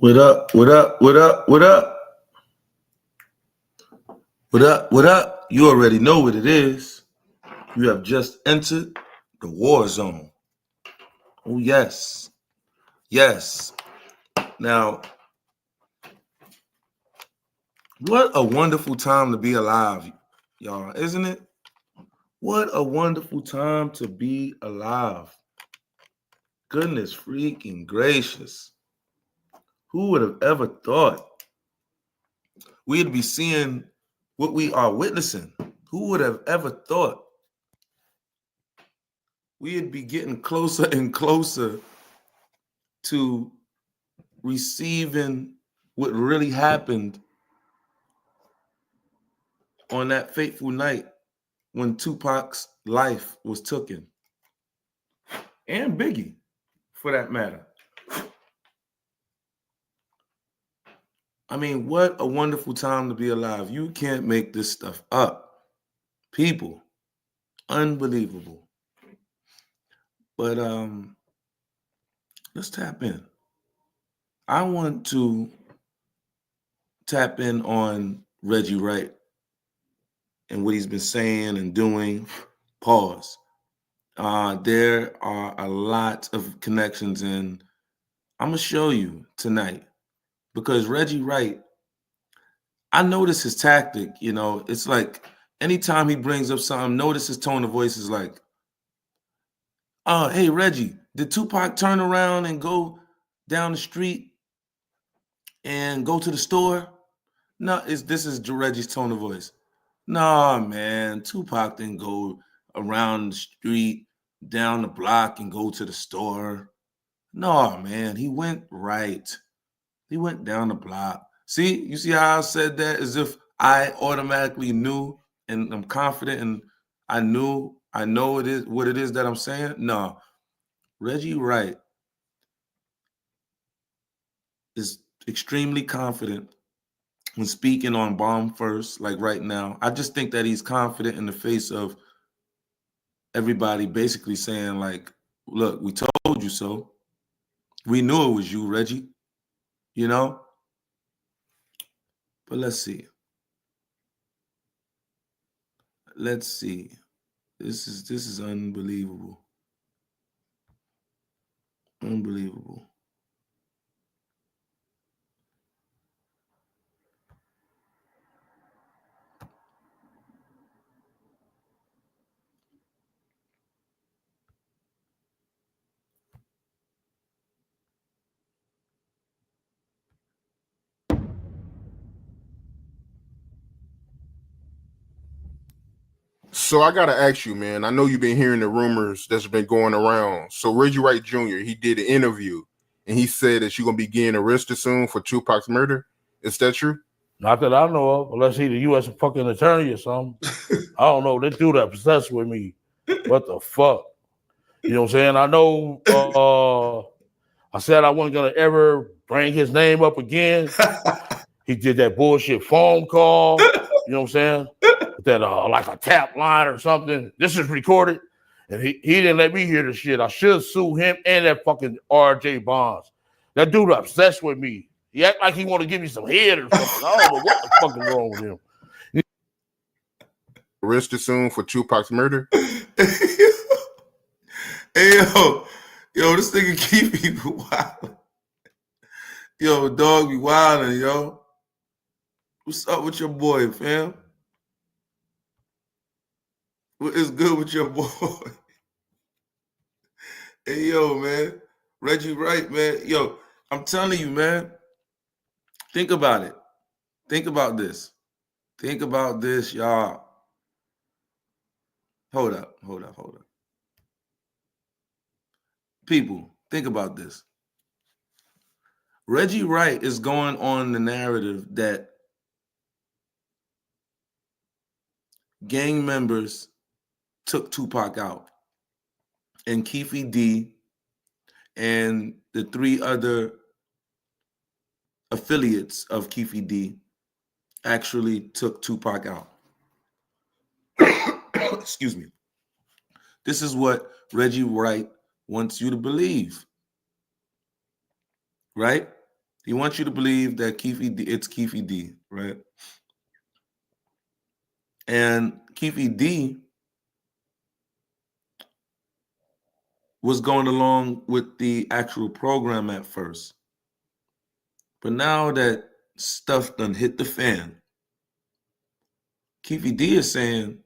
What up? What up? What up? What up? What up? What up? You already know what it is. You have just entered the war zone. Oh, yes. Yes. Now, what a wonderful time to be alive, y'all, isn't it? What a wonderful time to be alive. Goodness freaking gracious. Who would have ever thought we'd be seeing what we are witnessing? Who would have ever thought we'd be getting closer and closer to receiving what really happened on that fateful night when Tupac's life was taken, and Biggie, for that matter. I mean, what a wonderful time to be alive. You can't make this stuff up. People, unbelievable. But let's tap in. I want to tap in on Reggie Wright and what he's been saying and doing. Pause. There are a lot of connections, and I'm going to show you tonight because Reggie Wright, I notice his tactic. It's like anytime he brings up something, notice his tone of voice is like, hey, Reggie, did Tupac turn around and go down the street and go to the store? No, this is Reggie's tone of voice. Nah, man, Tupac didn't go around the street, down the block, and go to the store. No, man, he went right. He went down the block. See, you see how I said that as if I automatically knew and I'm confident and I know it is what it is that I'm saying? No, Reggie Wright is extremely confident when speaking on Bomb First, like right now. I just think that he's confident in the face of everybody basically saying, like, look, we told you so. We knew it was you, Reggie. But let's see. Let's see. This is unbelievable. Unbelievable. So I gotta ask you, man. I know you've been hearing the rumors that's been going around. So Reggie Wright Jr. he did an interview and he said that you're gonna be getting arrested soon for Tupac's murder. Is that true? Not that I know of, unless he's the U.S. fucking attorney or something. I don't know. They do that obsessed with me. What the fuck? You know what I'm saying? I know I said I wasn't gonna ever bring his name up again. He did that bullshit phone call. You know what I'm saying? That like a tap line or something. This is recorded, and he didn't let me hear the shit. I should sue him and that fucking R.J. Bonds. That dude obsessed with me. He act like he want to give me some head or something. I don't know what the fuck is wrong with him. Arrested soon for Tupac's murder. Hey, yo, this nigga keep people wild. Yo, dog be wilding, yo. What's up with your boy, fam? What is good with your boy? Hey, yo, man. Reggie Wright, man. Yo, I'm telling you, man. Think about it. Think about this. Think about this, y'all. Hold up. People, think about this. Reggie Wright is going on the narrative that gang members took Tupac out, and Keefe D and the three other affiliates of Keefe D actually took Tupac out. Excuse me. This is what Reggie Wright wants you to believe, right? He wants you to believe that it's Keefe D, right? And Keefe D was going along with the actual program at first. But now that stuff done hit the fan, Keefe D is saying,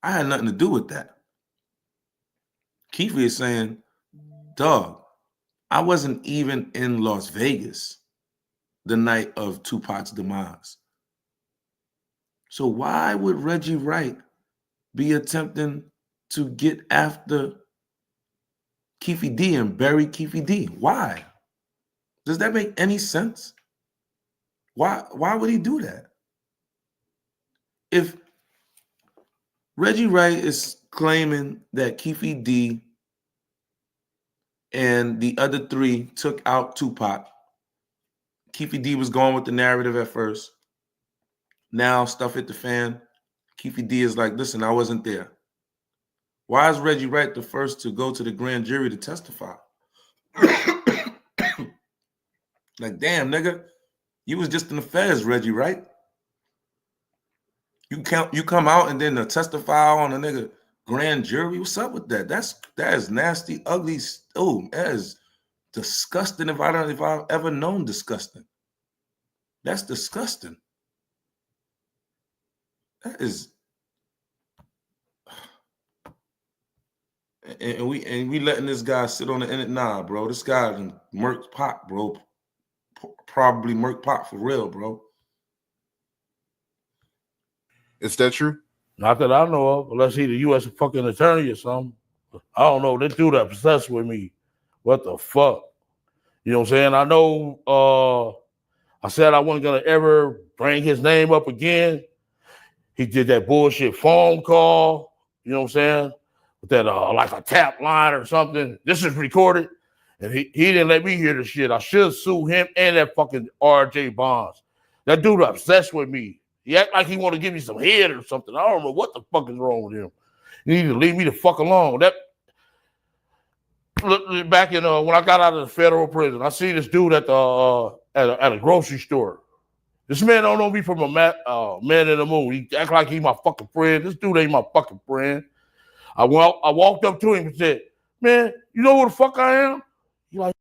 I had nothing to do with that. Keefe is saying, dog, I wasn't even in Las Vegas the night of Tupac's demise. So why would Reggie Wright be attempting to get after Keefe D and bury Keefe D? Why? Does that make any sense? Why would he do that? If Reggie Wright is claiming that Keefe D and the other three took out Tupac, Keefe D was going with the narrative at first. Now stuff hit the fan. Keefe D is like, listen, I wasn't there. Why is Reggie Wright the first to go to the grand jury to testify? Like, damn, nigga, you was just in the feds, Reggie Wright. You come out and then testify on a nigga grand jury. What's up with that? That is nasty, ugly. Oh, that is disgusting. If I've ever known disgusting. That's disgusting. That is. And we letting this guy sit on the internet. Nah, bro. This guy done murked pot, bro. Probably murked pot for real, bro. Is that true? Not that I know of, unless he's the U.S. fucking attorney or something. I don't know. This dude that obsessed with me. What the fuck? You know what I'm saying? I know I said I wasn't going to ever bring his name up again. He did that bullshit phone call. You know what I'm saying? With that like a tap line or something. This is recorded. And he didn't let me hear the shit. I should sue him and that fucking RJ Bonds. That dude obsessed with me. He act like he want to give me some head or something. I don't know what the fuck is wrong with him. You need to leave me the fuck alone. That back in when I got out of the federal prison, I see this dude at the at a grocery store. This man don't know me from a man in the moon. He act like he my fucking friend. This dude ain't my fucking friend. I walked up to him and said, "Man, you know who the fuck I am?" He like,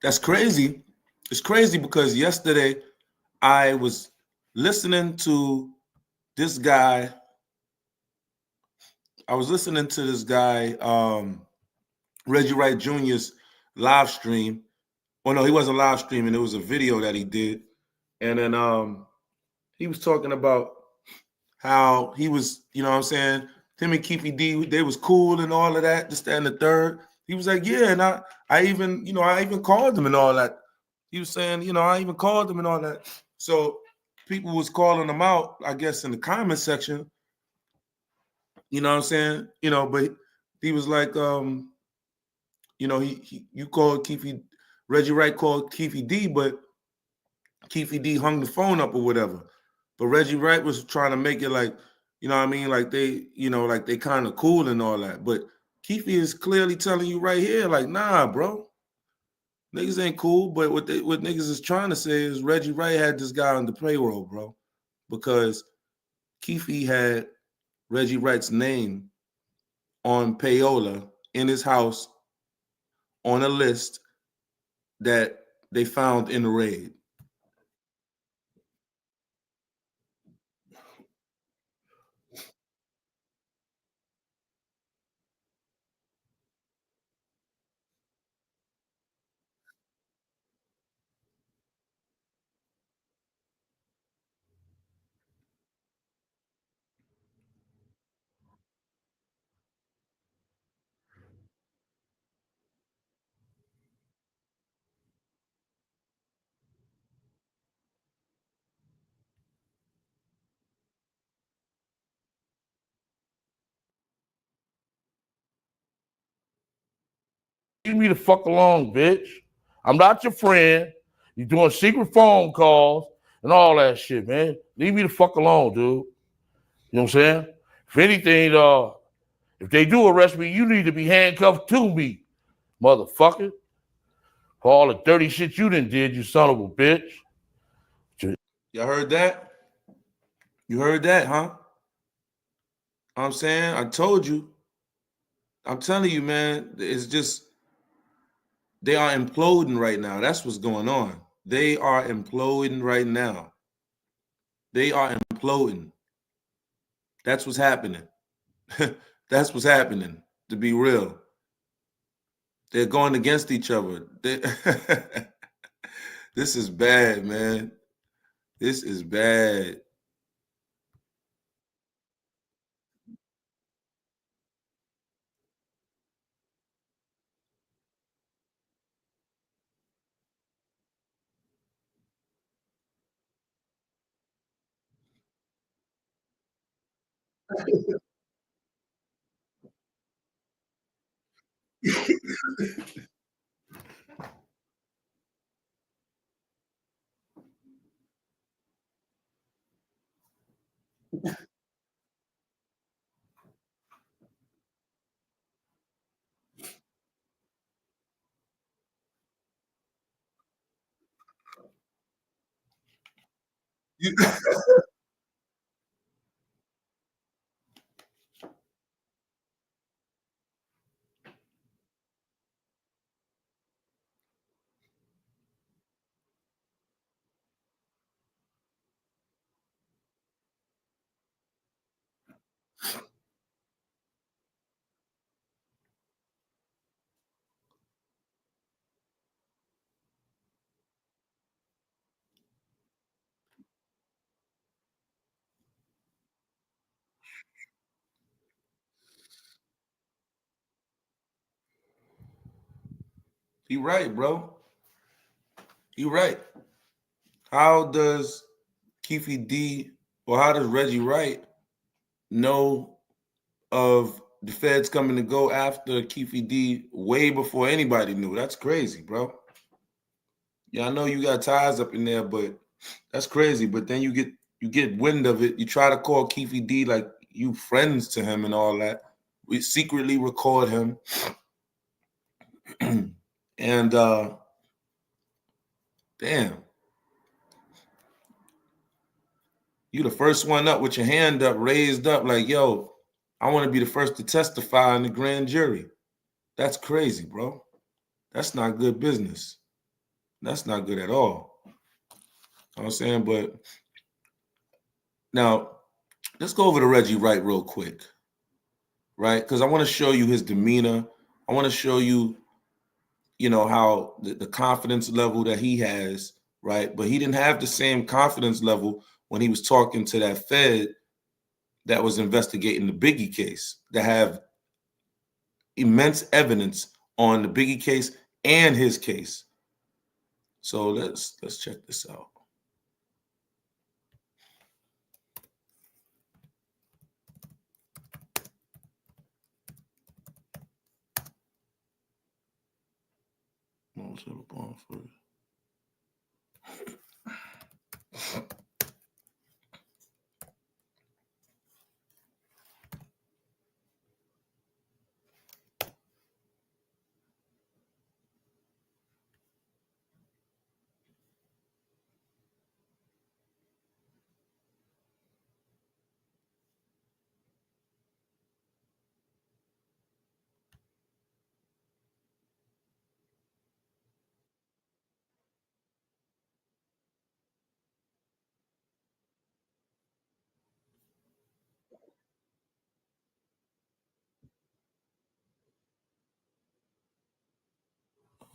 that's crazy. It's crazy because yesterday I was listening to this guy. Reggie Wright Jr.'s live stream. Well, no, he wasn't live streaming. It was a video that he did. And then he was talking about how he was, you know what I'm saying, him and Keefe D, they was cool and all of that, this, that, and the third. He was like, yeah, and I even called him and all that. He was saying, I even called him and all that. So people was calling him out, I guess, in the comment section. You know what I'm saying? But he was like, you called Keefe, Reggie Wright called Keefe D, but Keefe D hung the phone up or whatever. But Reggie Wright was trying to make it like, you know what I mean? Like they kind of cool and all that. But Keefe is clearly telling you right here, like, nah, bro. Niggas ain't cool. But what niggas is trying to say is Reggie Wright had this guy on the payroll, bro. Because Keefe had Reggie Wright's name on payola in his house on a list that they found in the raid. leave me the fuck alone, bitch. I'm not your friend. You're doing secret phone calls and all that shit, man. Leave me the fuck alone, dude. You know what I'm saying? If anything, if they do arrest me, you need to be handcuffed to me, motherfucker. For all the dirty shit you done did, you son of a bitch. Y'all heard that? You heard that, huh? I'm saying, I told you. I'm telling you, man, it's just they are imploding right now. That's what's going on. They are imploding right now. They are imploding. That's what's happening. That's what's happening, to be real. They're going against each other. This is bad, man. This is bad. You right, bro. You right. How does Keefe D or how does Reggie Wright know of the feds coming to go after Keefe D way before anybody knew? That's crazy, bro. Yeah, I know you got ties up in there, but that's crazy. But then you get wind of it. You try to call Keefe D like you friends to him and all that. We secretly record him. And damn, you the first one up with your hand up, raised up, like, yo, I want to be the first to testify in the grand jury. That's crazy, bro. That's not good business. That's not good at all. You know what I'm saying? But now let's go over to Reggie Wright real quick, right? Because I want to show you his demeanor. I want to show you, you know, how the confidence level that he has, right? But he didn't have the same confidence level when he was talking to that Fed that was investigating the Biggie case, that have immense evidence on the Biggie case and his case. So let's check this out.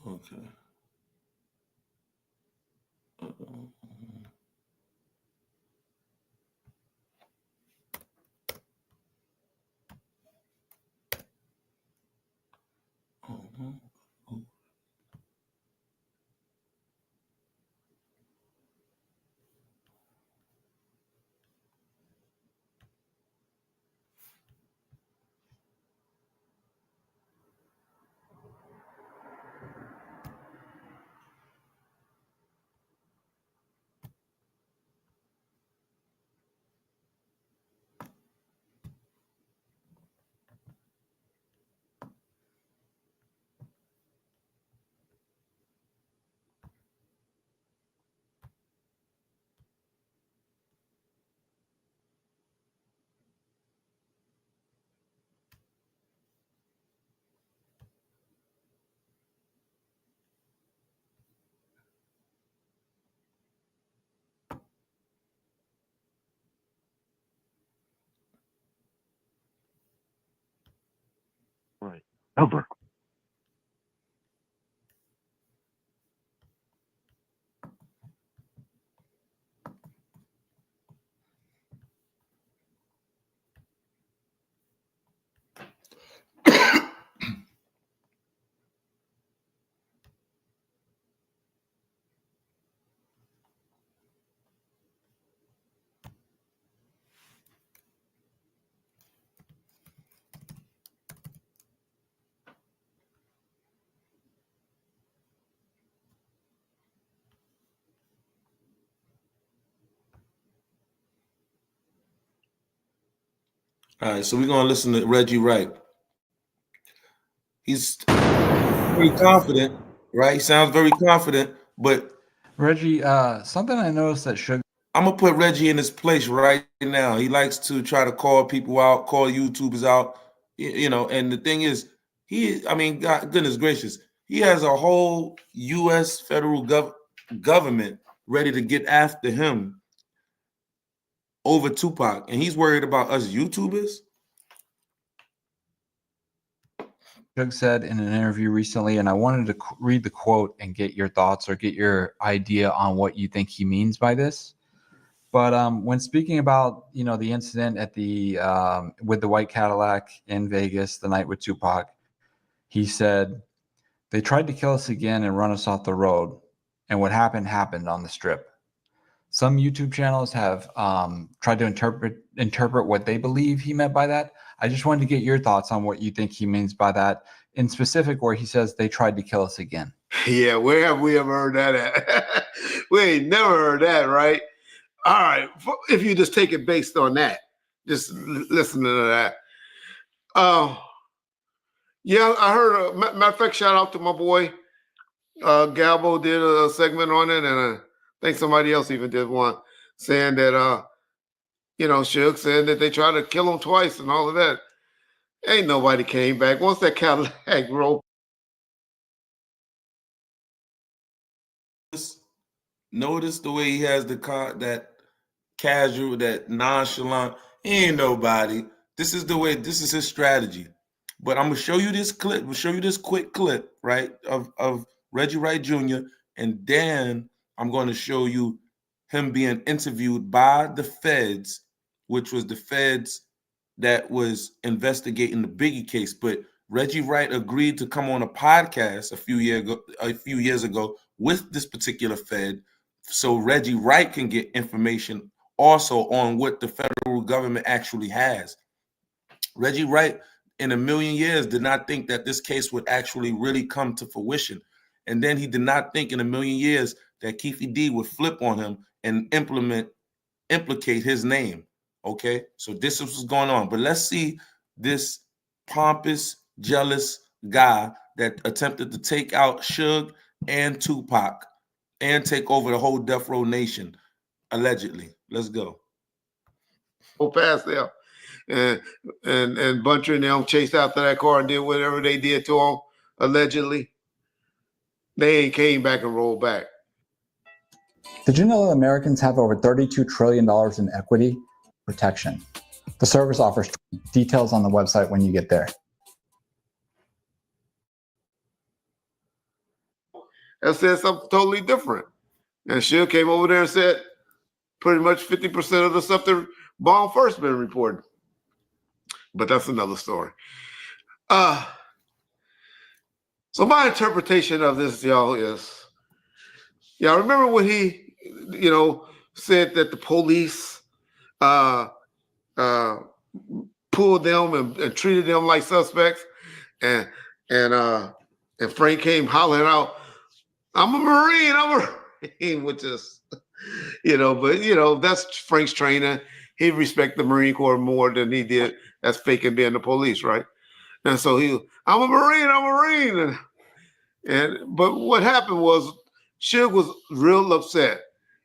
Okay. Over. All right, so we're gonna listen to Reggie Wright. He's very confident, right? He sounds very confident, but Reggie, something I noticed that Suge I'm gonna put Reggie in his place right now. He likes to try to call people out, call YouTubers out, you know. And the thing is, God, goodness gracious, he has a whole U.S. federal government ready to get after him over Tupac, and he's worried about us YouTubers. said in an interview recently, and I wanted to read the quote and get your thoughts or get your idea on what you think he means by this. But when speaking about the incident at the with the white Cadillac in Vegas the night with Tupac, he said they tried to kill us again and run us off the road, and what happened on the Strip. Some YouTube channels have tried to interpret what they believe he meant by that. I just wanted to get your thoughts on what you think he means by that, in specific where he says they tried to kill us again. Yeah, where have we ever heard that at? We ain't never heard that, right? All right, if you just take it based on that, just listen to that. Yeah, I heard, matter of fact, shout out to my boy, Galbo did a segment on it, and I think somebody else even did one, saying that, Suge said that they tried to kill him twice and all of that. Ain't nobody came back. Once that Cadillac rolled. Notice the way he has that casual, that nonchalant. Ain't nobody. This is his strategy. But I'm gonna show you this clip. We'll show you this quick clip, right, of Reggie Wright Jr. And then I'm going to show you him being interviewed by the feds, which was the feds that was investigating the Biggie case. But Reggie Wright agreed to come on a podcast a few years ago with this particular fed, so Reggie Wright can get information also on what the federal government actually has. Reggie Wright, in a million years, did not think that this case would actually really come to fruition. And then he did not think in a million years that Keefe D would flip on him and implicate his name. Okay, so this is what's going on. But let's see this pompous, jealous guy that attempted to take out Suge and Tupac and take over the whole Death Row Nation, allegedly. Let's go. Past them. And Buncher and them chased after that car and did whatever they did to him, allegedly. They ain't came back and rolled back. Did you know that Americans have over $32 trillion in equity protection? The service offers details on the website when you get there. That said something totally different. And Shield came over there and said pretty much 50% of the stuff that Bond first been reporting. But that's another story. So my interpretation of this, y'all, is, y'all remember when he, said that the police pulled them and treated them like suspects, and Frank came hollering out, I'm a Marine, which is, but that's Frank's training. He respected the Marine Corps more than he did as faking being the police, right? And so I'm a Marine. But what happened was Suge was real upset.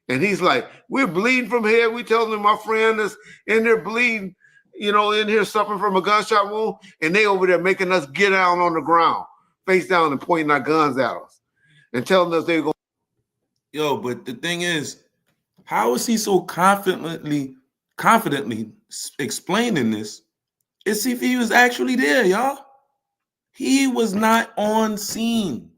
And he's like, we're bleeding from here. We telling them my friend is in there bleeding, in here suffering from a gunshot wound. And they over there making us get down on the ground, face down and pointing our guns at us and telling us they're going. Yo, but the thing is, how is he so confidently explaining this? It's if he was actually there, y'all. He was not on scene.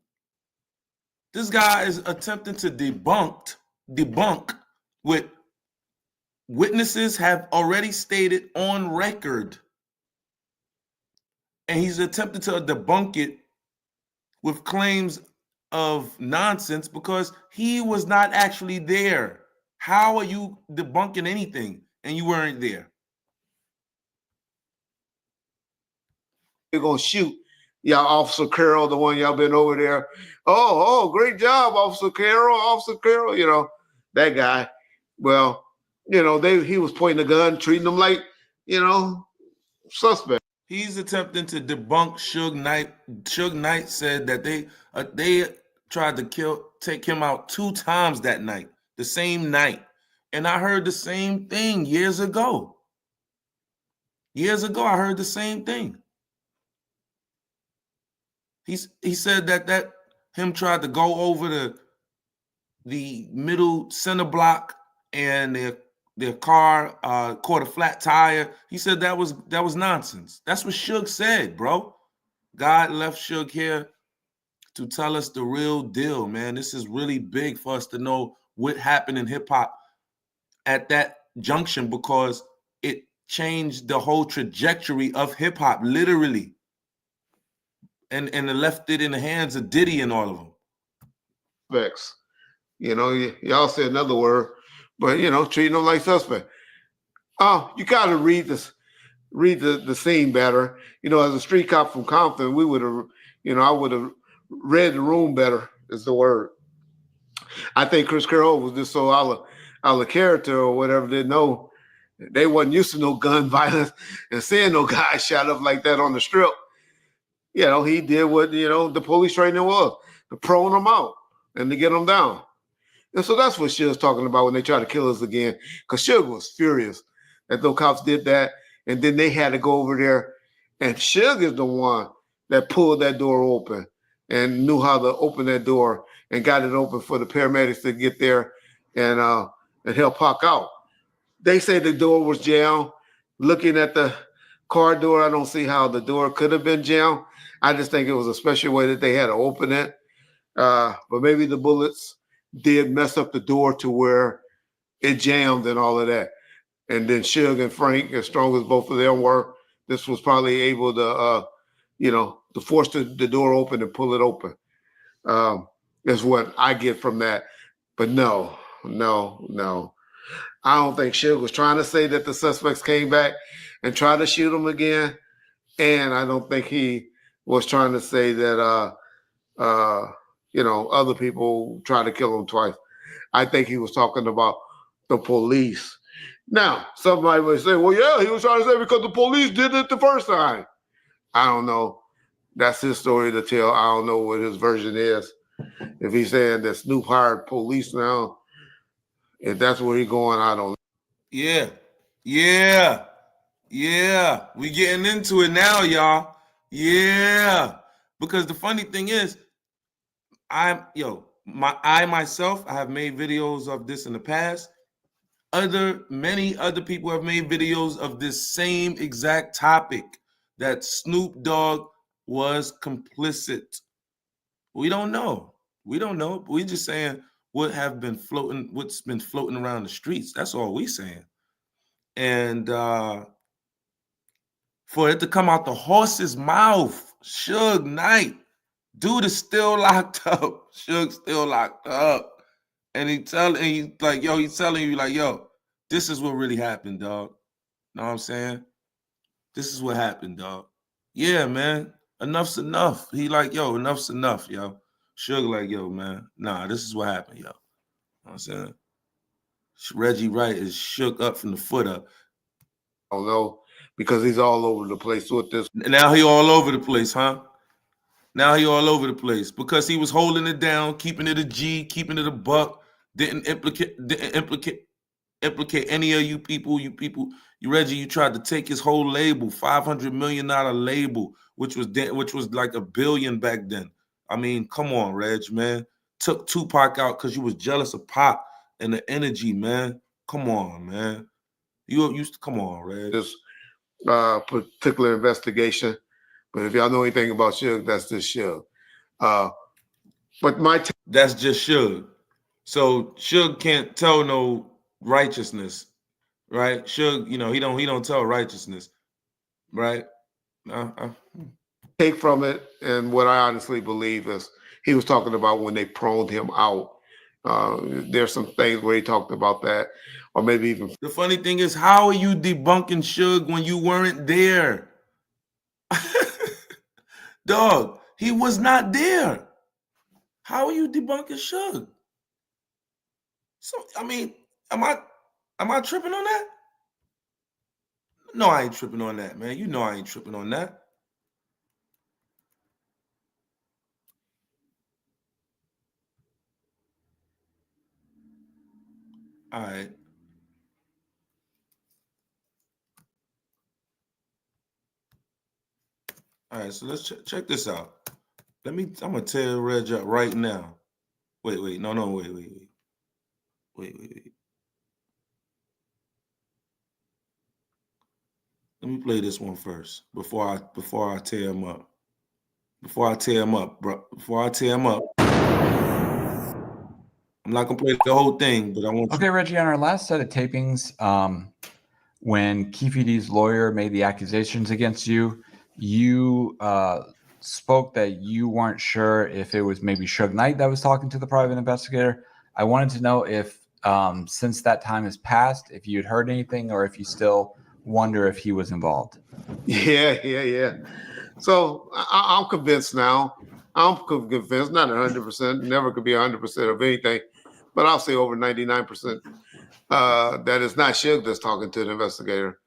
This guy is attempting to debunk what witnesses have already stated on record. And he's attempting to debunk it with claims of nonsense because he was not actually there. How are you debunking anything and you weren't there? You're gonna shoot y'all, Officer Carroll, the one y'all been over there. Oh, great job, Officer Carroll, you know, that guy. Well, you know, he was pointing a gun, treating them like, you know, suspect. He's attempting to debunk Suge Knight. Suge Knight said that they tried to take him out 2 times that night, the same night. And I heard the same thing years ago. Years ago, I heard the same thing. He said that him tried to go over the middle center block and their car caught a flat tire. He said that was nonsense. That's what Suge said, bro. God left Suge here to tell us the real deal, man. This is really big for us to know what happened in hip hop at that junction because it changed the whole trajectory of hip hop, literally. And it left it in the hands of Diddy and all of them. Suspects. You know, y'all said another word, but you know, treating them like suspect. Oh, you gotta read the scene better. You know, as a street cop from Compton, we would have, you know, I would have read the room better, is the word. I think Chris Carroll was just so out of character or whatever, didn't know. They wasn't used to no gun violence and seeing no guy shot up like that on the strip. You know, he did what, you know, the police training was, to prone them out and to get them down. And so that's what Suge's talking about when they try to kill us again. Because Suge was furious that those cops did that. And then they had to go over there. And Suge is the one that pulled that door open and knew how to open that door and got it open for the paramedics to get there and help Pac out. They say the door was jammed. Looking at the car door, I don't see how the door could have been jammed. I just think it was a special way that they had to open it. But maybe the bullets did mess up the door to where it jammed and all of that. And then Suge and Frank, as strong as both of them were, this was probably able to, you know, to force the door open and pull it open. Is what I get from that. But no. I don't think Suge was trying to say that the suspects came back and tried to shoot him again. And I don't think he was trying to say that, you know, other people tried to kill him twice. I think he was talking about the police. Now, somebody would say, well, yeah, he was trying to say because the police did it the first time. I don't know. That's his story to tell. I don't know what his version is. If he's saying that Snoop hired police now, if that's where he's going, I don't know. Yeah. We getting into it now, y'all. Yeah. Because the funny thing is, I myself, I have made videos of this in the past. Many other people have made videos of this same exact topic, that Snoop Dogg was complicit. We don't know. We're just saying what's been floating around the streets. That's all we saying. And for it to come out the horse's mouth, Suge Knight, dude is still locked up. Suge's still locked up. And he's telling you like, yo, this is what really happened, dog. Know what I'm saying? This is what happened, dog. Yeah, man. Enough's enough. He like, yo, enough's enough, yo. Suge like, yo, man. Nah, this is what happened, yo. Know what I'm saying? Reggie Wright is shook up from the foot up. I don't know, because he's all over the place with this. Now he all over the place, huh? Now he all over the place because he was holding it down, keeping it a G, keeping it a buck. Didn't implicate any of you people. You Reggie, you tried to take his whole label, $500 million label, which was like $1 billion back then. I mean, come on, Reg, man. Took Tupac out because you was jealous of Pop and the energy, man. Come on, man. You used to come on, Reg. This particular investigation But if y'all know anything about Suge, that's just Suge. But that's just Suge. So Suge can't tell no righteousness, right? Suge, he don't tell righteousness, right? Take from it, and what I honestly believe is he was talking about when they proned him out. There's some things where he talked about that, or maybe even. The funny thing is, how are you debunking Suge when you weren't there? Dog, he was not there. How are you debunking Suge? So, I mean, am I tripping on that? No, I ain't tripping on that, man. You know I ain't tripping on that. All right. All right, so let's check this out. I'm gonna tell Reg up right now. Wait, wait. Let me play this one first before I tear him up. Before I tear him up, bro. Before I tear him up. I'm not gonna play the whole thing, but I want. Okay, Reggie. On our last set of tapings, when Keefe D's lawyer made the accusations against you, you spoke that you weren't sure if it was maybe Suge Knight that was talking to the private investigator. I wanted to know if, since that time has passed, if you had heard anything, or if you still wonder if he was involved. Yeah. So I'm convinced now. I'm convinced, not 100%, never could be 100% of anything, but I'll say over 99% that it's not Suge that's talking to the investigator.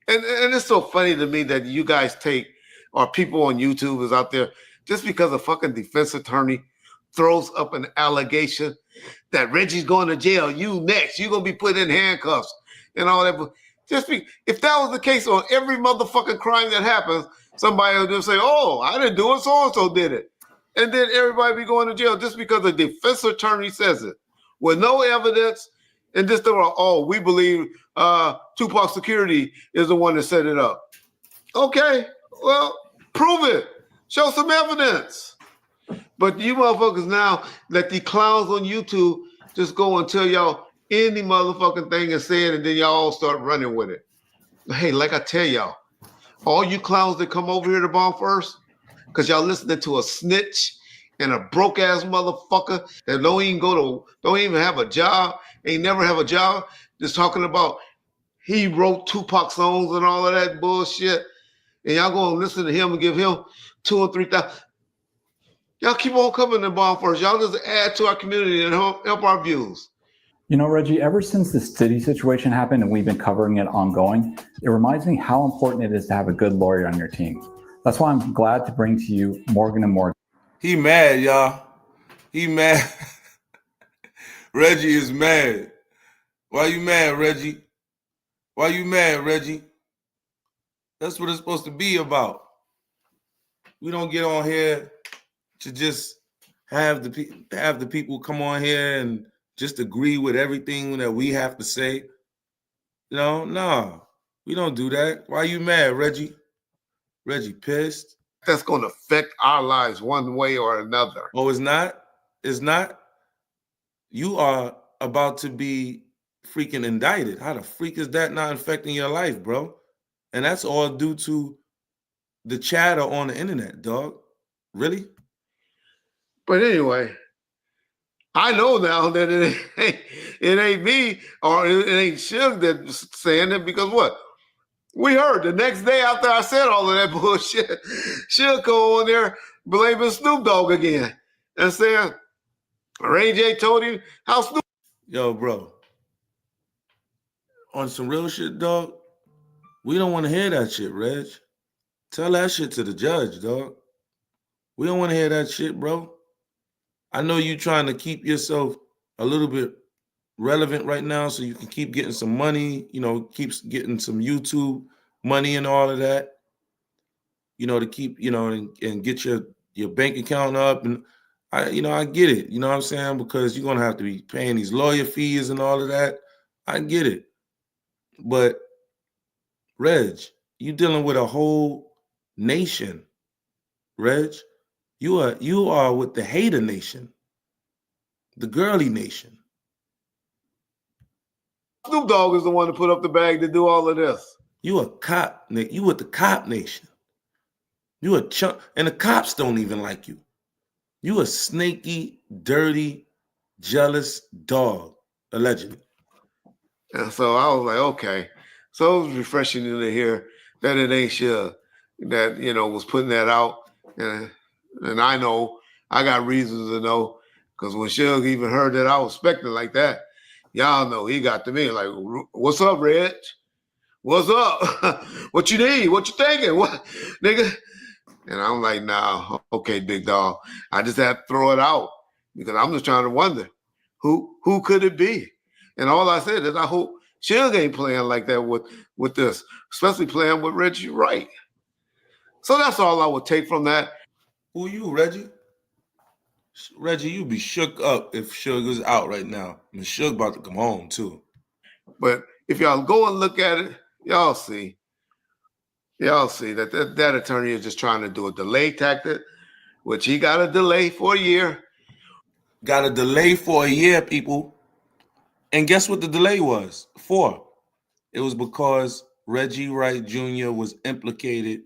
And it's so funny to me that you guys take, or people on YouTube is out there, just because a fucking defense attorney throws up an allegation that Reggie's going to jail, you next, you're going to be put in handcuffs and all that. If that was the case on every motherfucking crime that happens, somebody will just say, oh, I didn't do it, so-and-so did it. And then everybody be going to jail just because the defense attorney says it with no evidence. And just we believe Tupac Security is the one that set it up. Okay, well, prove it. Show some evidence. But you motherfuckers now let the clowns on YouTube just go and tell y'all any motherfucking thing and say it, and then y'all all start running with it. Hey, like I tell y'all, all you clowns that come over here to Bomb First, because y'all listening to a snitch and a broke ass motherfucker that don't even have a job, ain't never have a job, just talking about he wrote Tupac songs and all of that bullshit, and y'all gonna listen to him and give him 2,000 or 3,000. Y'all keep on coming to Bomb First. Y'all just add to our community and help our views. You know, Reggie, ever since the city situation happened and we've been covering it ongoing, it reminds me how important it is to have a good lawyer on your team. That's why I'm glad to bring to you Morgan & Morgan. He mad, y'all. He mad. Reggie is mad. Why you mad, Reggie? Why you mad, Reggie? That's what it's supposed to be about. We don't get on here to just have the people come on here and just agree with everything that we have to say. No, we don't do that. Why you mad, Reggie? Reggie pissed. That's going to affect our lives one way or another. Oh, it's not? It's not? You are about to be freaking indicted. How the freak is that not affecting your life, bro? And that's all due to the chatter on the internet, dog. Really? But anyway, I know now that it ain't me or it ain't Suge that's saying it, because what? We heard the next day after I said all of that bullshit, Suge go on there blaming Snoop Dogg again and saying Ray J told him how Snoop. Yo, bro. On some real shit, dog, we don't want to hear that shit, Reg. Tell that shit to the judge, dog. We don't want to hear that shit, bro. I know you trying to keep yourself a little bit relevant right now so you can keep getting some money, keeps getting some YouTube money and all of that, to keep, and get your bank account up. And I get it, you know what I'm saying? Because you're going to have to be paying these lawyer fees and all of that. I get it. But Reg, You dealing with a whole nation, Reg. You are with the hater nation, the girly nation. Snoop Dogg is the one to put up the bag to do all of this. You a cop, Nick. You with the cop nation. You a chunk, and the cops don't even like you. You a snaky, dirty, jealous dog, allegedly. And so I was like, okay. So it was refreshing to hear that it ain't Suge that, was putting that out. And I know I got reasons to know, because when Suge even heard that I was expecting like that, y'all know he got to me like, what's up, Reg? What's up? What you need? What you thinking? What, nigga? And I'm like, nah, okay, big dog. I just had to throw it out because I'm just trying to wonder who could it be? And all I said is I hope Suge ain't playing like that with this, especially playing with Reggie Wright. So that's all I would take from that. Who you, Reggie? Reggie, you be shook up if Suge was out right now. I mean, Suge about to come home too. But if y'all go and look at it, y'all see that attorney is just trying to do a delay tactic, which he got a delay for a year. Got a delay for a year, people. And guess what the delay was for? It was because Reggie Wright Jr. was implicated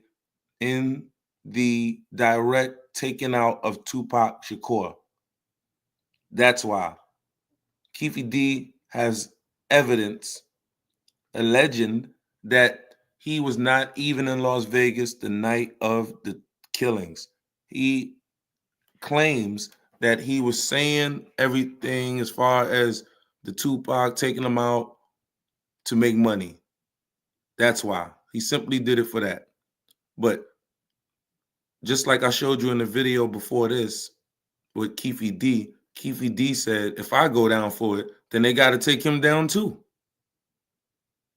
in the direct taking out of Tupac Shakur. That's why. Keefe D has evidence alleging that he was not even in Las Vegas the night of the killings. He claims that he was saying everything as far as the Tupac taking him out to make money. That's why. He simply did it for that. But just like I showed you in the video before this with Keefe D said, if I go down for it, then they got to take him down too.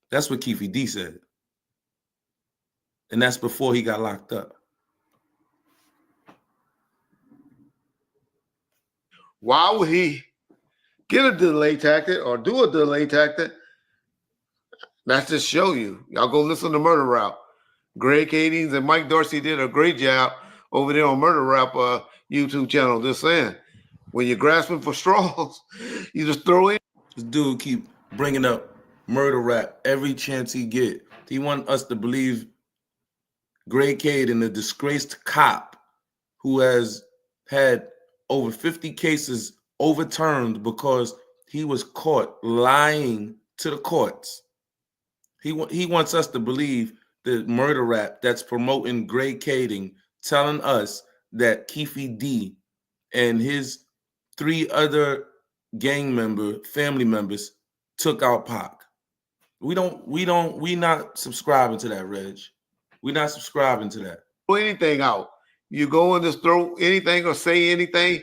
That's what Keefe D said. And that's before he got locked up. Why would he get a delay tactic or do a delay tactic? That's just show you. Y'all go listen to Murder Rap. Greg Cadings and Mike Dorsey did a great job over there on Murder Rap YouTube channel. Just saying, when you're grasping for straws, you just throw in. This dude keep bringing up Murder Rap every chance he get. He want us to believe Greg Cade, and the disgraced cop who has had over 50 cases overturned because he was caught lying to the courts. He wants us to believe that Murder Rap that's promoting Greg Cading, telling us that Keefe D and his 3 other family members took out Pac. We not subscribing to that, Reg. We're not subscribing to that. Throw anything out. You go and just throw anything or say anything,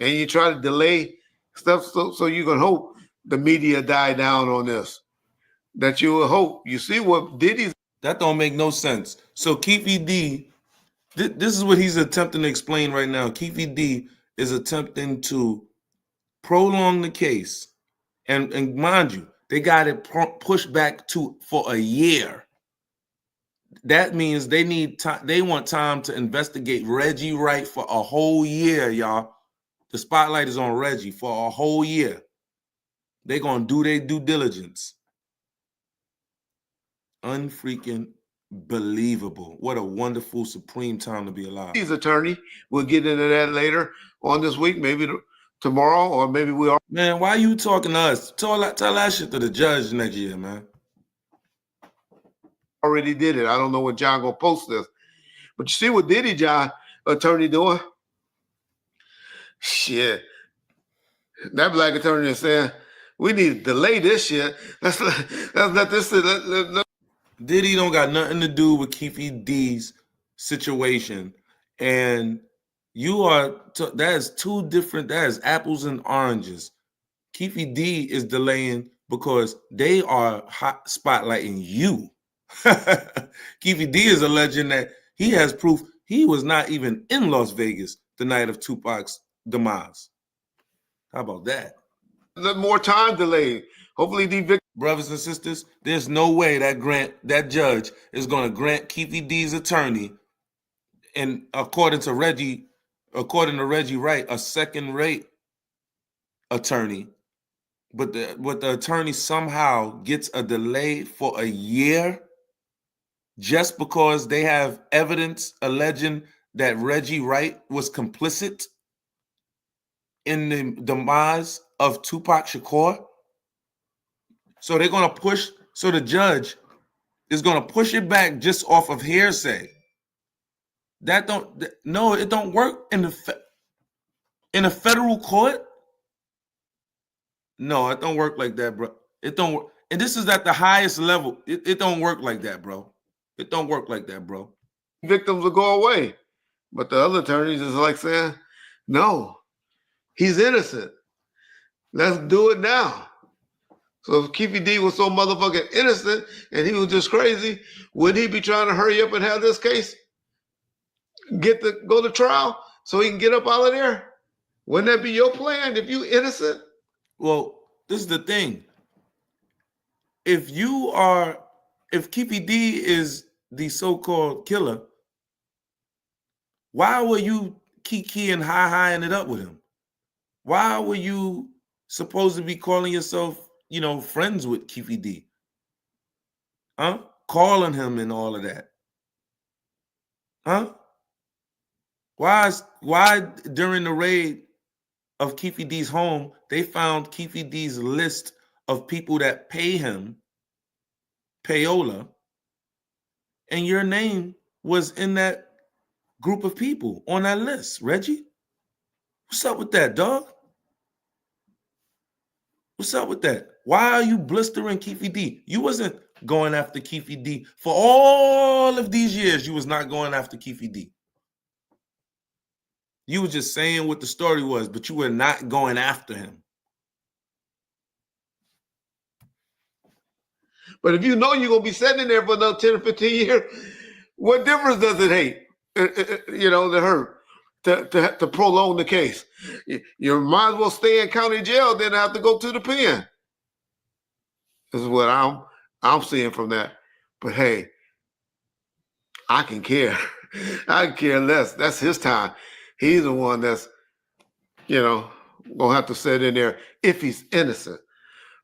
and you try to delay stuff so you can hope the media die down on this. That you will hope. You see what Diddy's. That don't make no sense. So Keefe D, this is what he's attempting to explain right now. Keefe D is attempting to prolong the case. And mind you, they got it pushed back for a year. That means they need time. They want time to investigate Reggie Wright for a whole year, y'all. The spotlight is on Reggie for a whole year. They're gonna do their due diligence. Unfreaking believable. What a wonderful, supreme time to be alive. His attorney. We'll get into that later on this week, maybe tomorrow, or maybe we are. Man, why you talking to us? Tell that shit to the judge next year, man. Already did it. I don't know when John gonna post this, but you see what Diddy John attorney doing? Shit, that black attorney is saying we need to delay this shit. Let's let this. Diddy don't got nothing to do with Keefe D's situation, and that is two different. That is apples and oranges. Keefe D is delaying because they are hot spotlighting you. Keefe D is alleging that he has proof he was not even in Las Vegas the night of Tupac's demise. How about that? More time delayed. Hopefully, brothers and sisters, there's no way that judge is going to grant Keefe D's attorney, and according to Reggie Wright, a second-rate attorney, but the attorney somehow gets a delay for a year just because they have evidence alleging that Reggie Wright was complicit in the demise of Tupac Shakur. So they're going to push, so the judge is going to push it back just off of hearsay. It don't work in a federal court. No, it don't work like that, bro. It don't work. And this is at the highest level. It don't work like that, bro. It don't work like that, bro. Victims will go away. But the other attorneys is like saying, no, he's innocent. Let's do it now. So if Keefe D was so motherfucking innocent and he was just crazy, would he be trying to hurry up and have this case go to trial so he can get up out of there? Wouldn't that be your plan if you innocent? Well, this is the thing. If Keefe D is the so-called killer, why were you kiki-ing high-high-ing it up with him? Why were you supposed to be calling yourself, friends with Keefe D? Huh? Calling him and all of that. Huh? Why during the raid of Keefe D's home, they found Keefe D's list of people that pay him, payola, and your name was in that group of people on that list, Reggie? What's up with that, dog? What's up with that? Why are you blistering Keefe D? You wasn't going after Keefe D. For all of these years, you was not going after Keefe D. You were just saying what the story was, but you were not going after him. But if you know you're going to be sitting in there for another 10 or 15 years, what difference does it to prolong the case? You might as well stay in county jail than have to go to the pen. This is what I'm seeing from that. But hey, I can care. I can care less. That's his time. He's the one that's, gonna have to sit in there if he's innocent.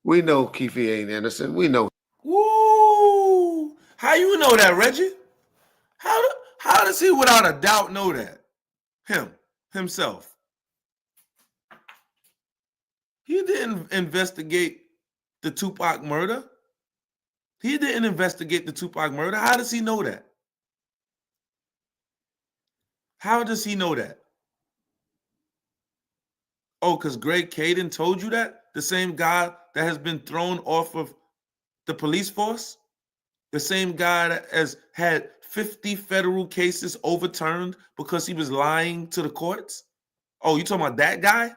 We know Keefe ain't innocent. We know. Woo! How you know that, Reggie? How does he without a doubt know that? Himself. He didn't investigate the Tupac murder. He didn't investigate the Tupac murder. How does he know that? How does he know that? Oh, because Greg Caden told you that? The same guy that has been thrown off of the police force? The same guy that has had 50 federal cases overturned because he was lying to the courts? Oh, you talking about that guy?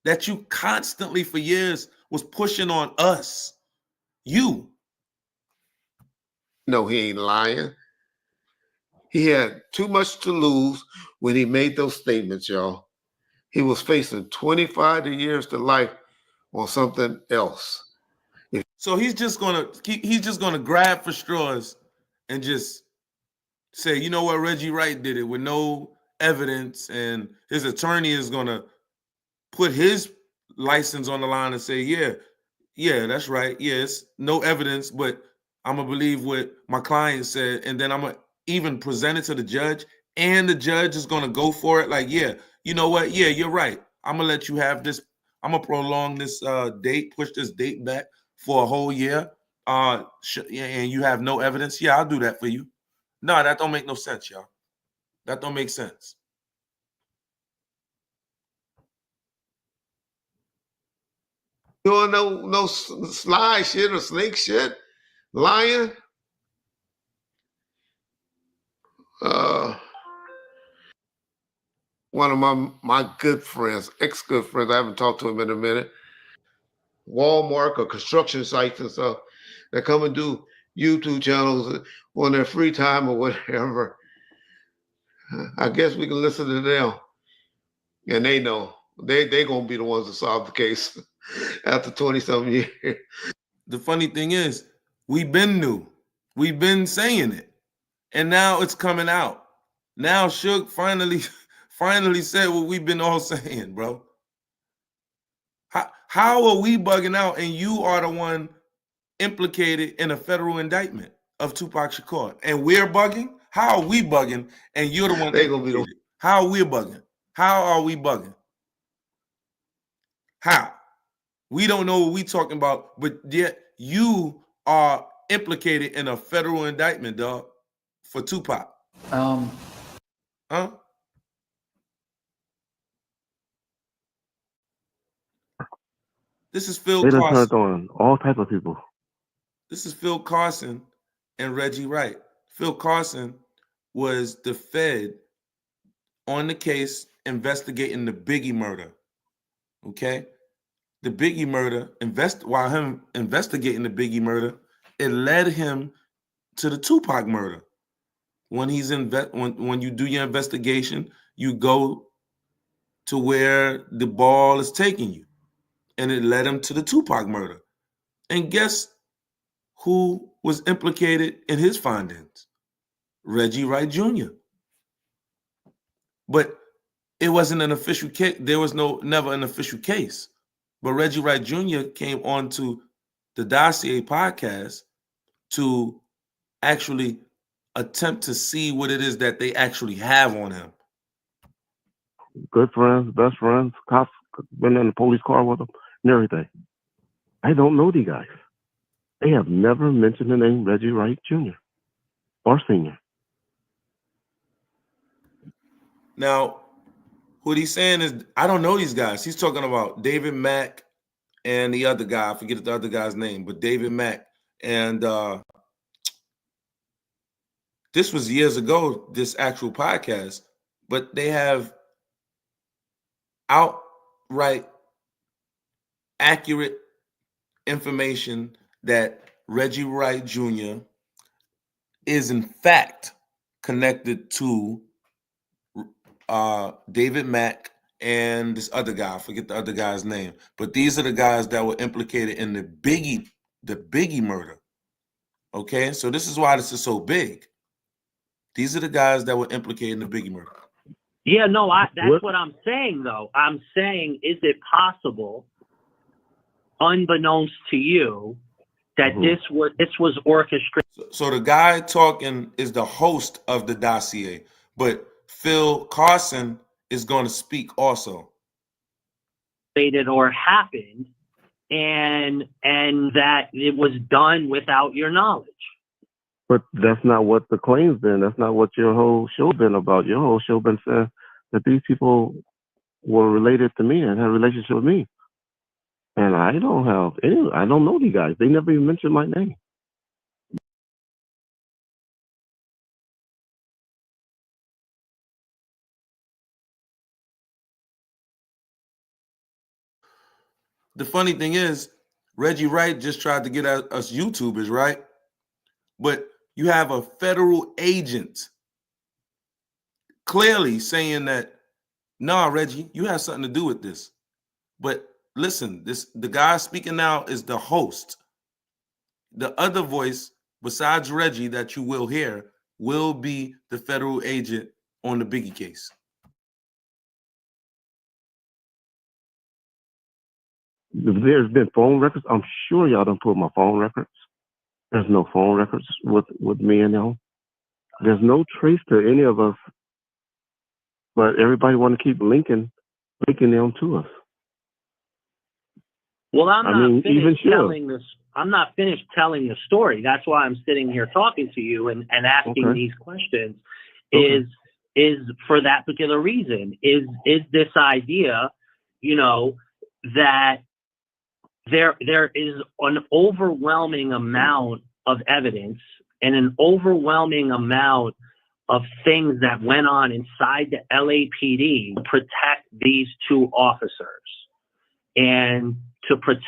That you constantly for years was pushing on us. You. No, he ain't lying. He had too much to lose when he made those statements, y'all. He was facing 25 years to life on something else. So he's just gonna grab for straws and just say, you know what, Reggie Wright did it with no evidence, and his attorney is gonna put his license on the line and say, yeah, that's right. Yes, no evidence, but I'm gonna believe what my client said, and then I'm gonna even present it to the judge, and the judge is gonna go for it. Like, yeah, you know what? Yeah, you're right. I'm gonna let you have this. I'm gonna prolong this date, push this date back for a whole year. And you have no evidence. Yeah, I'll do that for you. No, that don't make no sense, y'all. That don't make sense. Doing no slide shit or snake shit, lying. One of my good friends, ex-good friends, I haven't talked to him in a minute, Walmart or construction sites and stuff, that come and do YouTube channels on their free time or whatever. I guess we can listen to them. And they know they're gonna be the ones to solve the case. after 20-something years. The funny thing is, we've been new. We've been saying it. And now it's coming out. Now Suge finally said what we've been all saying, bro. How are we bugging out and you are the one implicated in a federal indictment of Tupac Shakur? And we're bugging? How are we bugging and you're the one They gonna be implicated? How are we bugging? How are we bugging? How? We don't know what we talking about, but yet you are implicated in a federal indictment, dog, for Tupac. Huh? This is Phil They done Carson. turned on all type of people. This is Phil Carson and Reggie Wright. Phil Carson was the Fed on the case investigating the Biggie murder. Okay? The Biggie murder, while him investigating the Biggie murder, it led him to the Tupac murder. When when you do your investigation, you go to where the ball is taking you. And it led him to the Tupac murder. And guess who was implicated in his findings? Reggie Wright Jr. But it wasn't an official case. There was never an official case. But Reggie Wright Jr. came on to the Dossier podcast to actually attempt to see what it is that they actually have on him. Good friends, best friends, cops been in the police car with them and everything. I don't know these guys. They have never mentioned the name Reggie Wright Jr. or Sr. Now, what he's saying is, I don't know these guys. He's talking about David Mack and the other guy. I forget the other guy's name, but David Mack. And this was years ago, this actual podcast, but they have outright accurate information that Reggie Wright Jr. is in fact connected to David Mack and this other guy. I forget the other guy's name, but these are the guys that were implicated in the Biggie murder. Okay, so this is why this is so big. These are the guys that were implicated in the Biggie murder. Yeah, no, that's what I'm saying, though. I'm saying, is it possible, unbeknownst to you, that this was orchestrated? So the guy talking is the host of the Dossier, but Phil Carson is going to speak also. Or happened, and that it was done without your knowledge. But that's not what the claim's been. That's not what your whole show been about. Your whole show been saying that these people were related to me and had a relationship with me. And I don't know these guys. They never even mentioned my name. The funny thing is, Reggie Wright just tried to get us YouTubers, right? But you have a federal agent clearly saying that, nah, Reggie, you have something to do with this. But listen, the guy speaking now is the host. The other voice, besides Reggie, that you will hear, will be the federal agent on the Biggie case. There's been phone records. I'm sure y'all done pulled my phone records. There's no phone records with me and them. There's no trace to any of us, but everybody want to keep linking them to us. Well, I'm not finished telling the story. That's why I'm sitting here talking to you and asking these questions. Is for that particular reason. Is this idea, that there is an overwhelming amount of evidence and an overwhelming amount of things that went on inside the LAPD to protect these two officers and to protect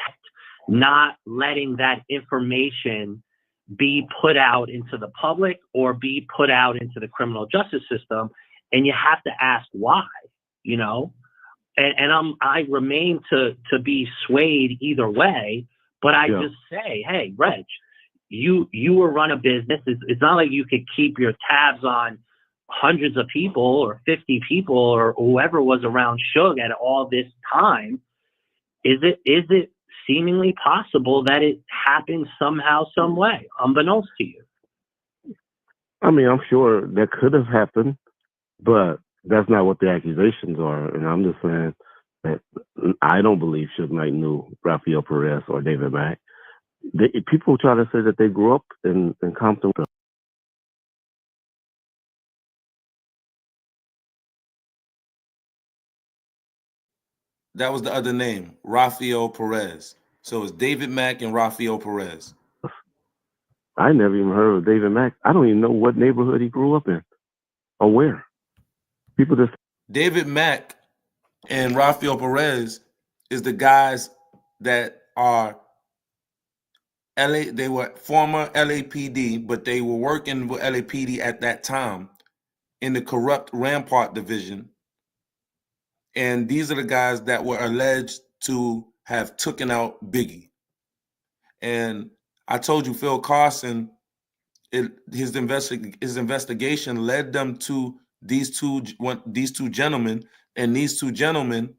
not letting that information be put out into the public or be put out into the criminal justice system. And you have to ask why, I remain to be swayed either way, but I just say, hey, Reg, you run a business. It's not like you could keep your tabs on hundreds of people or 50 people or whoever was around Suge at all this time. Is it seemingly possible that it happened somehow, some way, unbeknownst to you? I mean, I'm sure that could have happened, but that's not what the accusations are. And I'm just saying that I don't believe Suge Knight knew Rafael Perez or David Mack. People try to say that they grew up in Compton. That was the other name, Rafael Perez. So it's David Mack and Rafael Perez. I never even heard of David Mack. I don't even know what neighborhood he grew up in or where. People just David Mack and Rafael Perez is the guys that are LA. They were former LAPD, but they were working with LAPD at that time in the corrupt Rampart division. And these are the guys that were alleged to have taken out Biggie. And I told you, Phil Carson, his investigation led them to these two gentlemen, and these two gentlemen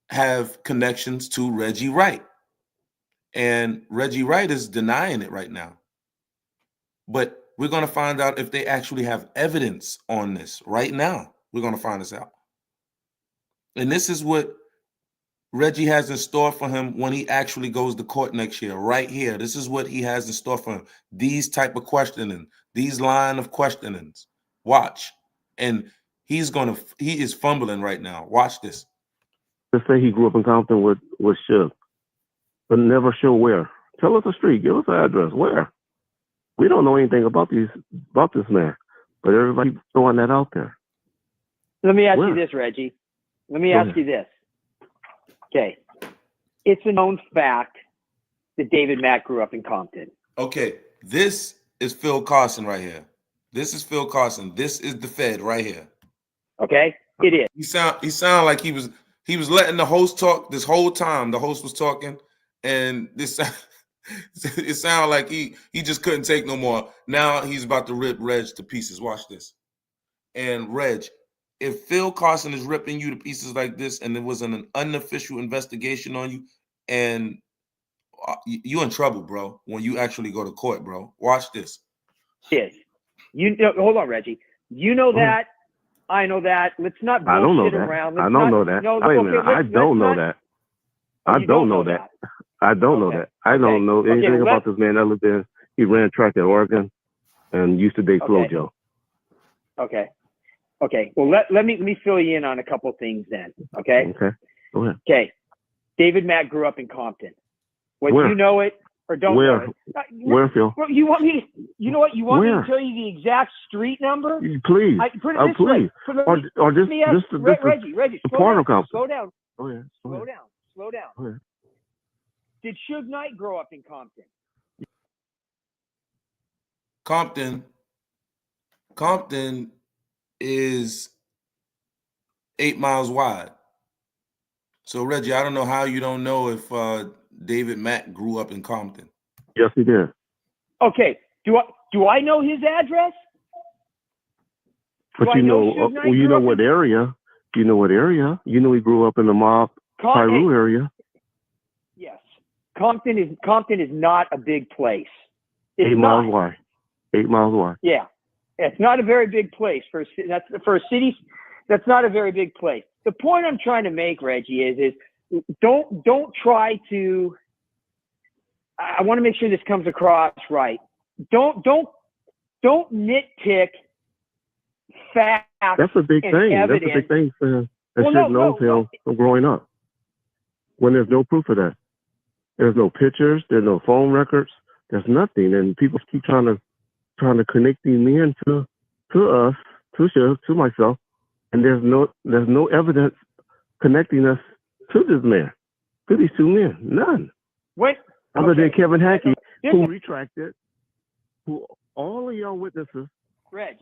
have connections to Reggie Wright. And Reggie Wright is denying it right now. But we're going to find out if they actually have evidence on this right now. We're going to find this out. And this is what Reggie has in store for him when he actually goes to court next year, right here. This is what he has in store for him. These type of questioning, these line of questionings. Watch. And he is fumbling right now. Watch this. Let's say he grew up in Compton with Suge, but never show where. Tell us the street. Give us the address. Where? We don't know anything about this man, but everybody's throwing that out there. Let me ask you this, Reggie. Let me ask you this. Okay. It's a known fact that David Mack grew up in Compton. Okay. This is Phil Carson right here. This is Phil Carson. This is the Fed right here. Okay. It is. He sound like he was letting the host talk this whole time. The host was talking, and it sounded like he just couldn't take no more. Now he's about to rip Reg to pieces. Watch this. And Reg, if Phil Carson is ripping you to pieces like this, and there was an unofficial investigation on you, and you're in trouble, bro, when you actually go to court, bro. Watch this. Yes. Hold on, Reggie. You know that. I know that. Let's not bullshit I don't know that. around. I don't know that. No, Wait a minute. I don't know that. I don't know that. I don't know that. I don't know anything about this man other than he ran track at Oregon and used to date FloJo. Okay. Okay. Well, let me fill you in on a couple things then. Okay. Okay. Go ahead. Okay. David Mack grew up in Compton. Whether you know it or don't know it. Where, Phil? You want me to? You know what? You want me Where? to tell you the exact street number? Please. Put it this way. Or just Reggie, slow down. Oh, yeah. Slow down. Oh, yeah. Did Suge Knight grow up in Compton? Compton is 8 miles wide. So Reggie, I don't know how you don't know if David Mack grew up in Compton. Yes, he did. Okay. Do I know his address? But you know what area? You know what area? You know he grew up in the mob Piru area. Yes. Compton is not a big place. It's 8 miles wide. 8 miles wide. Yeah. It's not a very big place for a city. That's not a very big place. The point I'm trying to make, Reggie, is don't try to. I want to make sure this comes across right. Don't nitpick facts. That's a big thing. Evidence. That's a big thing for knows him from growing up. When there's no proof of that, there's no pictures, there's no phone records, there's nothing, and people keep trying to connect these men to us, to myself, and there's no evidence connecting us to this man, to these two men, none. Other than Kevin Hackey, who retracted, who all of y'all witnesses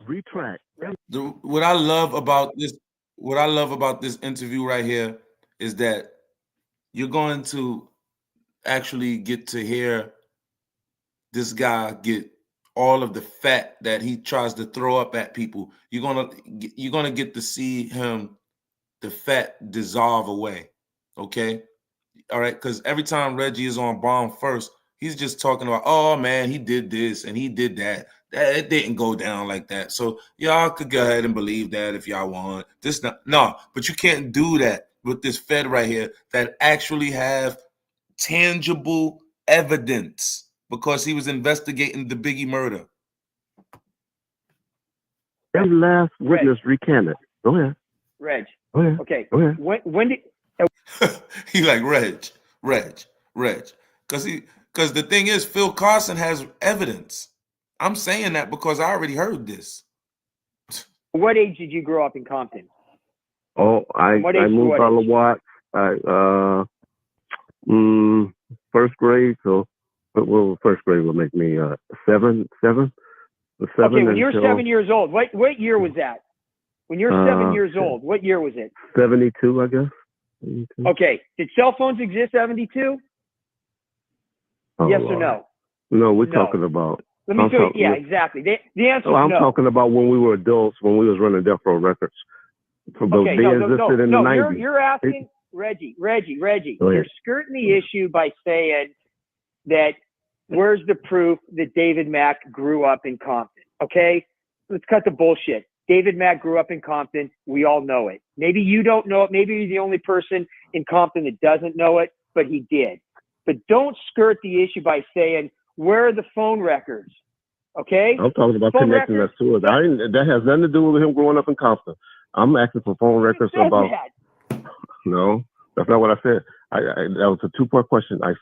retract. What I love about this, what I love about this interview right here is that you're going to actually get to hear this guy get all of the fat that he tries to throw up at people. You're gonna get to see him, the fat dissolve away. Okay, all right, because every time Reggie is on Bomb First, he's just talking about, oh man, he did this and he did that. It didn't go down like that. So y'all could go ahead and believe that if y'all want. No, but you can't do that with this Fed right here that actually have tangible evidence because he was investigating the Biggie murder. Every last witness recanted. Go ahead. Reg. Go ahead. Okay. Go ahead. When did He like Reg. Because the thing is, Phil Carson has evidence. I'm saying that because I already heard this. what age did you grow up in Compton? Oh, I moved out of Watts. First grade. So, well, first grade will make me seven. Okay, when you're 7 years old, what year was that? When you're 7 years old, what year was it? 72, I guess. 72. Okay, did cell phones exist 72? Oh, yes Lord. or no? No, we're talking about. Let me tell you. Yeah, exactly. The answer is I'm no. talking about when we were adults, when we was running Death Row Records. Okay, they existed in the 90s. You're asking Reggie. Go ahead. You're skirting the issue by saying that where's the proof that David Mack grew up in Compton? Okay, let's cut the bullshit. David Mack grew up in Compton. We all know it. Maybe you don't know it. Maybe you're the only person in Compton that doesn't know it, but he did. But don't skirt the issue by saying, where are the phone records? Okay? I'm talking about phone connecting us to it. That has nothing to do with him growing up in Compton. I'm asking for phone records about. That. No, that's not what I said. That was a two-part question. I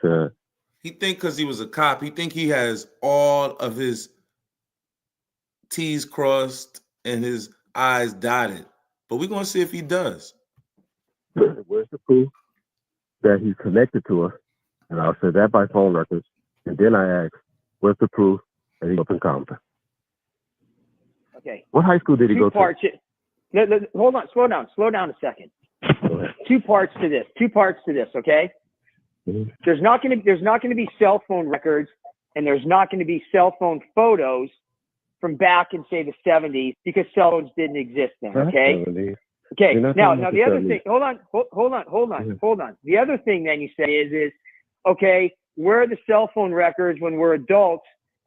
said. He think because he was a cop, he think he has all of his T's crossed and his I's dotted. But we're going to see if he does. Where's the proof that he's connected to us? And I'll say that by phone records. And then I ask, where's the proof that he's up in Compton? Okay. What high school did he go to? Hold on. Slow down a second. Two parts to this, okay? Mm-hmm. There's not going to be cell phone records, and there's not going to be cell phone photos from back in, say, the 70s, because cell phones didn't exist then, okay? Okay, now the other thing, hold on. The other thing then you say is okay, where are the cell phone records when we're adults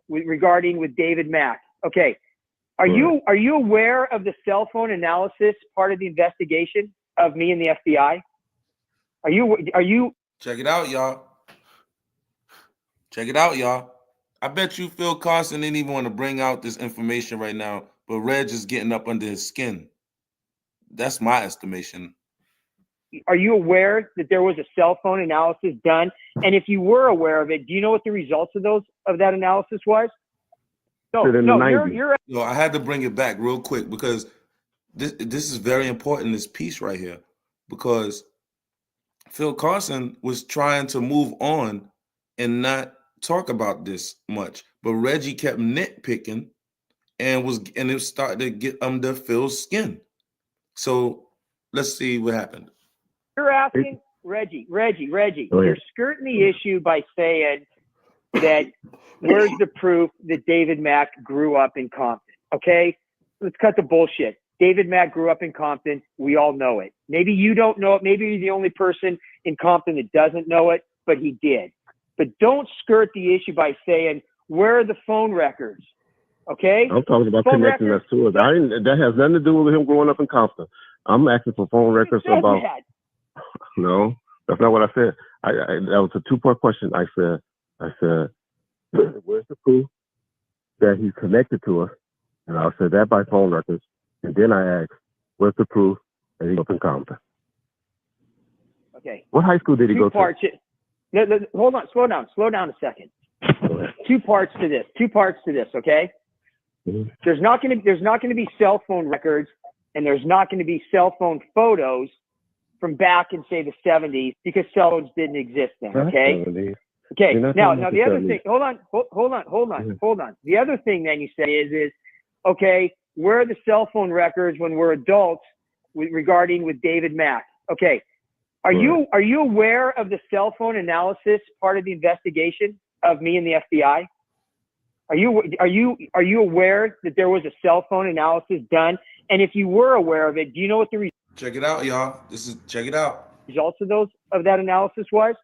regarding with David Mack? Okay, are you aware of the cell phone analysis part of the investigation of me and the FBI? Are you? Check it out, y'all. I bet you Phil Carson didn't even want to bring out this information right now, but Reg is getting up under his skin. That's my estimation. Are you aware that there was a cell phone analysis done? And if you were aware of it, do you know what the results of that analysis was? No, I had to bring it back real quick because this is very important, this piece right here, because Phil Carson was trying to move on and not talk about this much, but Reggie kept nitpicking and it started to get under Phil's skin. So let's see what happened. You're asking Reggie. You're skirting the issue by saying that where's the proof that David Mack grew up in Compton? Okay, let's cut the bullshit. David Mack grew up in Compton. We all know it. Maybe you don't know it. Maybe you're the only person in Compton that doesn't know it, but he did. But don't skirt the issue by saying, where are the phone records? Okay? I'm talking about phone connecting records us to it. That has nothing to do with him growing up in Compton. I'm asking for phone records about. That. No, that's not what I said. That was a two-part question. I said, where's the proof that he's connected to us? And I'll say that by phone records. And then I ask, where's the proof that he's up in Compton? Okay. What high school did he go to? Hold on. Slow down a second. Two parts to this. Okay. Mm-hmm. There's not going to be cell phone records, and there's not going to be cell phone photos from back in, say, the 70s, because cell phones didn't exist then. Okay. Okay. Now the other thing. Hold on. The other thing then you say is okay, where are the cell phone records when we're adults regarding with David Mack? Okay. Are you aware of the cell phone analysis part of the investigation of me and the FBI? Are you aware that there was a cell phone analysis done? And if you were aware of it, do you know what the Check it out, y'all. Check it out. results of that analysis was?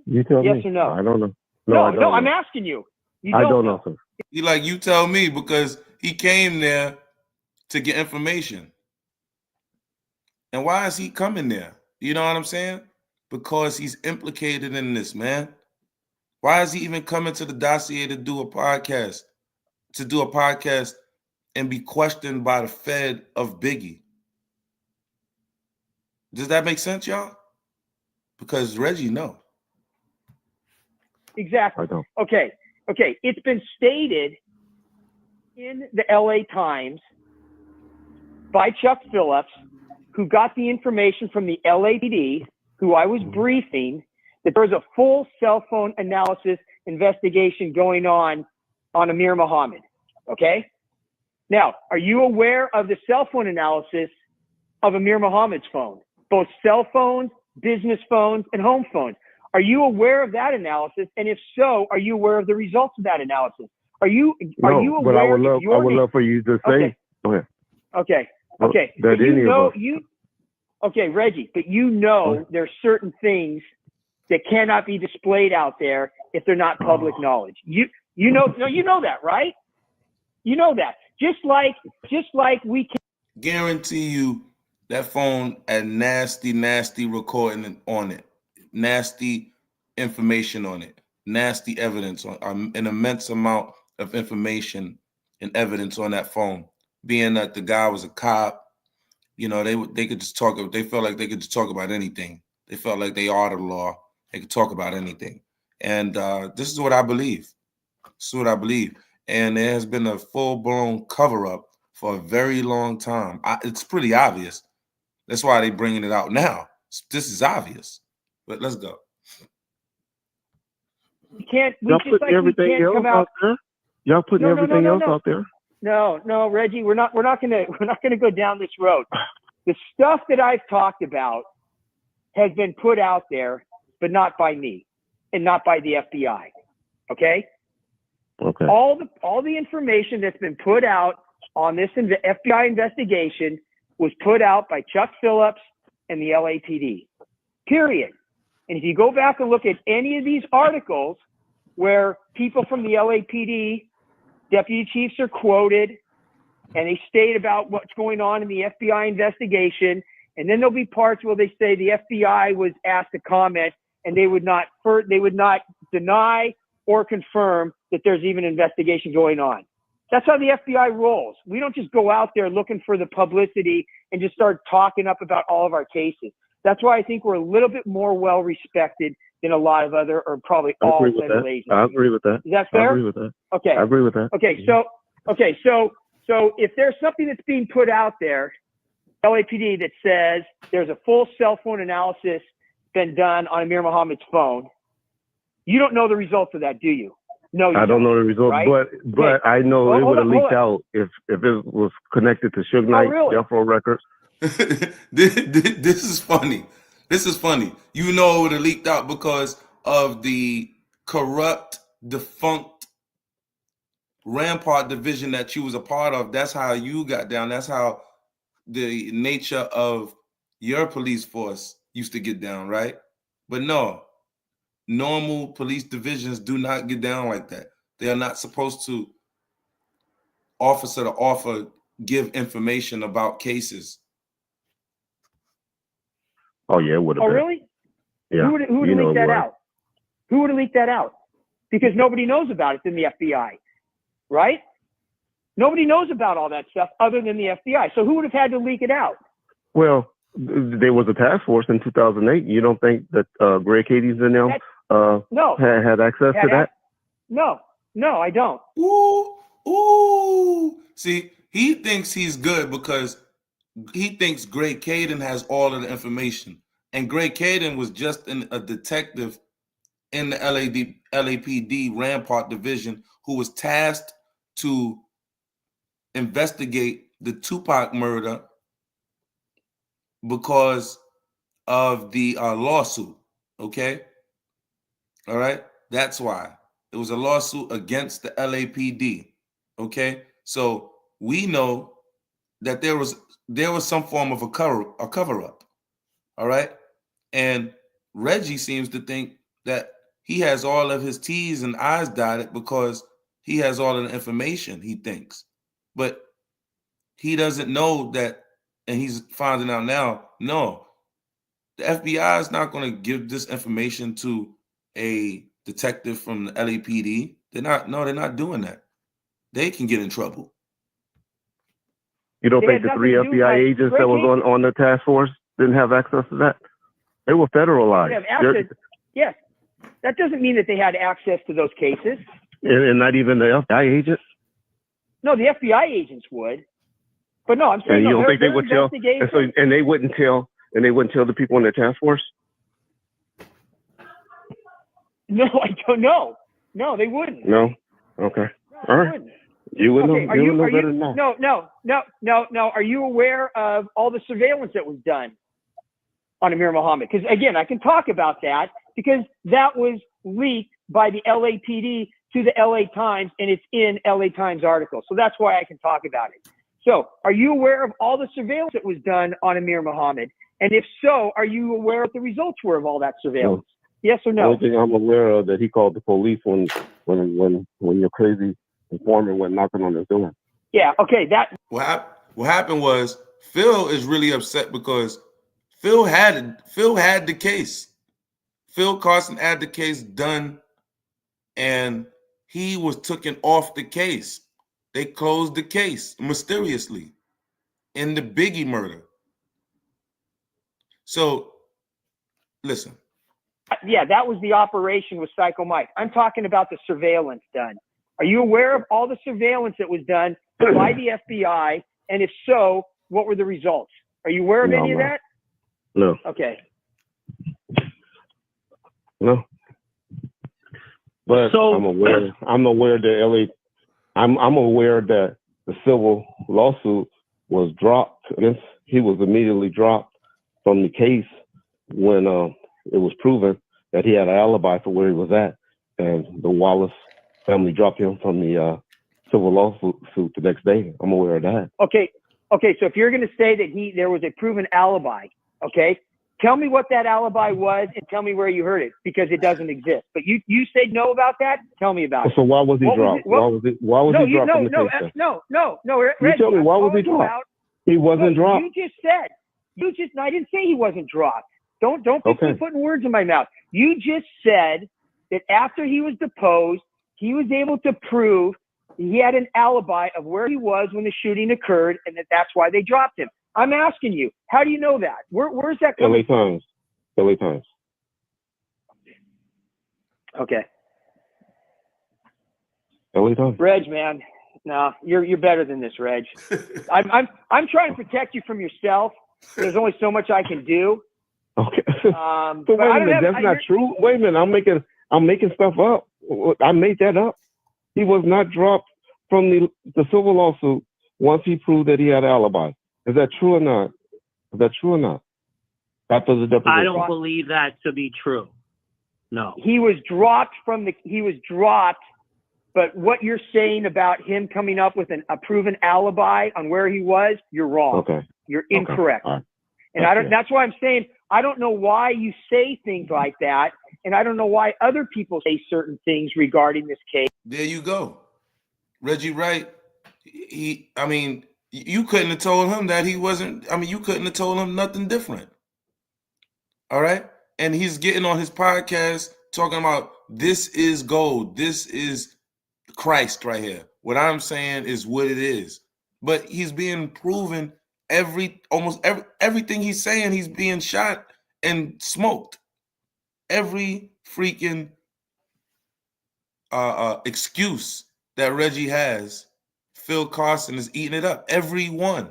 You tell me. Yes or no? I don't know. No, I don't know. I'm asking you. You I don't know, sir. You tell me, because he came there to get information. And why is he coming there? You know what I'm saying? Because he's implicated in this, man. Why is he even coming to the dossier to do a podcast? And be questioned by the Fed of Biggie? Does that make sense, y'all? Because Reggie, no. Exactly. I don't. Okay. It's been stated in the LA Times by Chuck Phillips, who got the information from the LAPD, who I was briefing, that there's a full cell phone analysis investigation going on Amir Muhammad. Okay? Now, are you aware of the cell phone analysis of Amir Muhammad's phone? Both cell phones, business phones, and home phones. Are you aware of that analysis? And if so, are you aware of the results of that analysis? Are you aware? But I would love for you to say. Okay. Go ahead. Okay. That any of us. Okay, Reggie, but there's certain things that cannot be displayed out there if they're not public knowledge. You know that, right? You know that. Just like we can Guarantee you that phone had nasty recording on it, nasty information on it, nasty evidence on an immense amount of information and evidence on that phone. Being that the guy was a cop, they could just talk. They felt like they could just talk about anything. They felt like they are the law. They could talk about anything. And this is what I believe. And there has been a full-blown cover-up for a very long time. It's pretty obvious. That's why they're bringing it out now. This is obvious. But let's go. Y'all putting everything else out there? Y'all putting everything else out there? No, Reggie, we're not gonna go down this road. The stuff that I've talked about has been put out there, but not by me and not by the FBI. Okay? Okay. All the information that's been put out on this FBI investigation was put out by Chuck Phillips and the LAPD. Period. And if you go back and look at any of these articles where people from the LAPD deputy chiefs are quoted and they state about what's going on in the FBI investigation, and then there'll be parts where they say the FBI was asked to comment and they would not deny or confirm that there's even an investigation going on. That's how the FBI rolls. We don't just go out there looking for the publicity and just start talking up about all of our cases. That's why I think we're a little bit more well respected than a lot of other, or probably all federal agencies. I agree with that. Is that fair? I agree with that. Okay. I agree with that. Okay. So if there's something that's being put out there, LAPD, that says there's a full cell phone analysis been done on Amir Muhammad's phone, you don't know the results of that, do you? No, I don't know the results, right? but I know it would have leaked out if it was connected to Suge Knight, Death Row Records. This is funny. You know it would have leaked out because of the corrupt, defunct Rampart division that you was a part of. That's how you got down. That's how the nature of your police force used to get down, right? But no, normal police divisions do not get down like that. They are not supposed to, officer to officer, give information about cases. Oh yeah, it would have been. Oh really? Yeah. Who would have leaked that out? Who would have leaked that out? Because nobody knows about it than the FBI, right? Nobody knows about all that stuff other than the FBI. So who would have had to leak it out? Well, there was a task force in 2008. You don't think that Greg Katie's in them had access to that? No, I don't. Ooh. See, he thinks he's good because he thinks Greg Caden has all of the information. And Greg Caden was just a detective in the LAPD Rampart division who was tasked to investigate the Tupac murder because of the lawsuit. Okay. All right. That's why it was a lawsuit against the LAPD. Okay. So we know that there was some form of a cover up. All right. And Reggie seems to think that he has all of his T's and I's dotted because he has all of the information, he thinks. But he doesn't know that, and he's finding out now, no, the FBI is not going to give this information to a detective from the LAPD. They're not doing that. They can get in trouble. You don't think the 3 FBI agents that was on the task force didn't have access to that? They were federalized. Yes. That doesn't mean that they had access to those cases. And not even the FBI agents? No, the FBI agents would. But no, I'm saying and you don't think they would tell? And they wouldn't tell the people in the task force? No, I don't know. No, they wouldn't. No? Okay. All right. You would know, you would know better than that. No. Are you aware of all the surveillance that was done on Amir Muhammad? Because again, I can talk about that because that was leaked by the LAPD to the LA Times, and it's in LA Times article. So that's why I can talk about it. So are you aware of all the surveillance that was done on Amir Muhammad? And if so, are you aware what the results were of all that surveillance? No. Yes or no? The only thing I'm aware of that he called the police when your crazy informant went knocking on his door. Yeah, okay. What happened was Phil is really upset because Phil had the case. Phil Carson had the case done, and he was taken off the case. They closed the case mysteriously in the Biggie murder. So, listen. Yeah, that was the operation with Psycho Mike. I'm talking about the surveillance done. Are you aware of all the surveillance that was done by the FBI? And if so, what were the results? Are you aware of any of that? No. Okay. No. But so, I'm aware that I'm aware that the civil lawsuit was dropped. He was immediately dropped from the case when it was proven that he had an alibi for where he was at, and the Wallace family dropped him from the civil lawsuit the next day. I'm aware of that. Okay. So if you're going to say that there was a proven alibi, okay, tell me what that alibi was and tell me where you heard it, because it doesn't exist. But you said no about that. Tell me about it. So why was he dropped? Why was he dropped from the case? No. You tell me why was he dropped? He wasn't dropped. I didn't say he wasn't dropped. Don't be putting words in my mouth. You just said that after he was deposed, he was able to prove he had an alibi of where he was when the shooting occurred, and that's why they dropped him. I'm asking you, how do you know that? Where's that coming from? LA Times. Okay. LA Times. Reg, man, no, you're better than this, Reg. I'm trying to protect you from yourself. There's only so much I can do. Okay. But wait a minute, that's not true. Wait a minute, I'm making stuff up. I made that up. He was not dropped from the civil lawsuit once he proved that he had an alibi. Is that true or not? After the deposition. I don't believe that to be true. No. He was dropped but what you're saying about him coming up with a proven alibi on where he was, you're wrong. Okay. You're incorrect. Right. And that's why I'm saying I don't know why you say things like that, and I don't know why other people say certain things regarding this case. There you go. Reggie Wright, you couldn't have told him that he wasn't, you couldn't have told him nothing different. All right? And he's getting on his podcast talking about this is gold. This is Christ right here. What I'm saying is what it is. But he's being proven almost everything he's saying, he's being shot and smoked. Every freaking excuse that Reggie has, Phil Carson is eating it up. Every one.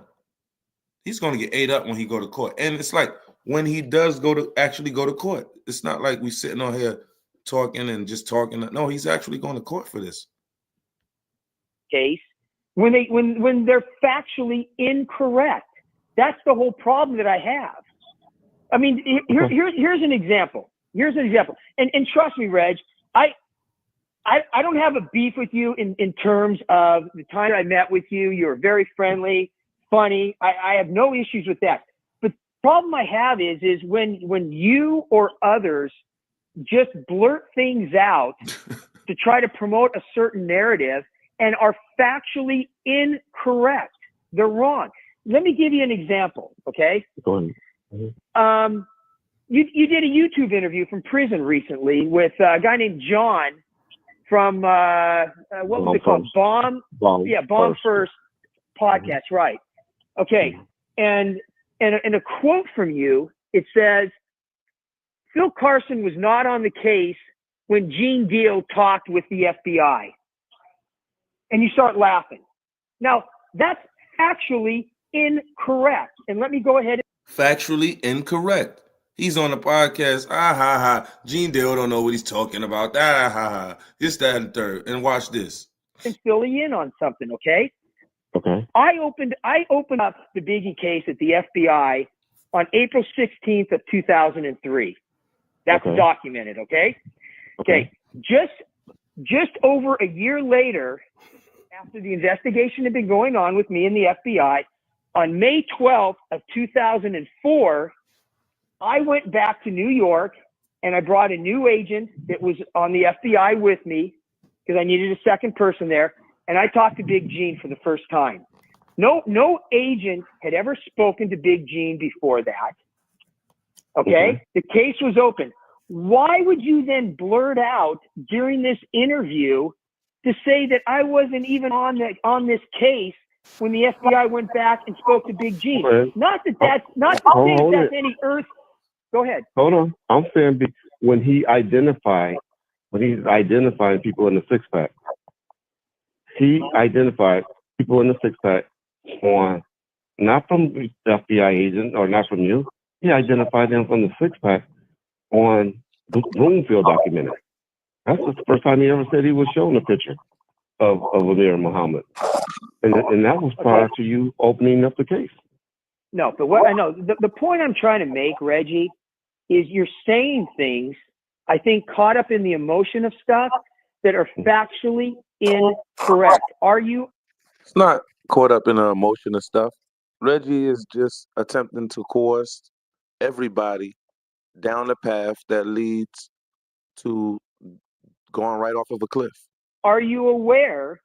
He's going to get ate up when he go to court. And it's like when he does actually go to court. It's not like we sitting on here talking and just talking. No, he's actually going to court for this case. when they're factually incorrect. That's the whole problem that I have. I mean, here's an example. And trust me, Reg, I don't have a beef with you in terms of the time I met with you. You were very friendly, funny. I have no issues with that. But the problem I have is when you or others just blurt things out to try to promote a certain narrative and are factually incorrect. They're wrong. Let me give you an example, okay? Go ahead. You did a YouTube interview from prison recently with a guy named John from what was it called? Bomb First podcast, right? Okay, and a quote from you. It says, "Phil Carson was not on the case when Gene Deal talked with the FBI," and you start laughing. Now that's actually incorrect. And let me go ahead. Factually incorrect. He's on the podcast. Gene Dale don't know what he's talking about. This, that, and third. And watch this. And fill you in on something, okay? Okay. I opened up the Biggie case at the FBI on April 16th of 2003. That's documented, okay? Okay. Just over a year later, after the investigation had been going on with me and the FBI, on May 12th of 2004, I went back to New York and I brought a new agent that was on the FBI with me because I needed a second person there. And I talked to Big Gene for the first time. No agent had ever spoken to Big Gene before that. Okay? The case was open. Why would you then blurt out during this interview to say that I wasn't even on this case when the FBI went back and spoke to Big Gene? Not to say that's any earth. Go ahead. Hold on. I'm saying when he's identifying people in the six pack, he identified people in the six pack on, not from the FBI agent or not from you. He identified them from the six pack on the Bloomfield documentary. That's the first time he ever said he was shown a picture of Amir Muhammad. And that was prior to you opening up the case. No, but what I know, the point I'm trying to make, Reggie, is you're saying things, I think, caught up in the emotion of stuff that are factually incorrect. Are you? It's not caught up in the emotion of stuff. Reggie is just attempting to coerce everybody down the path that leads to going right off of a cliff. Are you aware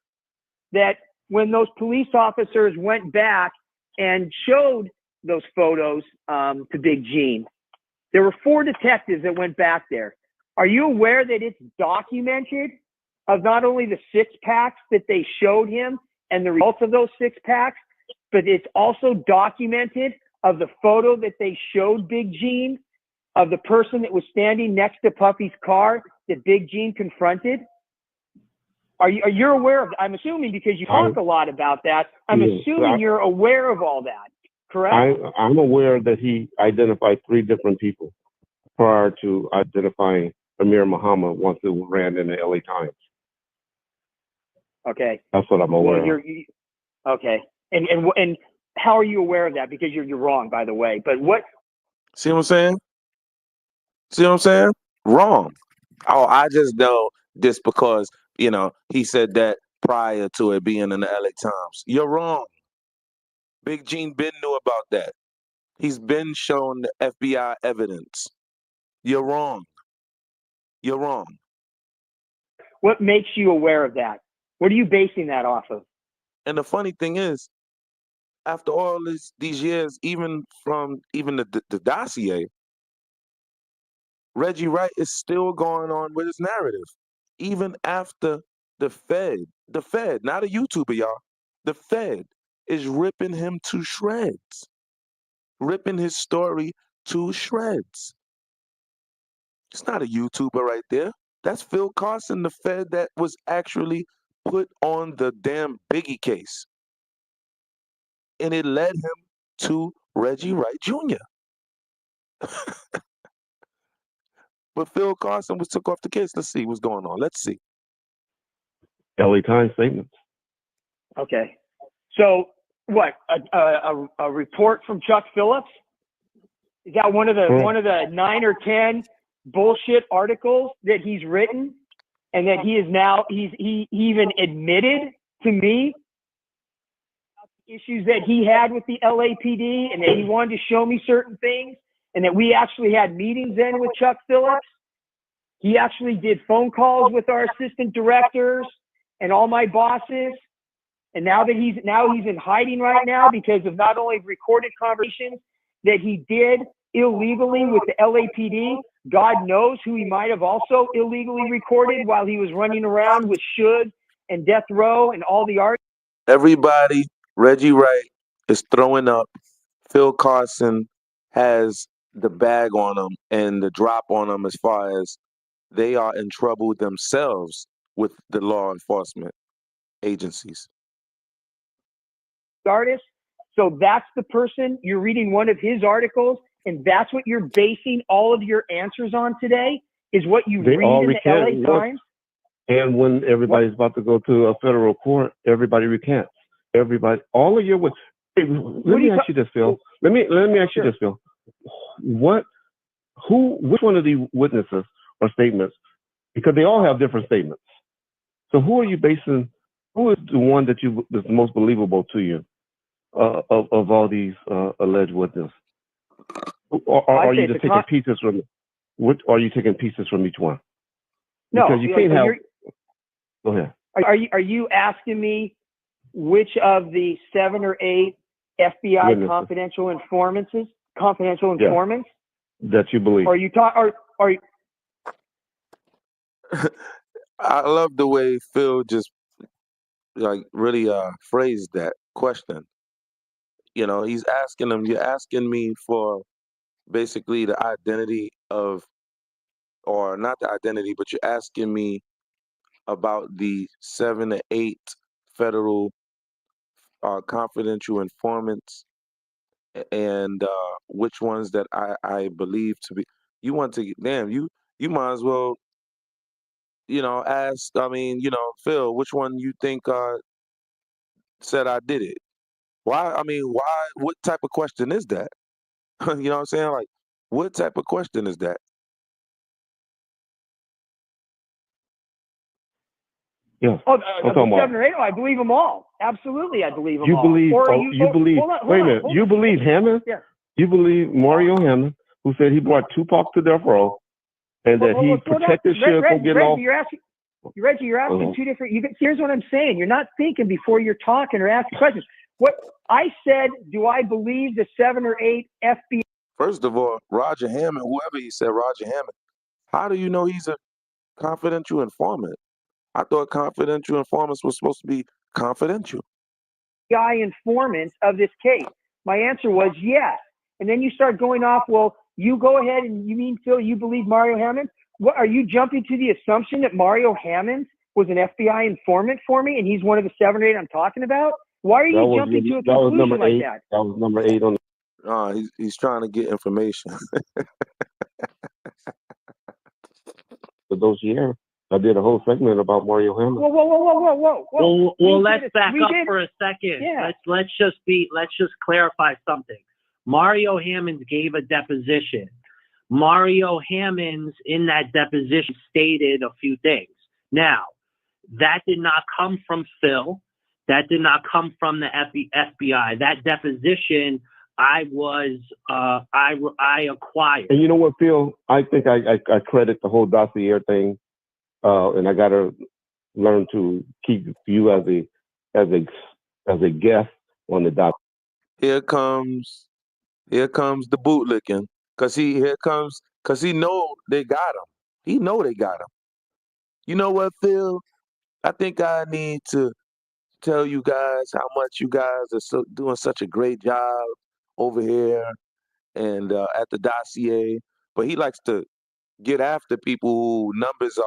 that when those police officers went back and showed those photos to Big Gene, there were 4 detectives that went back there. Are you aware that it's documented of not only the 6-packs that they showed him and the results of those 6-packs, but it's also documented of the photo that they showed Big Gene of the person that was standing next to Puffy's car that Big Gene confronted? Are you aware of that? I'm assuming because you talk a lot about that. I'm assuming you're aware of all that, correct? I'm aware that he identified 3 different people prior to identifying Amir Muhammad once it ran in the LA Times. Okay. That's what I'm aware of. Okay. And how are you aware of that? Because you're wrong, by the way. But what? See what I'm saying? Wrong. Oh, I just know this because, he said that prior to it being in the LA Times. You're wrong. Big Gene been knew about that. He's been shown the FBI evidence. You're wrong. What makes you aware of that? What are you basing that off of? And the funny thing is, after all these years, even the dossier, Reggie Wright is still going on with his narrative. Even after the Fed, not a YouTuber, y'all, the Fed is ripping him to shreds, ripping his story to shreds. It's not a YouTuber right there. That's Phil Carson, the Fed that was actually put on the damn Biggie case. And it led him to Reggie Wright Jr. But Phil Carson was took off the case. Let's see what's going on. Let's see. LA Times statements. Okay. So what? A report from Chuck Phillips? Is that one of the 9 or 10 bullshit articles that he's written, and that he even admitted to me issues that he had with the LAPD, and that he wanted to show me certain things, and that we actually had meetings then with Chuck Phillips. He actually did phone calls with our assistant directors and all my bosses. And now he's in hiding right now because of not only recorded conversations that he did illegally with the LAPD, God knows who he might have also illegally recorded while he was running around with Should and Death Row and all the art. Everybody, Reggie Wright is throwing up. Phil Carson has the bag on him and the drop on him as far as they are in trouble themselves with the law enforcement agencies. Artist. So that's the person, you're reading one of his articles, and that's what you're basing all of your answers on today, is what you read in the LA Times? And when everybody's about to go to a federal court, everybody recants. Everybody, all of your witnesses. Hey, let me ask you this, Phil. Let me ask you this, Phil. Which one of the witnesses or statements, because they all have different statements. So who is the one that is most believable to you of all these alleged witnesses? Or are you just taking pieces from? What are you taking pieces from each one? No, because you can't have. Go ahead. Are you asking me which of the 7 or 8 FBI witnesses. confidential informants that you believe? Or you talk? Are you? I love the way Phil just really phrased that question. He's asking them, you're asking me for basically the identity of, or not the identity, but you're asking me about the 7 to 8 federal confidential informants and which ones that I believe to be. You want to, damn, you might as well, ask, Phil, which one you think said I did it? Why? What type of question is that? You know what I'm saying? Like, what type of question is that? Yeah. Oh, the 7 or 8. Oh, I believe them all. Absolutely, I believe them all. You believe? Wait a minute. You believe Hammond? Yeah. You believe Mario Hammond, who said he brought Tupac to death row, and that he protected Suge from getting off? Reggie, you're asking two different. Here's what I'm saying. You're not thinking before you're talking or asking questions. What I said, do I believe the 7 or 8 FBI? First of all, Roger Hammond, whoever he said, Roger Hammond, how do you know he's a confidential informant? I thought confidential informants were supposed to be confidential. FBI informants of this case. My answer was yes. And then you start going off, well, you go ahead and you mean, Phil, you believe Mario Hammond? What, are you jumping to the assumption that Mario Hammond was an FBI informant for me and he's one of the 7 or 8 I'm talking about? Why are you jumping to a conclusion like that? That was number 8 on the... he's trying to get information. For those years, I did a whole segment about Mario Hammond. Whoa. Well, let's back up for a second. Yeah. Let's just clarify something. Mario Hammonds gave a deposition. Mario Hammonds in that deposition stated a few things. Now, that did not come from Phil. That did not come from the FBI. That deposition I acquired. And you know what, Phil? I think I credit the whole dossier thing, and I got to learn to keep you as a guest on the dossier. Here comes the bootlicking, cause he know they got him. He know they got him. You know what, Phil? I think I need to tell you guys how much you guys are doing such a great job over here and at the dossier. But he likes to get after people who numbers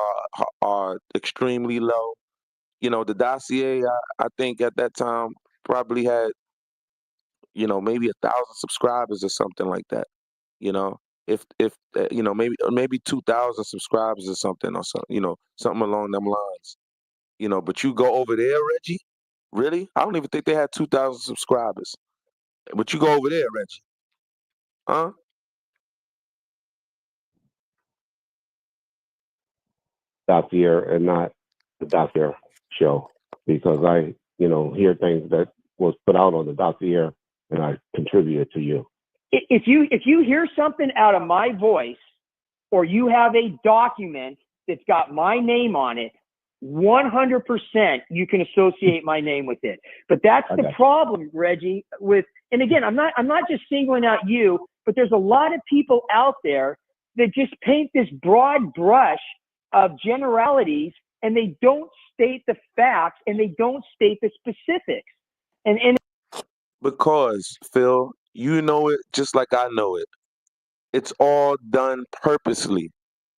are extremely low. The dossier, I think at that time probably had, maybe 1,000 subscribers or something like that. If maybe 2,000 subscribers or something, something along them lines. But you go over there, Reggie, Really? I don't even think they had 2,000 subscribers. But you go over there, Reggie. Huh? Dossier and not the Dossier show, because I, hear things that was put out on the Dossier and I contributed to you. If you hear something out of my voice, or you have a document that's got my name on it, 100% you can associate my name with it. But that's the problem, Reggie, and again, I'm not just singling out you, but there's a lot of people out there that just paint this broad brush of generalities, and they don't state the facts and they don't state the specifics. And because, Phil, you know it just like I know it. It's all done purposely.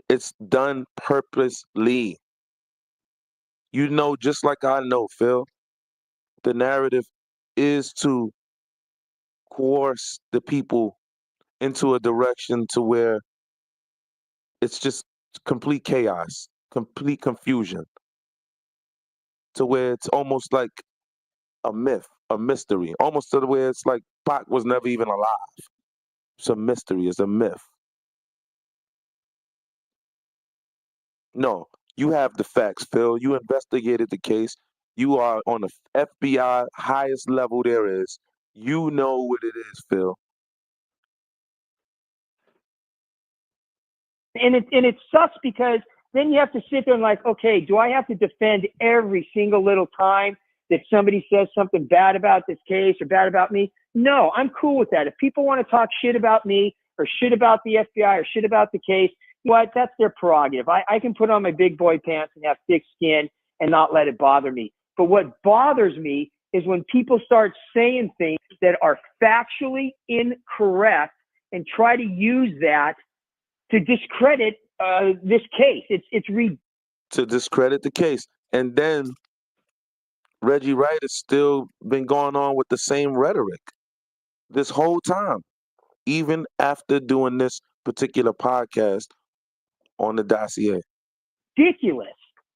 It's done purposely. You know just like I know, Phil. The narrative is to coerce the people into a direction to where it's just complete chaos, complete confusion, to where it's almost like a myth, a mystery, almost to the where it's like Pac was never even alive. It's a mystery, it's a myth. No, you have the facts, Phil. You investigated the case. You are on the FBI highest level there is. You know what it is, Phil. And it sucks, because then you have to sit there and like, okay, do I have to defend every single little time that somebody says something bad about this case or bad about me? No, I'm cool with that. If people want to talk shit about me or shit about the FBI or shit about the case, what? That's their prerogative. I can put on my big boy pants and have thick skin and not let it bother me. But what bothers me is when people start saying things that are factually incorrect and try to use that to discredit this case. It's to discredit the case. And then Reggie Wright has still been going on with the same rhetoric this whole time, even after doing this particular podcast on the dossier. ridiculous.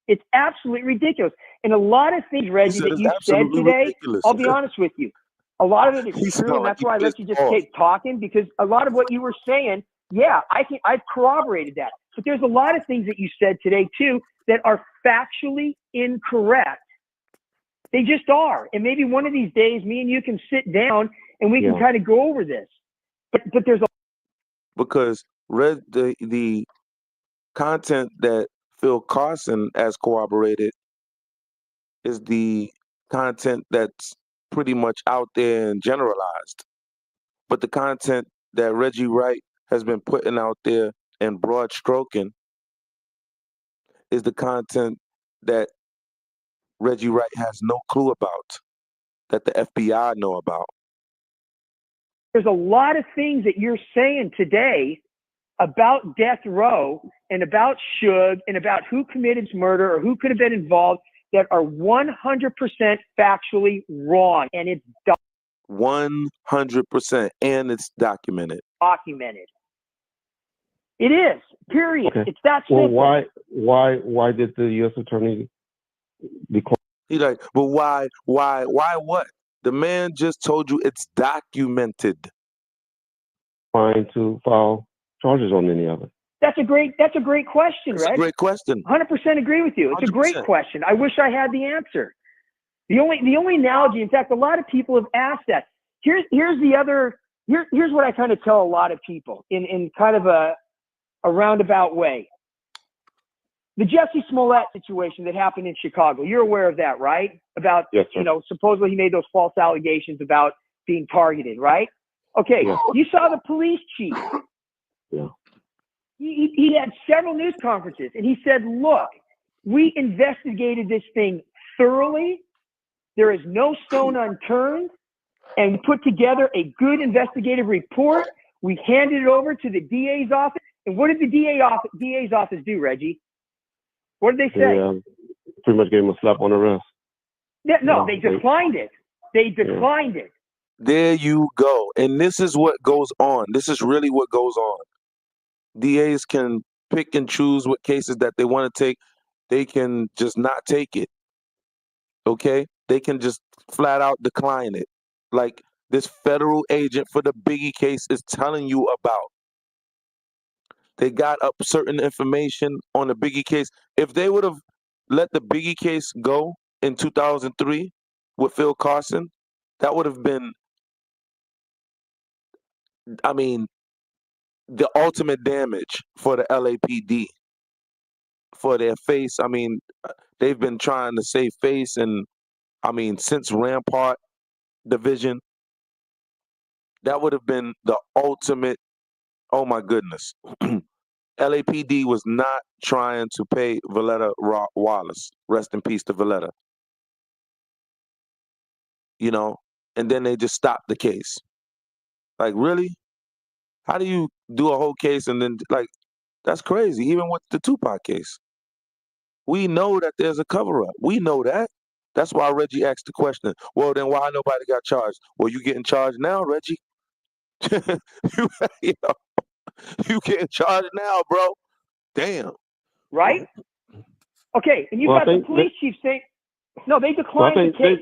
It's absolutely ridiculous. And a lot of things, Reggie, that you said today, ridiculous. I'll be honest with you, a lot of it He is sound true, and like that's he why I let pissed you just off. keep talking, because a lot of what you were saying, yeah, I've corroborated that. But there's a lot of things that you said today too that are factually incorrect. They just are. And maybe one of these days, me and you can sit down and we can kind of go over this. But there's a because the content that Phil Carson has corroborated is the content that's pretty much out there and generalized. But the content that Reggie Wright has been putting out there in broad stroking is the content that Reggie Wright has no clue about, that the FBI know about. There's a lot of things that you're saying today about death row and about Suge and about who committed murder or who could have been involved that are 100% factually wrong. And it's 100%. And it's documented. It is, period. Okay. It's that simple. Well, why did the U.S. attorney decline? He's like, but why what? The man just told you it's documented. Trying to file charges on any of it. That's a great question, That's Reg. a great question. 100% agree with you. It's a great 100%. question. I wish I had the answer. The only analogy, in fact, a lot of people have asked that. Here's what I kind of tell a lot of people in kind of a roundabout way. The Jussie Smollett situation that happened in Chicago, you're aware of that, right? About, yes, sir. Supposedly he made those false allegations about being targeted, right? Okay, yes. You saw the police chief. Yeah. He had several news conferences, and he said, look, we investigated this thing thoroughly. There is no stone unturned, and we put together a good investigative report. We handed it over to the DA's office. And what did the DA's office do, Reggie? What did they say? Pretty much gave him a slap on the wrist. No, they declined it. They declined it. There you go. And this is what goes on. This is really what goes on. DAs can pick and choose what cases that they want to take. They can just not take it. Okay? they can just flat out decline it. Like this federal agent for the Biggie case is telling you about. They got up certain information on the Biggie case. If they would have let the Biggie case go in 2003 with Phil Carson, that would have been, I mean, the ultimate damage for the LAPD, for their face. I mean, they've been trying to save face, and I mean, since Rampart Division, that would have been the ultimate. Oh my goodness. LAPD was not trying to pay Valletta Wallace. Rest in peace to Valletta. You know, and then they just stopped the case. Like, really? How do you do a whole case and then, like, that's crazy. Even with the Tupac case, we know that there's a cover-up. We know that. That's why Reggie asked the question. Well, then why nobody got charged? Well, you getting charged now, Reggie. you know, you getting charged now, bro. Damn. Right? Okay, and you've got the police chief saying, no, they declined the case,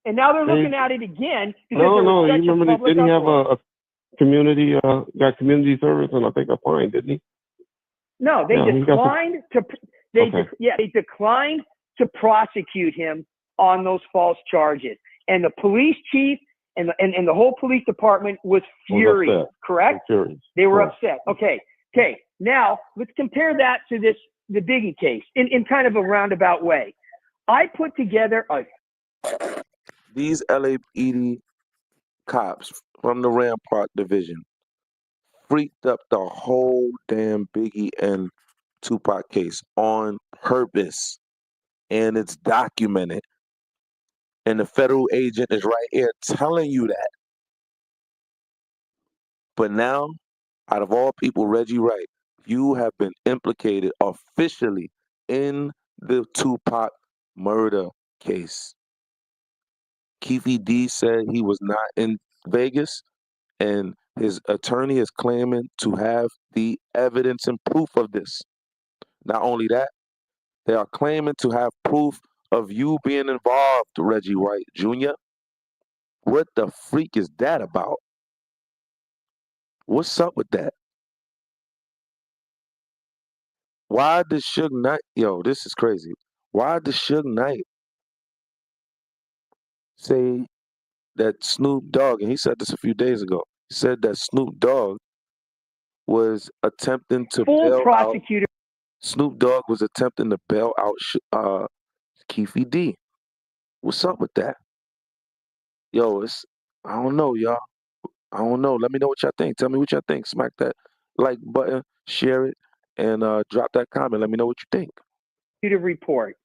and now they're looking at it again because there was such you remember a public didn't he have uproar. a community got community service and I think a fine, didn't he? No, they declined to. They declined to prosecute him on those false charges, and the police chief and the whole police department was furious. Correct? They were upset. Okay. Now let's compare that to the Biggie case in kind of a roundabout way. I put together these LAPD cops from the Rampart Division freaked up the whole damn Biggie and Tupac case on purpose, and it's documented. And the federal agent is right here telling you that. But now, out of all people, Reggie Wright, you have been implicated officially in the Tupac murder case. Keefe D said he was not in Vegas, and his attorney is claiming to have the evidence and proof of this. Not only that, they are claiming to have proof of you being involved, Reggie Wright Jr. What the freak is that about? What's up with that? Why did Suge Knight, this is crazy. Why did Suge Knight say that Snoop Dogg, and he said this a few days ago, he said that Snoop Dogg was attempting to bail out. Snoop Dogg was attempting to bail out Keefe D. What's up with that? I don't know, y'all. I don't know. Let me know what y'all think. Tell me what y'all think. Smack that like button, share it, and drop that comment. Let me know what you think. Report.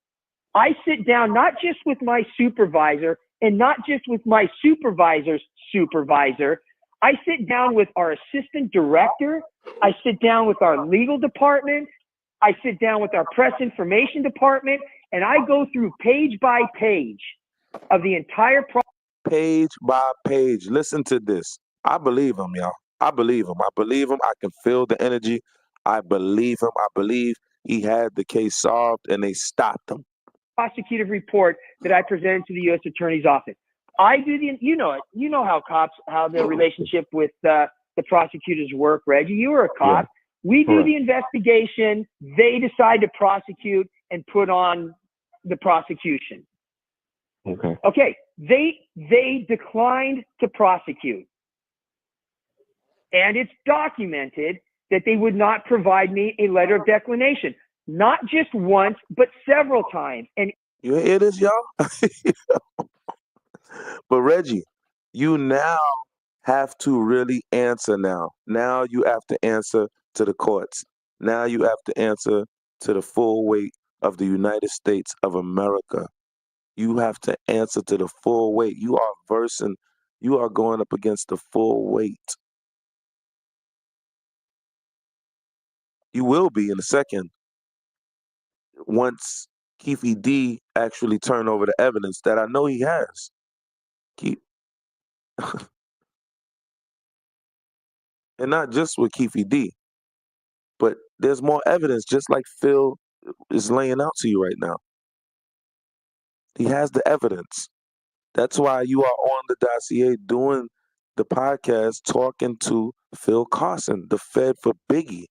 I sit down not just with my supervisor and not just with my supervisor's supervisor. I sit down with our assistant director. I sit down with our legal department. I sit down with our press information department, and I go through page by page of the entire process. Page by page. Listen to this. I believe him, y'all. I believe him. I can feel the energy. I believe him. I believe he had the case solved and they stopped him. Prosecutive report that I presented to the U.S. Attorney's Office. I do you know how the relationship with the prosecutors work, Reggie. You were a cop. Yeah. We do the investigation. They decide to prosecute and put on the prosecution. Okay. They declined to prosecute. And it's documented that they would not provide me a letter of declination. Not just once, but several times. And you hear this, y'all? But Reggie, you now have to really answer now. Now you have to answer to the courts. Now you have to answer to the full weight of the United States of America. You have to answer to the full weight. You are going up against the full weight. You will be in a second once Keefe D actually turn over the evidence that I know he has. And not just with Keefe D, but there's more evidence, just like Phil is laying out to you right now. He has the evidence. That's why you are on the dossier doing the podcast talking to Phil Carson, the Fed for Biggie.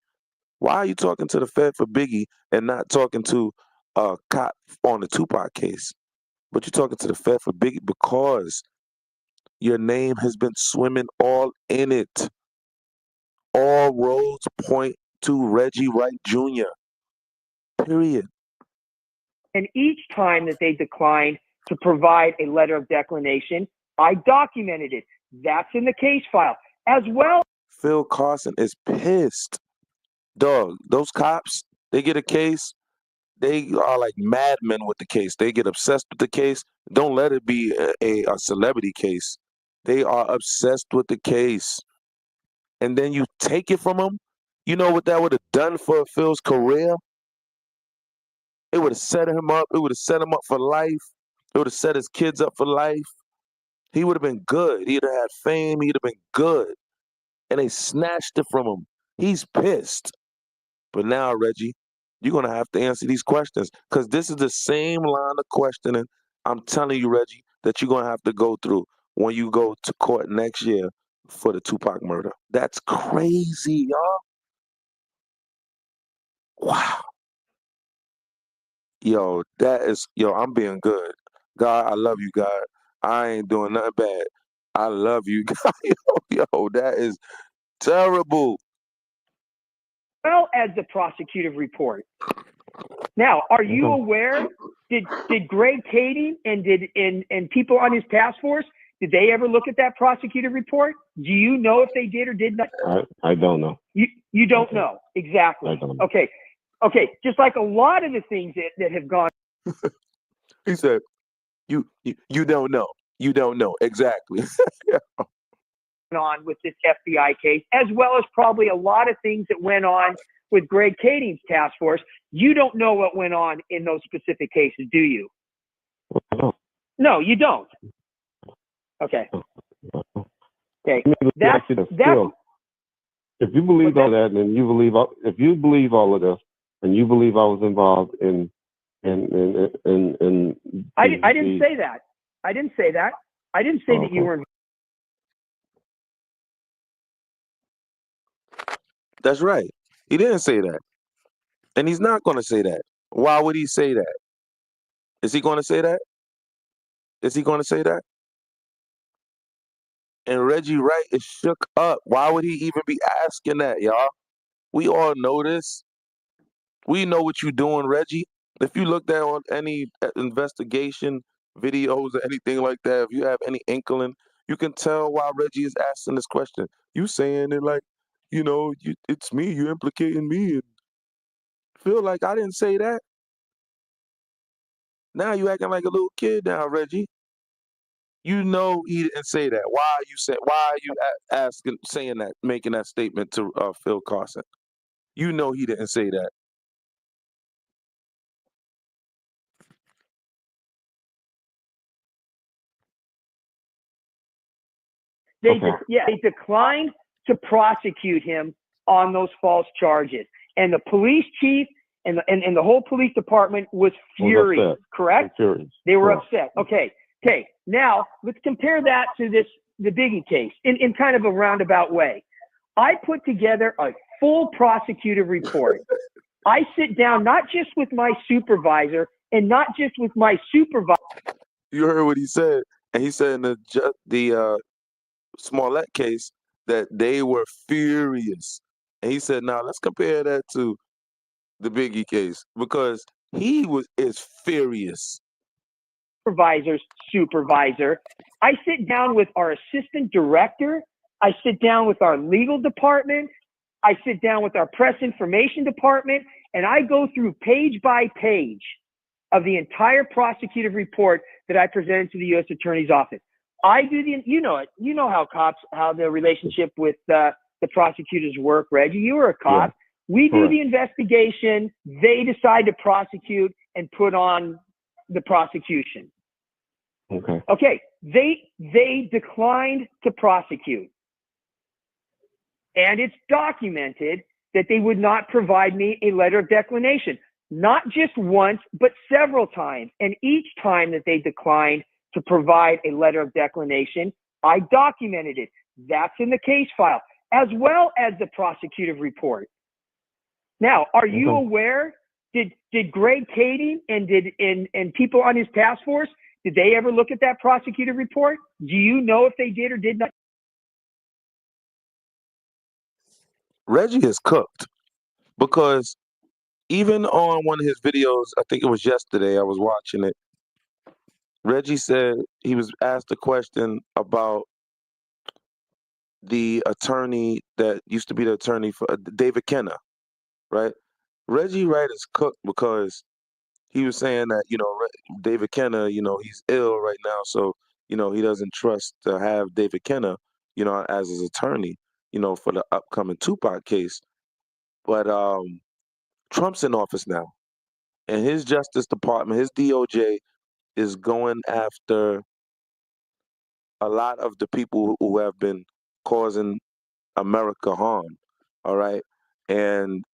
Why are you talking to the Fed for Biggie and not talking to a cop on the Tupac case? But you're talking to the Fed for Biggie because your name has been swimming all in it. All roads point to Reggie Wright Jr. Period. And each time that they declined to provide a letter of declination, I documented it. That's in the case file as well. Phil Carson is pissed. Dog, those cops, they get a case, they are like madmen with the case. They get obsessed with the case. Don't let it be a celebrity case. They are obsessed with the case. And then you take it from them. You know what that would have done for Phil's career? It would have set him up. It would have set him up for life. It would have set his kids up for life. He would have been good. He'd have had fame. He'd have been good. And they snatched it from him. He's pissed. But now, Reggie, you're going to have to answer these questions because this is the same line of questioning, I'm telling you, Reggie, that you're going to have to go through when you go to court next year for the Tupac murder. That's crazy, y'all. Wow. Yo, I'm being good. God, I love you, God. I ain't doing nothing bad. I love you, God. Yo, that is terrible. Well as the prosecutive report. Now, are you aware? Did Greg Kading and people on his task force, did they ever look at that prosecutive report? Do you know if they did or did not? I don't know. You don't know exactly. I don't know. Okay. Just like a lot of the things that have gone. He said, "You don't know. You don't know exactly." On with this FBI case, as well as probably a lot of things that went on with Greg Kading's task force. You don't know what went on in those specific cases, do you? No, you don't. Okay. Okay. That's if you believe all that, and if you believe all of this, and you believe I was involved in I didn't say that. I didn't say that. I didn't say that you were. That's right. He didn't say that. And he's not going to say that. Why would he say that? Is he going to say that? Is he going to say that? And Reggie Wright is shook up. Why would he even be asking that, y'all? We all know this. We know what you're doing, Reggie. If you look down on any investigation videos or anything like that, if you have any inkling, you can tell why Reggie is asking this question. You saying it like, it's me, you're implicating me. And feel like I didn't say that. Now you acting like a little kid now, Reggie. You know he didn't say that. Why are you saying that, making that statement to Phil Carson? You know he didn't say that. They declined to prosecute him on those false charges, and the police chief and the whole police department was furious. Correct? They were upset. Okay. Now let's compare that to the Biggie case in kind of a roundabout way. I put together a full prosecutive report. I sit down not just with my supervisor and not just with my supervisor. You heard what he said, and he said in the Smollett case that they were furious, and he said, "Now let's compare that to the Biggie case because he is furious." Supervisor. I sit down with our assistant director. I sit down with our legal department. I sit down with our press information department, and I go through page by page of the entire prosecutive report that I presented to the U.S. Attorney's Office. I do you know how the relationship with the prosecutors work, Reggie. You were a cop. Yeah. We do the investigation. They decide to prosecute and put on the prosecution. Okay. They declined to prosecute. And it's documented that they would not provide me a letter of declination, not just once, but several times. And each time that they declined to provide a letter of declination. I documented it. That's in the case file, as well as the prosecutive report. Now, are you aware, did Greg Kading and people on his task force, did they ever look at that prosecutive report? Do you know if they did or did not? Reggie is cooked, because even on one of his videos, I think it was yesterday, I was watching it, Reggie said he was asked a question about the attorney that used to be the attorney for David Kenner, right? Reggie Wright is cooked because he was saying that, David Kenner, he's ill right now, so, he doesn't trust to have David Kenner, as his attorney, for the upcoming Tupac case. But Trump's in office now, and his Justice Department, his DOJ, is going after a lot of the people who have been causing America harm, all right? And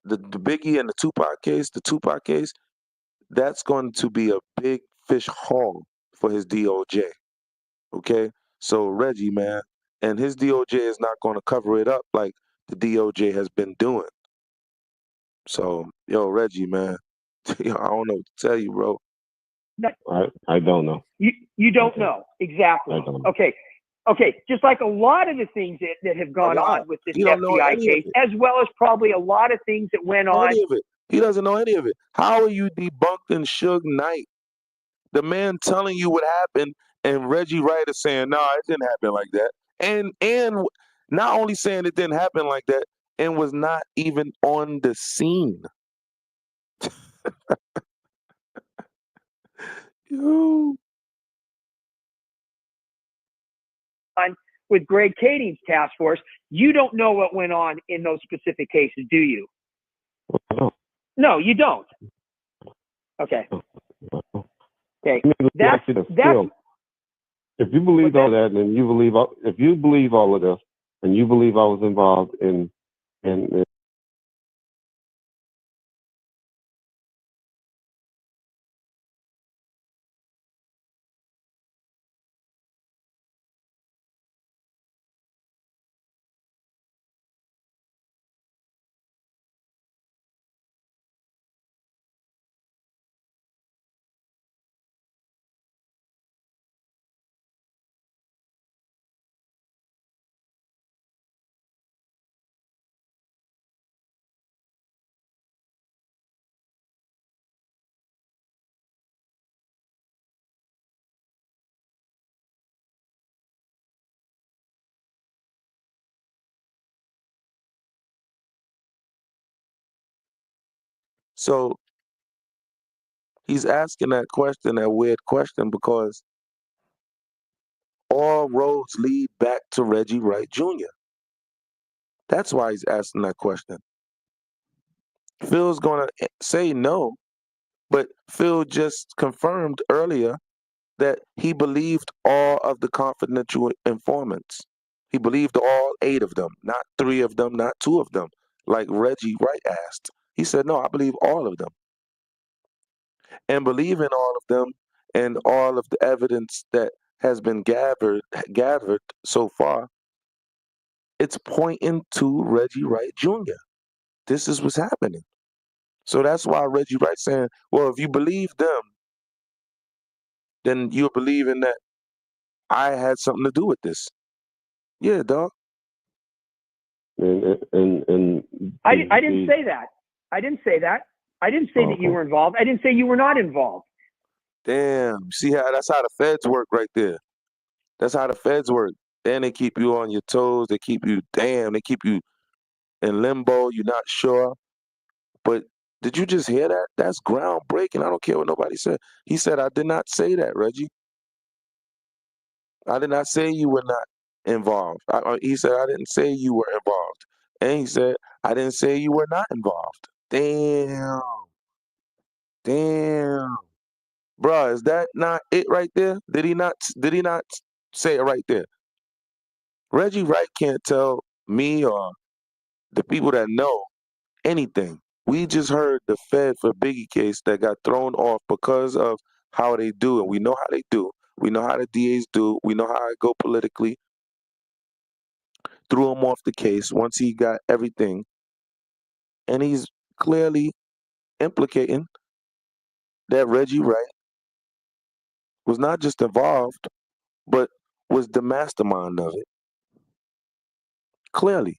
the Biggie and the Tupac case, that's going to be a big fish haul for his DOJ, okay? So Reggie, man, and his DOJ is not going to cover it up like the DOJ has been doing. So, Reggie, man, I don't know what to tell you, bro. I don't know. You don't know exactly. I don't know. Okay. Just like a lot of the things that have gone on with this FBI case, as well as probably a lot of things that went on. Any of it. He doesn't know any of it. How are you debunking Suge Knight? The man telling you what happened, and Reggie Wright is saying, "No, it didn't happen like that." And not only saying it didn't happen like that, and was not even on the scene. Yo. With Greg Kading's task force, you don't know what went on in those specific cases, do you? No, you don't. Okay. Okay. That's if you believe all that, and if you believe all of this, and you believe I was involved in So he's asking that weird question, because all roads lead back to Reggie Wright Jr. That's why he's asking that question. Phil's going to say no, but Phil just confirmed earlier that he believed all of the confidential informants. He believed all 8 of them, not 3 of them, not 2 of them, like Reggie Wright asked. He said, no, I believe all of them. And believing all of them and all of the evidence that has been gathered so far, it's pointing to Reggie Wright Jr. This is what's happening. So that's why Reggie Wright saying, well, if you believe them, then you're believing that I had something to do with this. Yeah, dog. and I didn't say that. I didn't say that. I didn't say that you were involved. I didn't say you were not involved. Damn. See that's how the feds work right there. That's how the feds work. Then they keep you on your toes. They keep you in limbo. You're not sure. But did you just hear that? That's groundbreaking. I don't care what nobody said. He said, I did not say that, Reggie. I did not say you were not involved. He said, I didn't say you were involved. And he said, I didn't say you were not involved. Damn. Bruh, is that not it right there? Did he not say it right there? Reggie Wright can't tell me or the people that know anything. We just heard the Fed for Biggie case that got thrown off because of how they do, and we know how they do. We know how the DAs do. We know how it go politically. Threw him off the case once he got everything, and he's clearly implicating that Reggie Wright was not just involved, but was the mastermind of it. Clearly.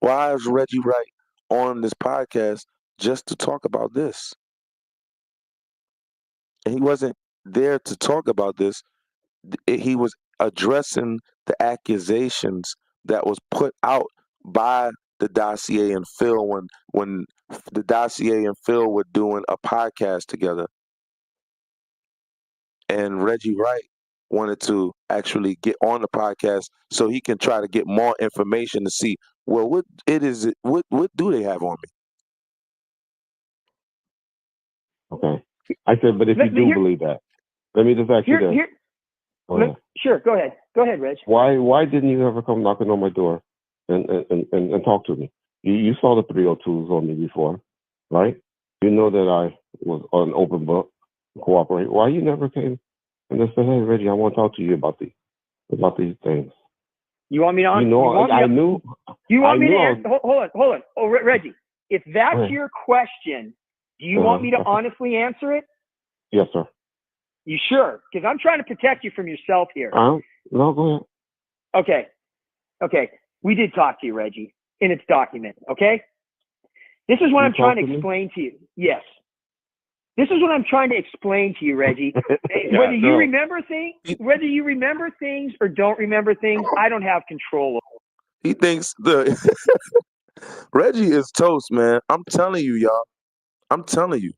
Why is Reggie Wright on this podcast just to talk about this? And he wasn't there to talk about this. He was addressing the accusations that was put out by the Dossier and Phil when the Dossier and Phil were doing a podcast together. And Reggie Wright wanted to actually get on the podcast so he can try to get more information to see, well, what do they have on me? Okay. I said, but if you do believe that, let me just ask you this. Sure, go ahead. Go ahead, Reg. Why didn't you ever come knocking on my door and talk to me? You saw the 302s on me before, right? You know that I was an open book, cooperate. Why you never came and just said, hey, Reggie, I want to talk to you about these things. You want me to? I knew. You want me to answer? Hold on. Oh, Reggie, if that's your question, do you want me to honestly answer it? Yes, sir. You sure? Because I'm trying to protect you from yourself here. No, go ahead. Okay. We did talk to you, Reggie, and it's documented. Okay. This is what I'm trying to explain to you. Yes. This is what I'm trying to explain to you, Reggie. Whether you remember things or don't remember things, I don't have control over. He thinks Reggie is toast, man. I'm telling you, y'all. I'm telling you.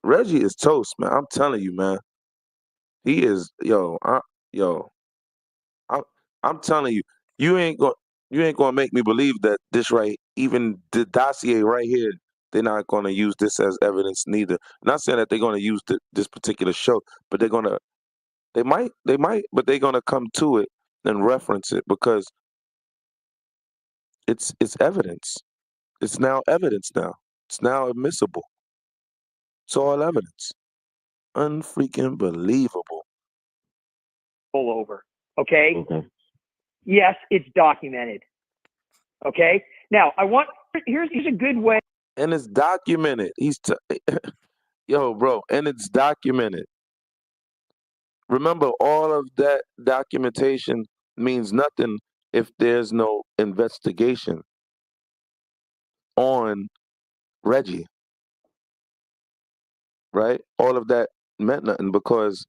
Reggie is toast, man. I'm telling you, man. He is, I'm telling you, you ain't gonna make me believe that this right, even the dossier right here, they're not gonna use this as evidence neither. Not saying that they're gonna use this particular show, but they might, but they're gonna come to it and reference it because it's evidence. It's now evidence now. It's now admissible. It's all evidence. Unfreaking believable. All over. Okay. Yes, it's documented. Okay. Now here's a good way. And it's documented. Yo, bro, and it's documented. Remember, all of that documentation means nothing if there's no investigation on Reggie. Right? All of that meant nothing because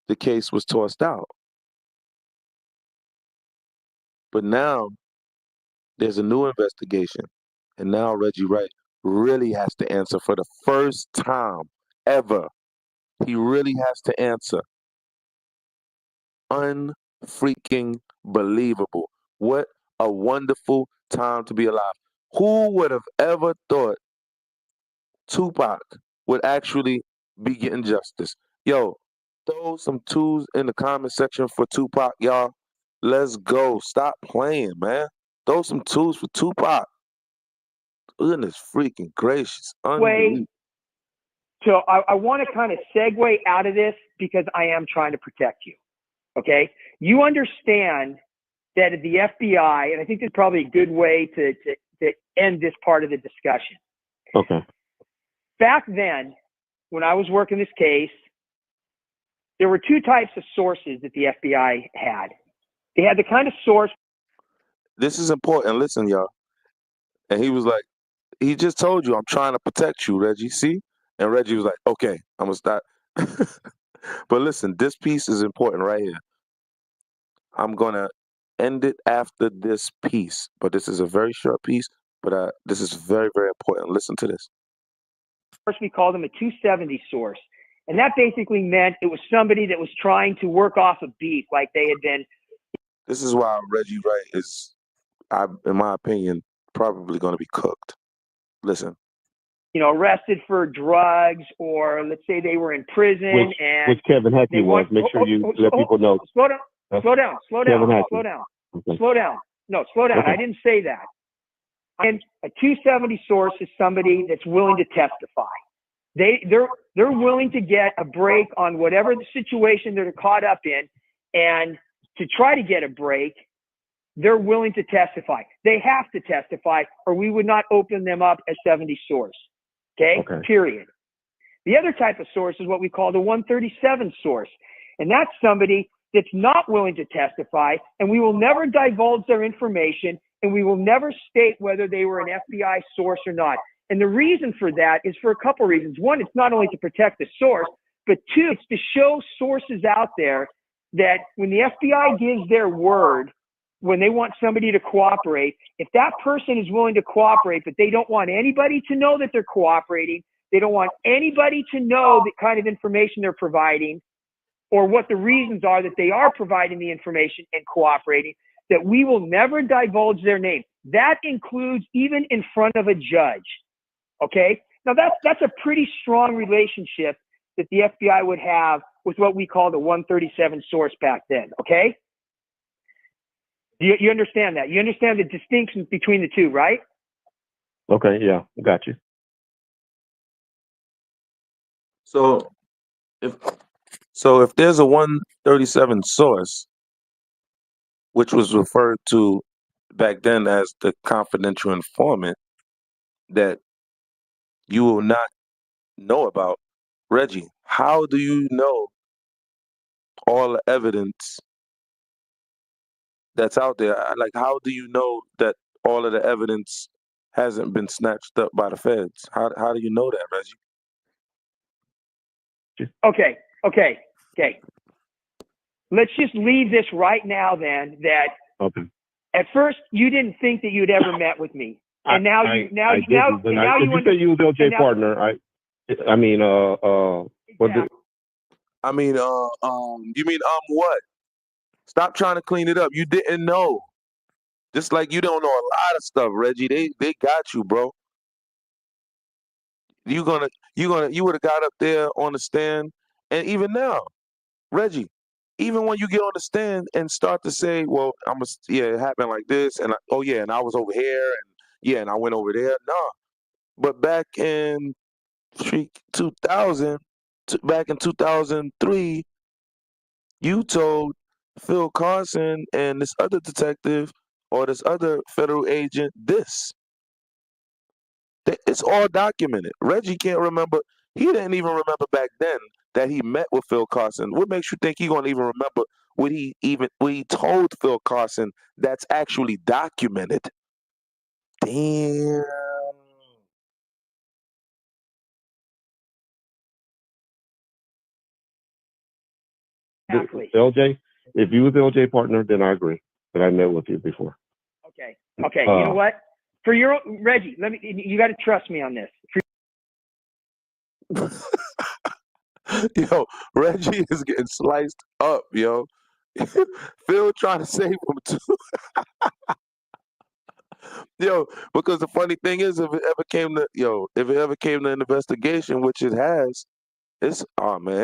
the case was tossed out. But now there's a new investigation. And now Reggie Wright really has to answer for the first time ever. He really has to answer. Unfreaking believable. What a wonderful time to be alive. Who would have ever thought Tupac would actually be getting justice? Yo, throw some twos in the comment section for Tupac, y'all. Let's go. Stop playing, man. Throw some twos for Tupac. Goodness freaking gracious. Unbelievable. So I want to kind of segue out of this because I am trying to protect you. Okay. You understand that the FBI, and I think this is probably a good way to end this part of the discussion. Okay. Back then, when I was working this case, there were two types of sources that the FBI had. They had the kind of source. This is important. Listen, y'all. And he was like, he just told you, I'm trying to protect you, Reggie. See? And Reggie was like, okay, I'm going to stop. But listen, this piece is important right here. I'm going to end it after this piece. But this is a very short piece, but this is very, very important. Listen to this. First, we called them a 270 source. And that basically meant it was somebody that was trying to work off a beef like they had been. This is why Reggie Wright is, in my opinion, probably going to be cooked. Listen. Arrested for drugs, or let's say they were in prison, which Kevin Hackney was. Make sure you let people know. Slow down. No, slow down. I didn't say that. And a 270 source is somebody that's willing to testify. they're willing to get a break on whatever the situation they're caught up in, and to try to get a break, they're willing to testify. They have to testify, or we would not open them up as 70 source. Okay? Period. The other type of source is what we call the 137 source. And that's somebody that's not willing to testify, and we will never divulge their information, and we will never state whether they were an FBI source or not. And the reason for that is for a couple of reasons. One, it's not only to protect the source, but two, it's to show sources out there that when the FBI gives their word, when they want somebody to cooperate, if that person is willing to cooperate, but they don't want anybody to know that they're cooperating, they don't want anybody to know the kind of information they're providing, or what the reasons are that they are providing the information and cooperating, that we will never divulge their name. That includes even in front of a judge. Okay? Now that's a pretty strong relationship that the FBI would have with what we call the 137 source back then. Okay? You understand that? You understand the distinctions between the two, right? Okay, yeah, got you. So if there's a 137 source, which was referred to back then as the confidential informant, that you will not know about, Reggie, how do you know all the evidence that's out there? Like, how do you know that all of the evidence hasn't been snatched up by the feds? How do you know that, Reggie? Okay. Let's just leave this right now then, that at first you didn't think that you'd ever met with me. And now you say you was LJ partner. You mean what? Stop trying to clean it up. You didn't know. Just like you don't know a lot of stuff, Reggie. They got you, bro. You would have got up there on the stand, and even now, Reggie, even when you get on the stand and start to say, well, it happened like this, and and I was over here, and I went over there. No. But back in 2003, you told Phil Carson and this other detective or this other federal agent this. It's all documented. Reggie can't remember. He didn't even remember back then that he met with Phil Carson. What makes you think he's gonna even remember what he told Phil Carson that's actually documented? Damn. Exactly. LJ, if you was LJ partner, then I agree that I met with you before. Okay. You know what? For your Reggie, you got to trust me on this. Yo, Reggie is getting sliced up, yo. Phil trying to save him too. Yo, because the funny thing is, if it ever came to an investigation, which it has, it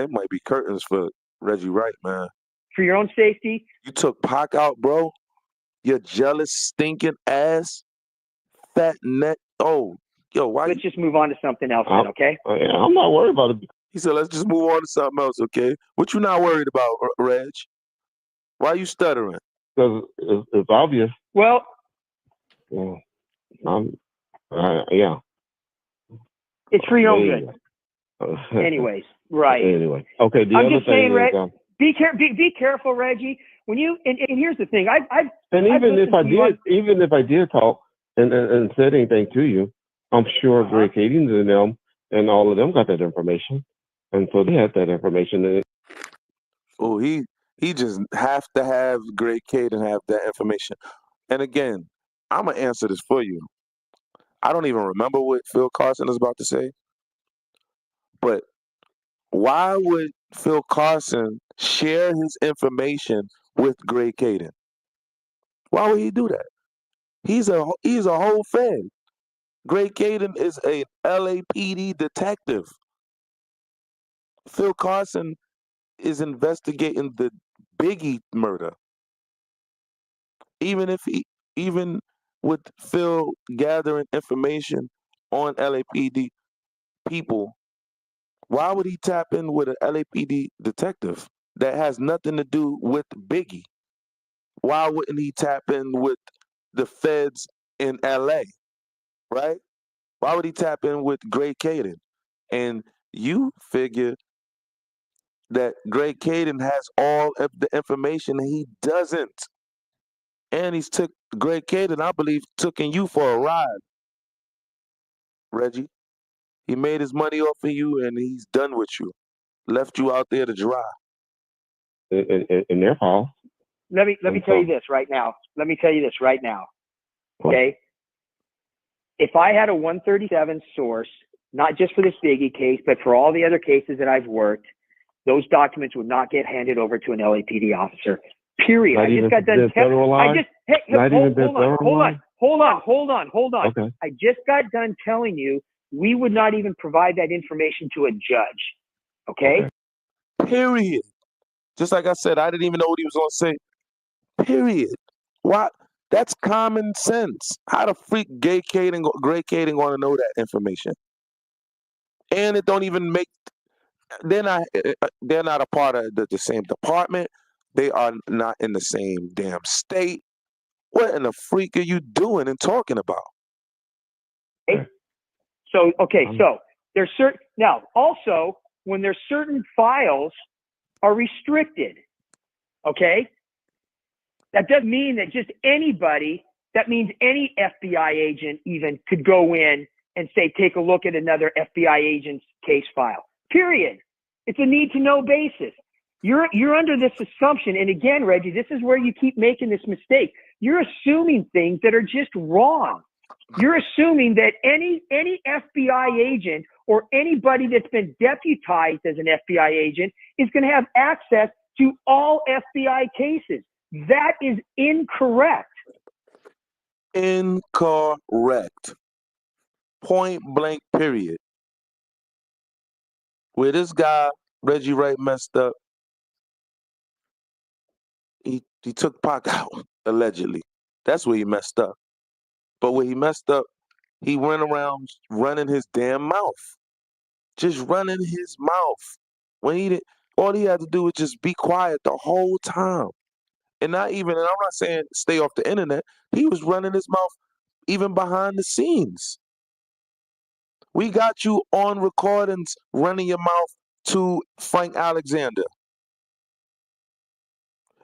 might be curtains for Reggie Wright, man. For your own safety. You took Pac out, bro. You jealous, stinking ass, fat neck. Oh, yo, why? Let's just move on to something else then, okay? I'm not worried about it. He said, let's just move on to something else, okay? What you not worried about, Reg? Why you stuttering? Because it's obvious. Well, yeah. It's for your own good. Anyways, right. Anyway, okay. I'm just saying, be careful, Reggie. When you and here's the thing, even if I did talk and said anything to you, I'm sure Greg Kading and them and all of them got that information, and so they had that information. Oh, he just have to have Greg Kading have that information. And again, I'm gonna answer this for you. I don't even remember what Phil Carson is about to say, but why would Phil Carson share his information with Greg Kading? Why would he do that? He's a whole Fed. Greg Kading is a LAPD detective. Phil Carson is investigating the Biggie murder. Even with Phil gathering information on LAPD people, Why would he tap in with an LAPD detective that has nothing to do with Biggie? Why wouldn't he tap in with the feds in LA, right? Why would he tap in with Greg Caden? And you figure that Greg Caden has all of the information and he doesn't. And he's took Greg Caden, I believe, taking you for a ride, Reggie. He made his money off of you and he's done with you. Left you out there to dry. In their fault. Let me tell you this right now. Let me tell you this right now. Okay. If I had a 137 source, not just for this Biggie case, but for all the other cases that I've worked, those documents would not get handed over to an LAPD officer. Period. Not I just got done. Hold on. Okay. I just got done telling you we would not even provide that information to a judge. Okay. Period. Just like I said, I didn't even know what he was going to say. Period. Why? That's common sense. How the freak Greg Caden going to know that information? And it don't even make. They're not a part of the same department. They are not in the same damn state. What in the freak are you doing and talking about? So there's certain now also when there's certain files are restricted. Okay, that doesn't mean that just anybody. That means any FBI agent even could go in and say, take a look at another FBI agent's case file. Period. It's a need to know basis. You're under this assumption, and again, Reggie, this is where you keep making this mistake. You're assuming things that are just wrong. You're assuming that any FBI agent or anybody that's been deputized as an FBI agent is going to have access to all FBI cases. That is incorrect. Incorrect. Point blank, period. Where this guy, Reggie Wright, messed up, he took Pac out, allegedly. That's where he messed up. But where he messed up, he went around running his damn mouth. Just running his mouth. When he did, all he had to do was just be quiet the whole time. And I'm not saying stay off the internet. He was running his mouth even behind the scenes. We got you on recordings running your mouth to Frank Alexander.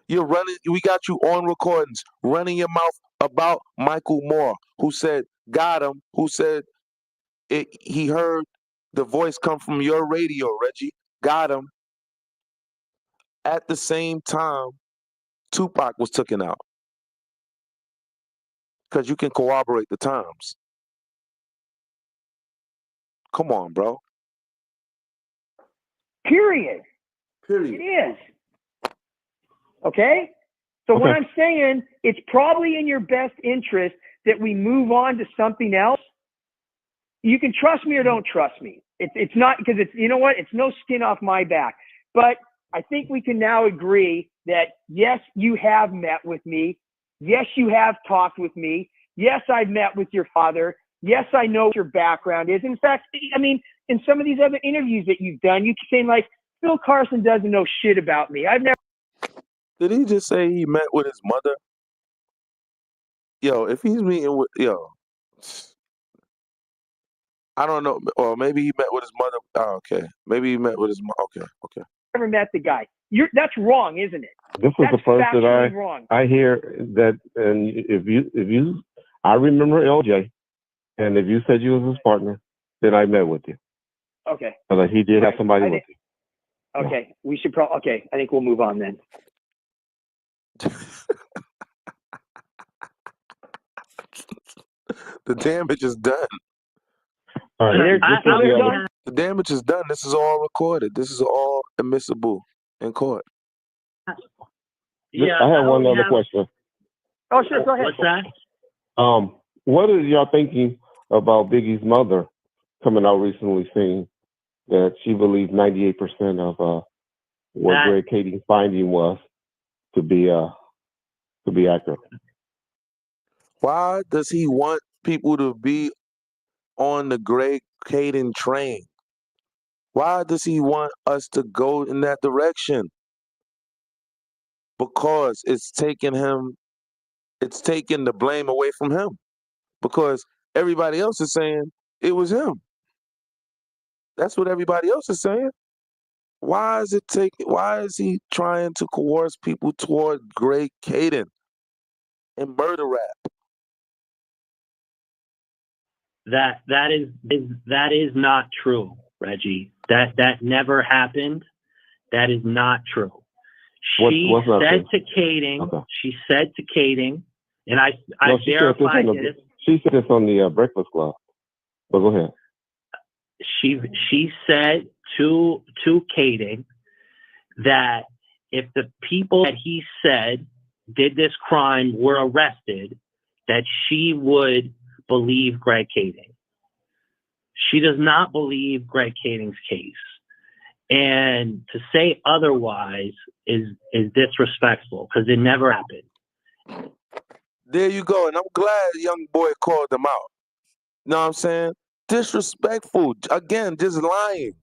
We got you on recordings running your mouth about Michael Moore, who said, got him, who said he heard the voice come from your radio, Reggie. Got him. At the same time, Tupac was taken out. Because you can corroborate the times. Come on, bro. Period. Period. It is. Okay? So what I'm saying, it's probably in your best interest that we move on to something else. You can trust me or don't trust me. It's not because you know what? It's no skin off my back. But I think we can now agree that yes, you have met with me. Yes, you have talked with me. Yes, I've met with your father. Yes, I know what your background is. In fact, I mean, in some of these other interviews that you've done, you keep saying like, Phil Carson doesn't know shit about me. I've never. Did he just say he met with his mother? Yo, if he's meeting with, I don't know. Or maybe he met with his mother. Oh, okay. Maybe he met with his mother. Okay. Never met the guy. That's wrong, isn't it? This was the first that wrong. I hear that, and if you, I remember LJ, and if you said you was his partner, then I met with you. Okay. But he did have somebody with you. Okay, yeah. We should probably. Okay, I think we'll move on then. The damage is done. All right. The damage is done. This is all recorded. This is all admissible in court. Yeah, I have one other question. Oh, sure. Go ahead. What's that? What is y'all thinking about Biggie's mother coming out recently saying that she believes 98% of what Greg Caden's finding was to be accurate? Why does he want people to be on the Greg Caden train? Why does he want us to go in that direction? Because it's taking the blame away from him. Because everybody else is saying it was him. That's what everybody else is saying. Why is he trying to coerce people toward Greg Caden and murder rap? That is not true, Reggie. That never happened. That is not true. She said to Kading, and I verified this. She said this on the Breakfast Club. But go ahead. She said to Kading that if the people that he said did this crime were arrested, that she would believe Greg Kading. She does not believe Greg Kading's case. And to say otherwise is disrespectful because it never happened. There you go. And I'm glad young boy called them out. You know what I'm saying? Disrespectful. Again, just lying.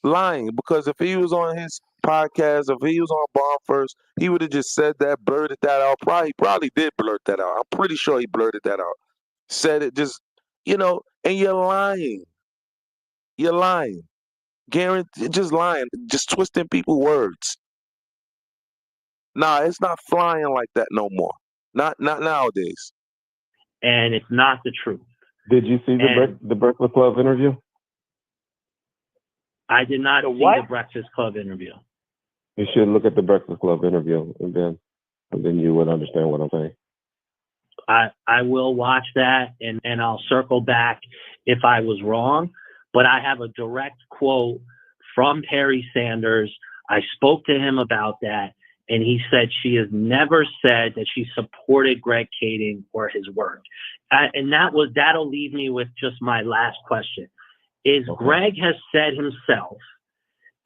Lying. Because if he was on his podcast, if he was on Bomb First, he would have just said that, blurted that out. Probably did blurt that out. I'm pretty sure he blurted that out. Said it just, and you're lying. You're lying. Guaranteed, just lying. Just twisting people's words. Nah, it's not flying like that no more. Not nowadays. And it's not the truth. Did you see the Breakfast Club interview? I did not see the Breakfast Club interview. You should look at the Breakfast Club interview, and then you would understand what I'm saying. I will watch that, and I'll circle back if I was wrong. But I have a direct quote from Perry Sanders. I spoke to him about that, and he said she has never said that she supported Greg Kading or his work. And that'll leave me with just my last question. Greg has said himself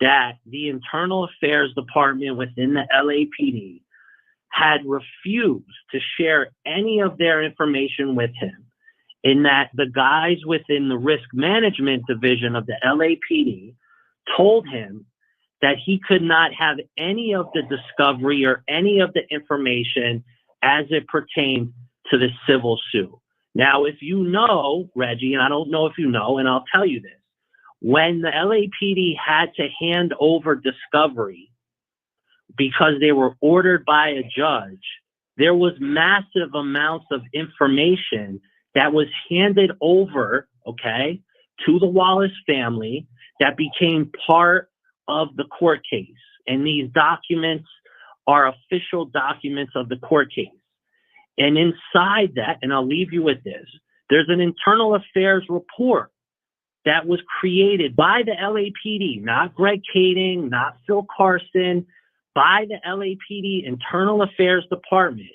that the Internal Affairs Department within the LAPD had refused to share any of their information with him, in that the guys within the risk management division of the LAPD told him that he could not have any of the discovery or any of the information as it pertained to the civil suit. Now, if you know, Reggie, and I don't know if you know, and I'll tell you this, when the LAPD had to hand over discovery because they were ordered by a judge, there was massive amounts of information that was handed over, to the Wallace family that became part of the court case. And these documents are official documents of the court case. And inside that, and I'll leave you with this, there's an internal affairs report that was created by the LAPD, not Greg Kading, not Phil Carson, by the LAPD Internal Affairs Department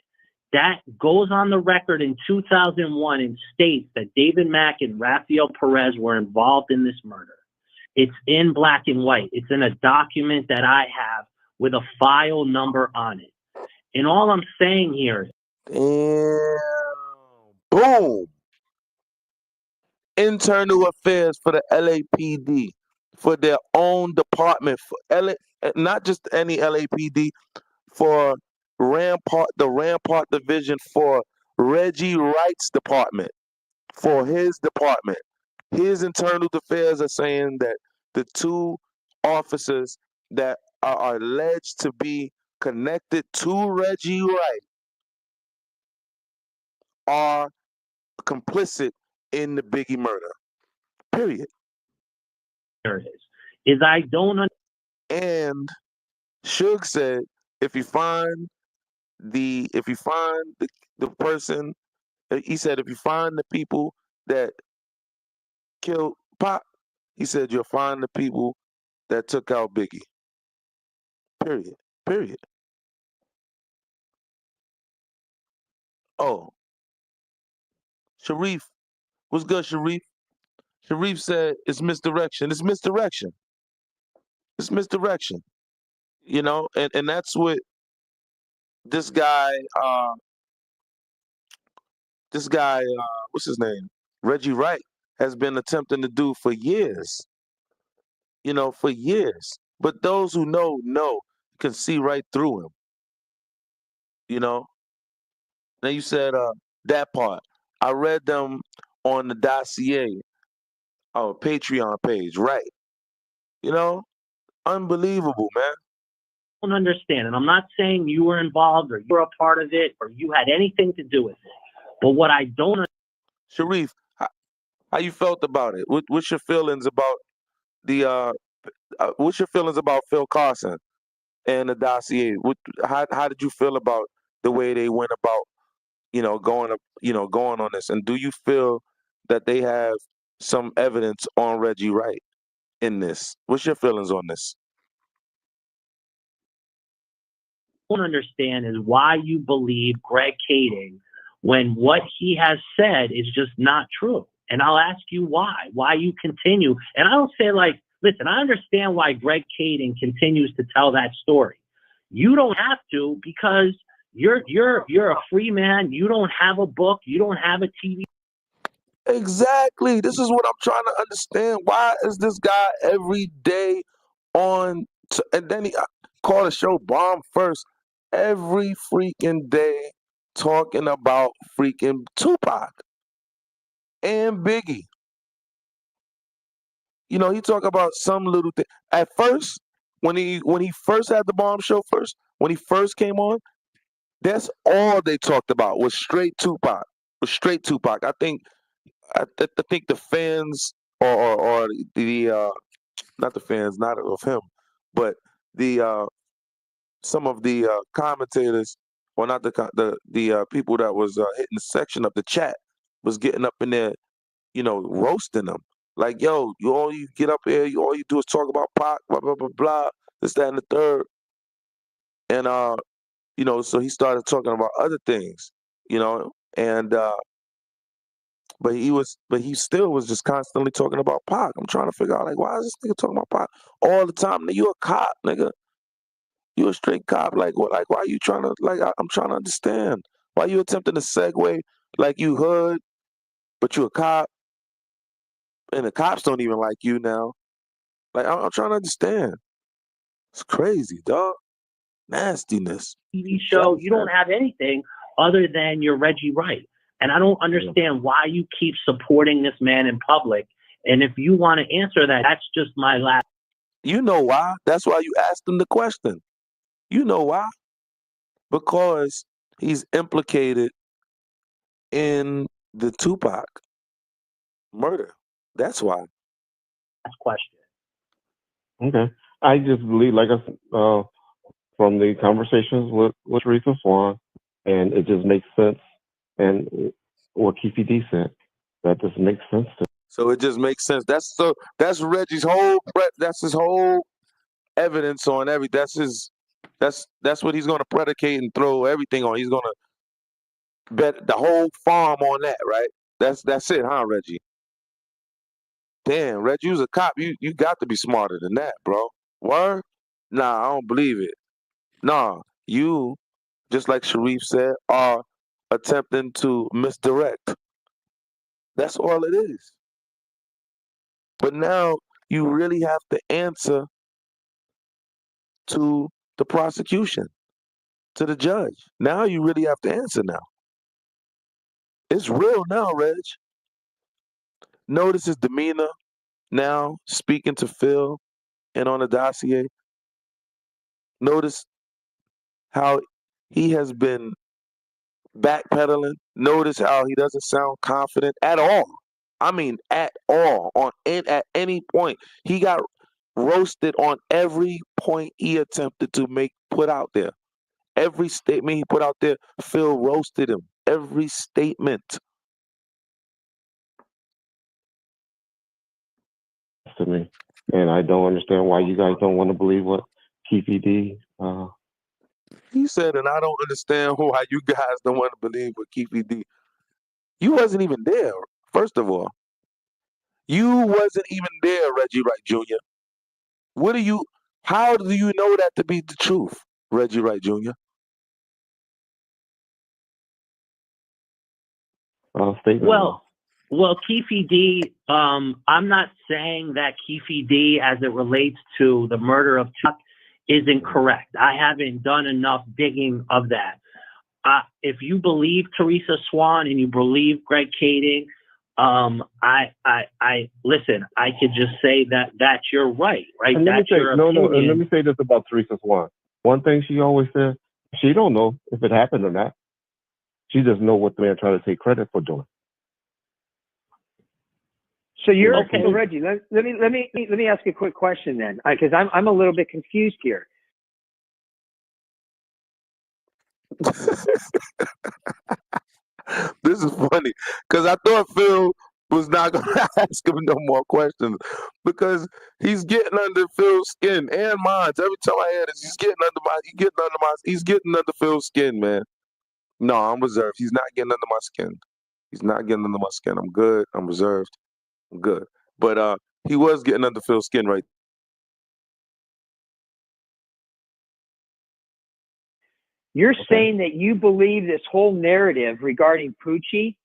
that goes on the record in 2001 and states that David Mack and Rafael Perez were involved in this murder. It's in black and white. It's in a document that I have with a file number on it. And all I'm saying here is, boom. Internal Affairs for the LAPD, for their own department, not just any LAPD, for the Rampart Division, for Reggie Wright's department, for his department. His internal affairs are saying that the two officers that are alleged to be connected to Reggie Wright are complicit in the Biggie murder. Period. There it is I don't And Suge said, if you find the person, he said, if you find the people that killed Pop, he said, you'll find the people that took out Biggie. Period. Oh, Sharif, what's good, Sharif? Sharif said, it's misdirection. It's misdirection. It's misdirection. And that's what this guy, what's his name? Reggie Wright has been attempting to do for years. for years. But those who know can see right through him. Now you said that part. I read them on the dossier, Patreon page, right? Unbelievable, man. I don't understand, and I'm not saying you were involved or you were a part of it or you had anything to do with it. But what I don't, Sharif, how you felt about it? What's your feelings about the? What's your feelings about Phil Carson and the dossier? How did you feel about the way they went about, going on this? And do you feel that they have some evidence on Reggie Wright in this? What's your feelings on this? don't understand is why you believe Greg Kading when what he has said is just not true. And I'll ask you why you continue. And I don't say like, listen, I understand why Greg Kading continues to tell that story. You don't have to because you're a free man. You don't have a book. You don't have a TV. Exactly. This is what I'm trying to understand. Why is this guy every day on, and then he called the show Bomb First, every freaking day talking about freaking Tupac and Biggie. He talk about some little thing. At first, when he first had the Bomb Show when he first came on, that's all they talked about was straight Tupac. I think the fans or the not the fans, not of him, but the some of the commentators, or not the people that was hitting the section of the chat was getting up in there, roasting them. Like, yo, all you get up here, all you do is talk about Pac, blah blah blah blah, this, that, and the third, and so he started talking about other things, and but he still was just constantly talking about Pac. I'm trying to figure out, like, why is this nigga talking about Pac all the time? Nigga, you a cop, nigga. You a straight cop. Like, what? Like, why are you trying to, like, I'm trying to understand. Why you attempting to segue like you hood, but you a cop, and the cops don't even like you now. Like, I'm trying to understand. It's crazy, dog. Nastiness. TV show, you don't have anything other than your Reggie Wright. And I don't understand why you keep supporting this man in public. And if you want to answer that, that's just my last. You know why? That's why you asked him the question. You know why? Because he's implicated in the Tupac murder. That's why. Last question. Okay. I just believe, like I said, from the conversations with Sharif and Swan, and it just makes sense. And what Keefe D said, that just makes sense to me. So it just makes sense. That's Reggie's that's his whole evidence on everything. That's what he's gonna predicate and throw everything on. He's gonna bet the whole farm on that, right? That's it, huh, Reggie? Damn, Reggie, you's a cop. You got to be smarter than that, bro. Word? Nah, I don't believe it. Nah, you, just like Sharif said, are attempting to misdirect. That's all it is. But now you really have to answer to the prosecution, to the judge. Now you really have to answer now. It's real now, Reg. Notice his demeanor now, speaking to Phil and on the dossier. Notice how he has been backpedaling. Notice how he doesn't sound confident at all. I mean, at all. At any point, he got roasted on every point he attempted to put out there. Every statement he put out there, Phil roasted him. Every statement. To me, and I don't understand why you guys don't want to believe what Keefe D. He said, and I don't understand why you guys don't want to believe what Keefe D. You wasn't even there, first of all. You wasn't even there, Reggie Wright Jr. How do you know that to be the truth, Reggie Wright Jr.? Statement. Well, Well, Keefe D, I'm not saying that Keefe D, as it relates to the murder of Chuck, is incorrect. I haven't done enough digging of that. If you believe Teresa Swan and you believe Greg Kading, I listen. I could just say that you're right, right? And That's your opinion. And let me say this about Teresa Swan. One thing she always says, she don't know if it happened or not. She doesn't know what the man trying to take credit for doing. So you're Okay. so Reggie. Let me ask you a quick question then, because I'm a little bit confused here. This is funny because I thought Phil was not going to ask him no more questions because he's getting under Phil's skin and mine. Every time I hear this, he's getting under Phil's skin, man. No, I'm reserved. He's not getting under my skin. He's not getting under my skin. I'm good. I'm reserved. I'm good. But he was getting under Phil's skin, right? You're saying that you believe this whole narrative regarding Poochie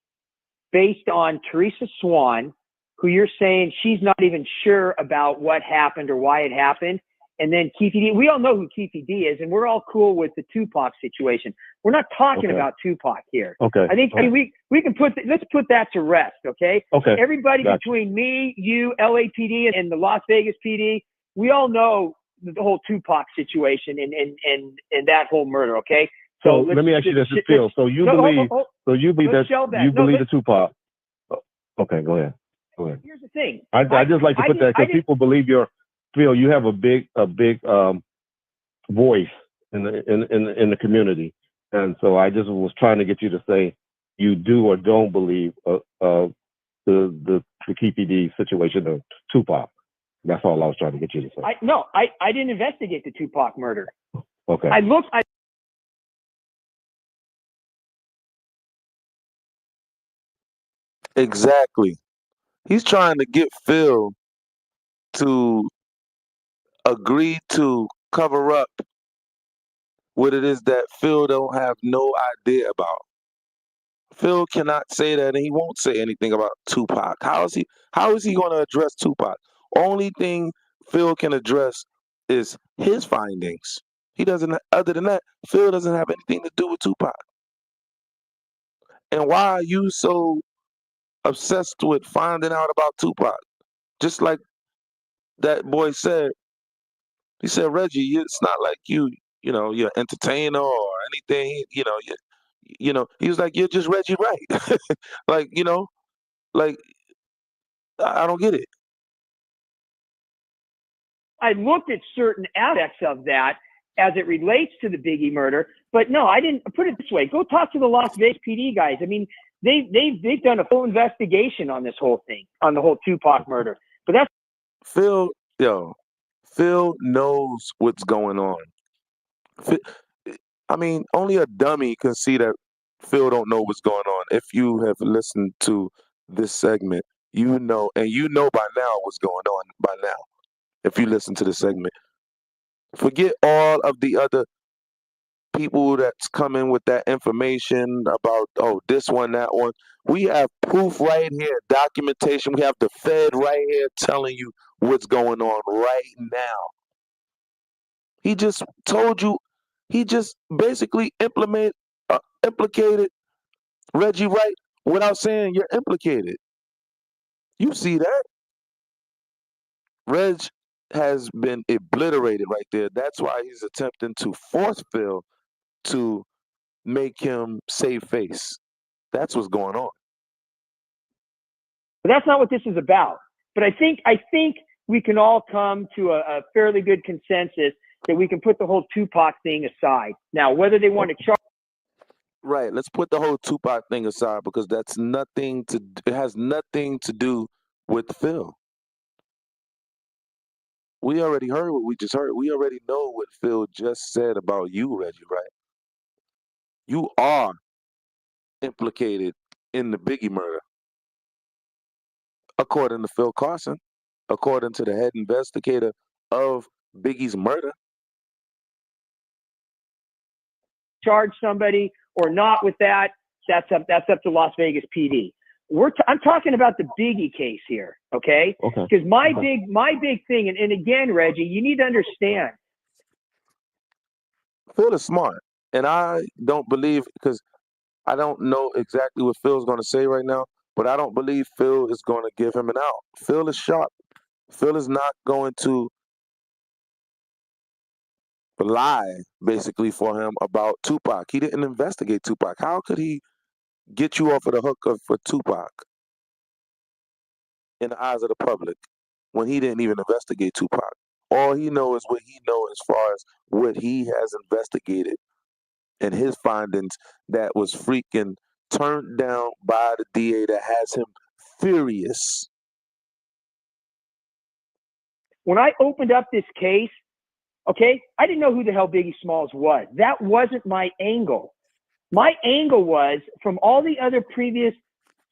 based on Teresa Swan, who you're saying she's not even sure about what happened or why it happened. And then Keefe D, we all know who Keefe D is, and we're all cool with the Tupac situation. We're not talking about Tupac here. Okay. I think we can let's put that to rest, okay? Okay. Everybody between me, you, LAPD, and the Las Vegas PD, we all know the whole Tupac situation and that whole murder, okay? So let me ask you this, Phil. So you believe the Tupac? Okay, go ahead. Here's the thing. I just like to put that because people believe Phil. You have a big voice in the community, and so I just was trying to get you to say you do or don't believe the Keefe D situation of Tupac. That's all I was trying to get you to say. I didn't investigate the Tupac murder. Okay. Exactly. He's trying to get Phil to agree to cover up what it is that Phil don't have no idea about. Phil cannot say that, and he won't say anything about Tupac. How is he going to address Tupac? Only thing Phil can address is his findings. He doesn't. Other than that, Phil doesn't have anything to do with Tupac. And why are you so obsessed with finding out about Tupac? Just like that boy said, he said, Reggie, it's not like you're an entertainer or anything. He was like, you're just Reggie Wright. like, I don't get it. I looked at certain aspects of that as it relates to the Biggie murder, but no, I didn't. Put it this way: go talk to the Las Vegas PD guys. I mean, they've done a full investigation on this whole thing, on the whole Tupac murder. But that's Phil knows what's going on. I mean, only a dummy can see that Phil don't know what's going on. If you have listened to this segment, you know by now what's going on by now. If you listen to the segment, forget all of the other people that's coming with that information about, this one, that one. We have proof right here, documentation. We have the Fed right here telling you what's going on right now. He just told you, he just basically implicated Reggie Wright without saying you're implicated. You see that? Reg has been obliterated right there. That's why he's attempting to force Phil to make him save face. That's what's going on. But that's not what this is about. But I think we can all come to a fairly good consensus that we can put the whole Tupac thing aside. Now, whether they want to charge. Right. Let's put the whole Tupac thing aside because it has nothing to do with Phil. We already heard what we just heard. We already know what Phil just said about you, Reggie, right? You are implicated in the Biggie murder. According to Phil Carson, according to the head investigator of Biggie's murder. Charge somebody or not with that, that's up to Las Vegas PD. I'm talking about the Biggie case here, okay? Okay. Because my big thing, and again, Reggie, you need to understand. Phil is smart, and I don't believe, because I don't know exactly what Phil's going to say right now, but I don't believe Phil is going to give him an out. Phil is sharp. Phil is not going to lie, basically, for him about Tupac. He didn't investigate Tupac. How could he get you off of the hook for Tupac in the eyes of the public when he didn't even investigate Tupac? All he knows is what he knows as far as what he has investigated and his findings that was freaking turned down by the DA that has him furious. When I opened up this case, okay, I didn't know who the hell Biggie Smalls was. That wasn't my angle. My angle was from all the other previous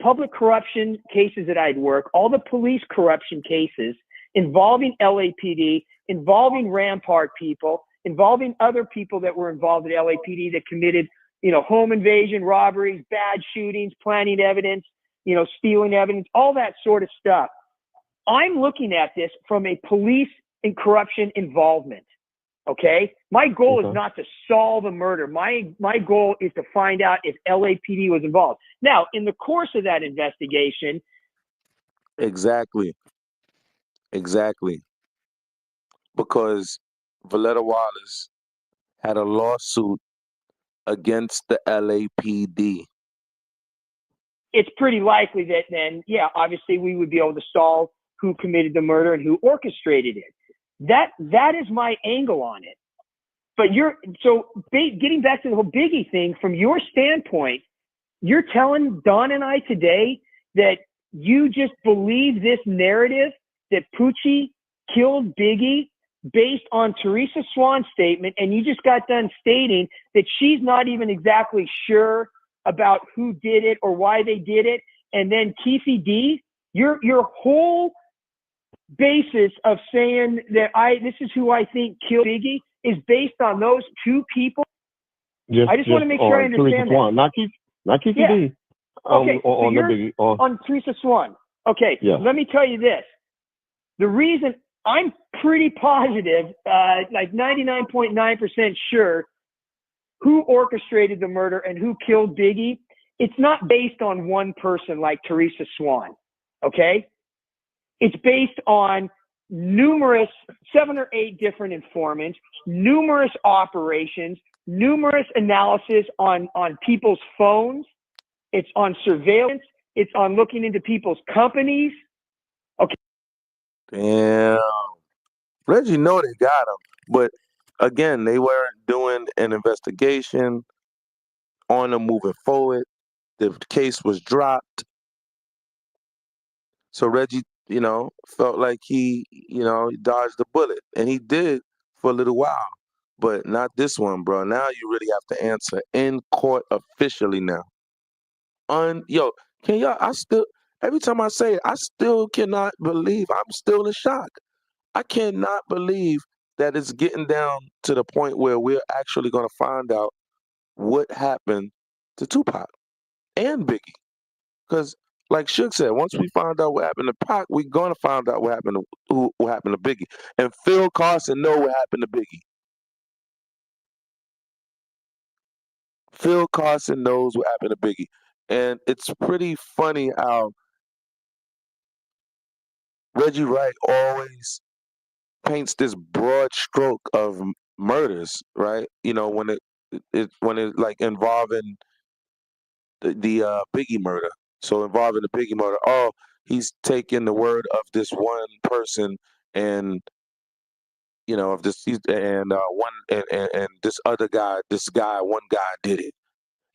public corruption cases that I'd worked, all the police corruption cases involving LAPD, involving Rampart people, involving other people that were involved in LAPD that committed, home invasion, robberies, bad shootings, planting evidence, stealing evidence, all that sort of stuff. I'm looking at this from a police and corruption involvement. Okay. My goal is not to solve a murder. My goal is to find out if LAPD was involved. Now, in the course of that investigation. Exactly. Because Valletta Wallace had a lawsuit against the LAPD. It's pretty likely that then, obviously we would be able to solve who committed the murder and who orchestrated it. That is my angle on it. But getting back to the whole Biggie thing, from your standpoint, you're telling Don and I today that you just believe this narrative that Poochie killed Biggie based on Teresa Swan's statement, and you just got done stating that she's not even exactly sure about who did it or why they did it. And then Keefe D, your whole basis of saying that this is who I think killed Biggie is based on those two people. I just want to make sure I understand Swan, that. Not Keefe D. Okay, on the Biggie. On Teresa Swan. Okay, Let me tell you this. The reason I'm pretty positive, like 99.9% sure, who orchestrated the murder and who killed Biggie, it's not based on one person like Teresa Swan, okay? It's based on numerous 7 or 8 different informants, numerous operations, numerous analysis on people's phones. It's on surveillance. It's on looking into people's companies. Okay. Damn. Reggie know they got him, but again, they weren't doing an investigation on them moving forward. The case was dropped. So Reggie, felt like he dodged the bullet. And he did for a little while. But not this one, bro. Now you really have to answer in court officially now. Can y'all, every time I say it, I still cannot believe, I'm still in shock. I cannot believe that it's getting down to the point where we're actually going to find out what happened to Tupac and Biggie. Because, like Suge said, once we find out what happened to Pac, we're going to find out what happened to Biggie. And Phil Carson know what happened to Biggie. Phil Carson knows what happened to Biggie. And it's pretty funny how Reggie Wright always paints this broad stroke of murders, right? When it like involving the Biggie murder. So involving the Biggie murder, he's taking the word of this one person and of this and this other guy, one guy did it.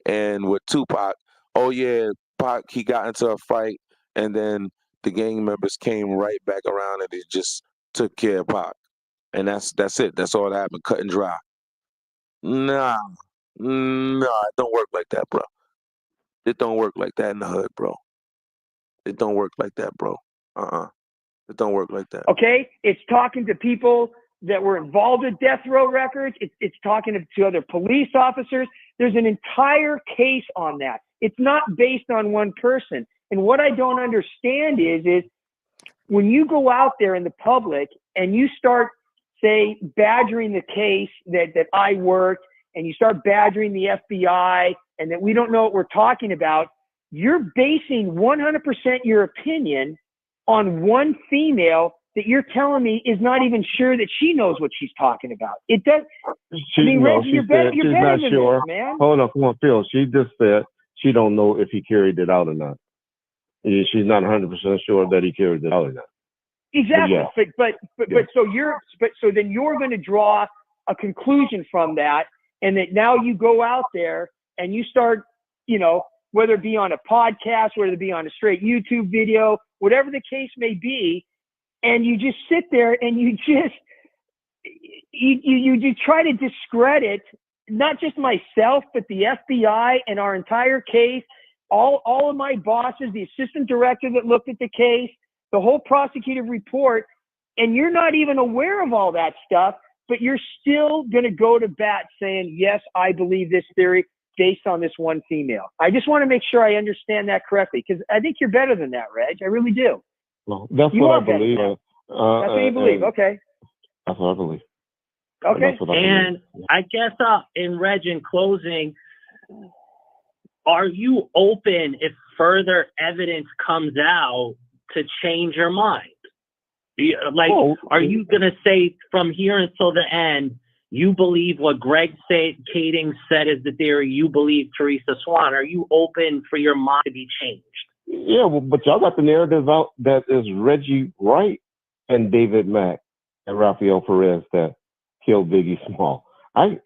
And with Tupac, Pac, he got into a fight and then the gang members came right back around and they just took care of Pac. And that's it. That's all that happened. Cut and dry. Nah, it don't work like that, bro. It don't work like that in the hood, bro. It don't work like that, bro. It don't work like that. Okay? It's talking to people that were involved with death row records. It's talking to other police officers. There's an entire case on that. It's not based on one person. And what I don't understand is when you go out there in the public and you start, say, badgering the case that I worked, and you start badgering the FBI and that we don't know what we're talking about, you're basing 100% your opinion on one female that you're telling me is not even sure that she knows what she's talking about. It does. Reggie, you're better she's than not sure. this, man. Hold on, come on, Phil. She just said she don't know if he carried it out or not. She's not 100% sure that he carried it out or not. Exactly. But so then you're going to draw a conclusion from that, and that now you go out there and you start, whether it be on a podcast, whether it be on a straight YouTube video, whatever the case may be, and you just sit there and you try to discredit not just myself, but the FBI and our entire case, all of my bosses, the assistant director that looked at the case, the whole prosecutive report, and you're not even aware of all that stuff, but you're still going to go to bat saying, yes, I believe this theory based on this one female. I just want to make sure I understand that correctly, because I think you're better than that, Reg. I really do. Well, that's You what I are better believe. than that. That's what you believe. Okay. That's what I believe. Okay. And I guess in Reg, in closing, are you open if further evidence comes out to change your mind? Are you going to say from here until the end, you believe what Greg Kading said is the theory, you believe Teresa Swan? Are you open for your mind to be changed? Yeah, well, but y'all got the narrative out that is Reggie Wright and David Mack and Rafael Perez that killed Biggie Small. I'm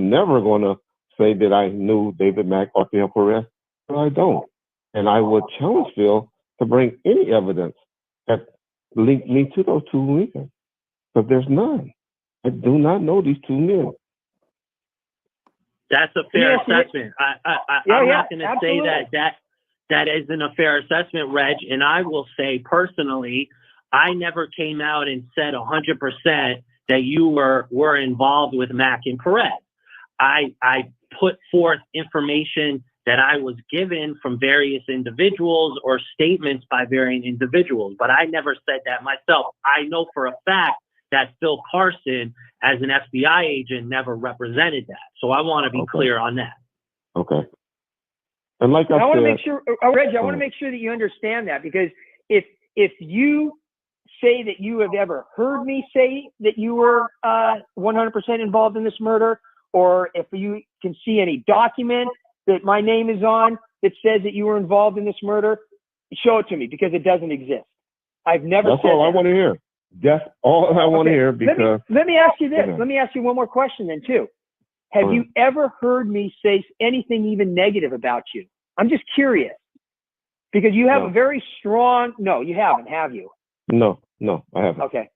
never going to say that I knew David Mack or Rafael Perez, but I don't. And I would challenge Phil to bring any evidence that linked me to those two men, but there's none. I do not know these two men. That's a fair assessment. I'm not going to say that isn't a fair assessment, Reg. And I will say personally, I never came out and said 100% that you were involved with Mack and Perez. I put forth information that I was given from various individuals or statements by varying individuals, but I never said that myself. I know for a fact that Phil Carson, as an FBI agent, never represented that. So I want to be clear on that. Okay. And like I want to said, make sure, Reggie, I want to make sure that you understand that, because if you say that you have ever heard me say that you were 100% involved in this murder, or if you can see any document that my name is on that says that you were involved in this murder, show it to me, because it doesn't exist. I've never said that. That's all I want to hear. That's all I want to hear, because... Let me ask you this. Let me ask you one more question then, too. Have you ever heard me say anything even negative about you? I'm just curious, because you have a very strong... No, you haven't, have you? No, I haven't. Okay.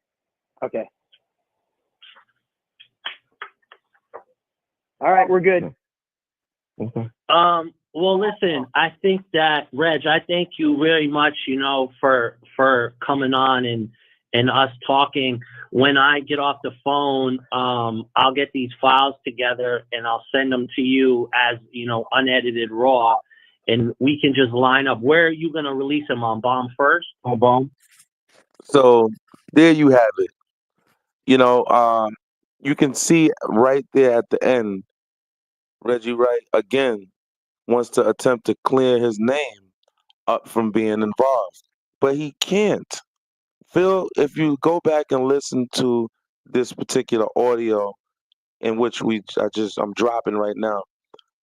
All right, we're good. Okay. Well, listen, I think that, Reg, I thank you very much, for coming on and us talking. When I get off the phone, I'll get these files together and I'll send them to you as, unedited raw, and we can just line up. Where are you going to release them, on Bomb first? On Bomb. So there you have it. You can see right there at the end, Reggie Wright again wants to attempt to clear his name up from being involved, but he can't. Phil, if you go back and listen to this particular audio in which I'm dropping right now,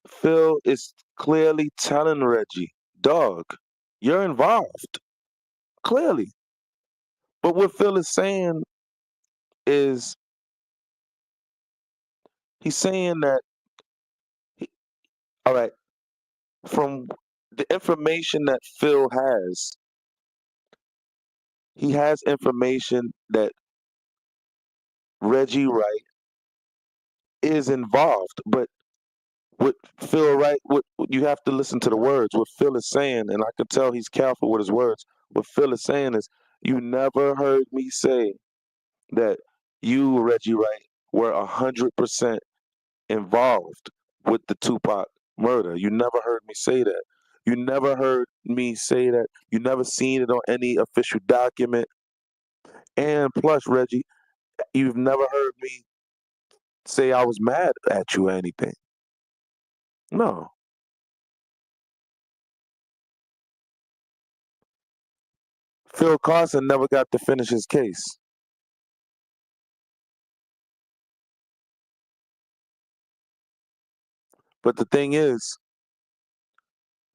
Phil is clearly telling Reggie, dog, you're involved. Clearly. But what Phil is saying is, he's saying that, all right, from the information that Phil has, he has information that Reggie Wright is involved. But what Phil Wright, what you have to listen to the words. What Phil is saying, and I can tell he's careful with his words. What Phil is saying is, you never heard me say that you, Reggie Wright, were 100% involved with the Tupac murder. You never heard me say that. You never heard me say that. You never seen it on any official document. And plus, Reggie, you've never heard me say I was mad at you or anything. No. Phil Carson never got to finish his case. But the thing is,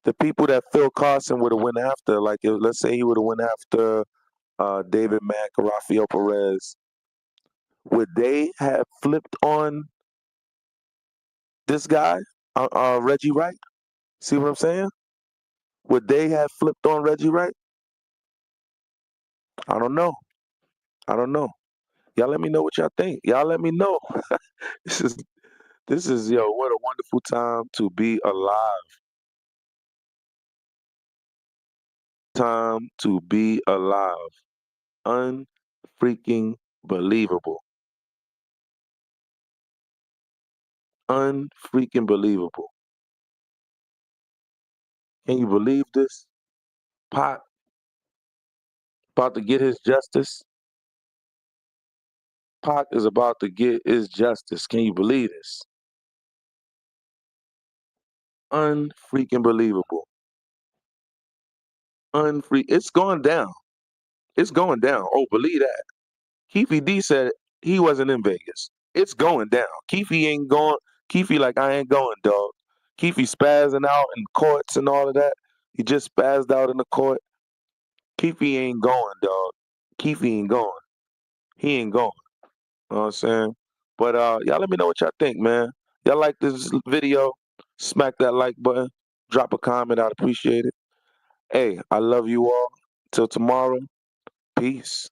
the people that Phil Carson would have went after, like let's say he would have went after David Mack or Rafael Perez, would they have flipped on this guy, Reggie Wright? See what I'm saying? Would they have flipped on Reggie Wright? I don't know. I don't know. Y'all let me know what y'all think. Y'all let me know. This is yo, what a wonderful time to be alive. Time to be alive. Unfreaking believable. Unfreaking believable. Can you believe this? Pac about to get his justice. Pac is about to get his justice. Can you believe this? Unfreaking believable. It's going down. It's going down. Oh, believe that. Keefe D said he wasn't in Vegas. It's going down. Keefe ain't going. Keefe like, I ain't going, dog. Keefe spazzing out in courts and all of that. He just spazzed out in the court. Keefe ain't going, dog. Keefe ain't going. He ain't going. You know what I'm saying? But y'all let me know what y'all think, man. Y'all like this video? Smack that like button. Drop a comment. I'd appreciate it. Hey, I love you all. Till tomorrow. Peace.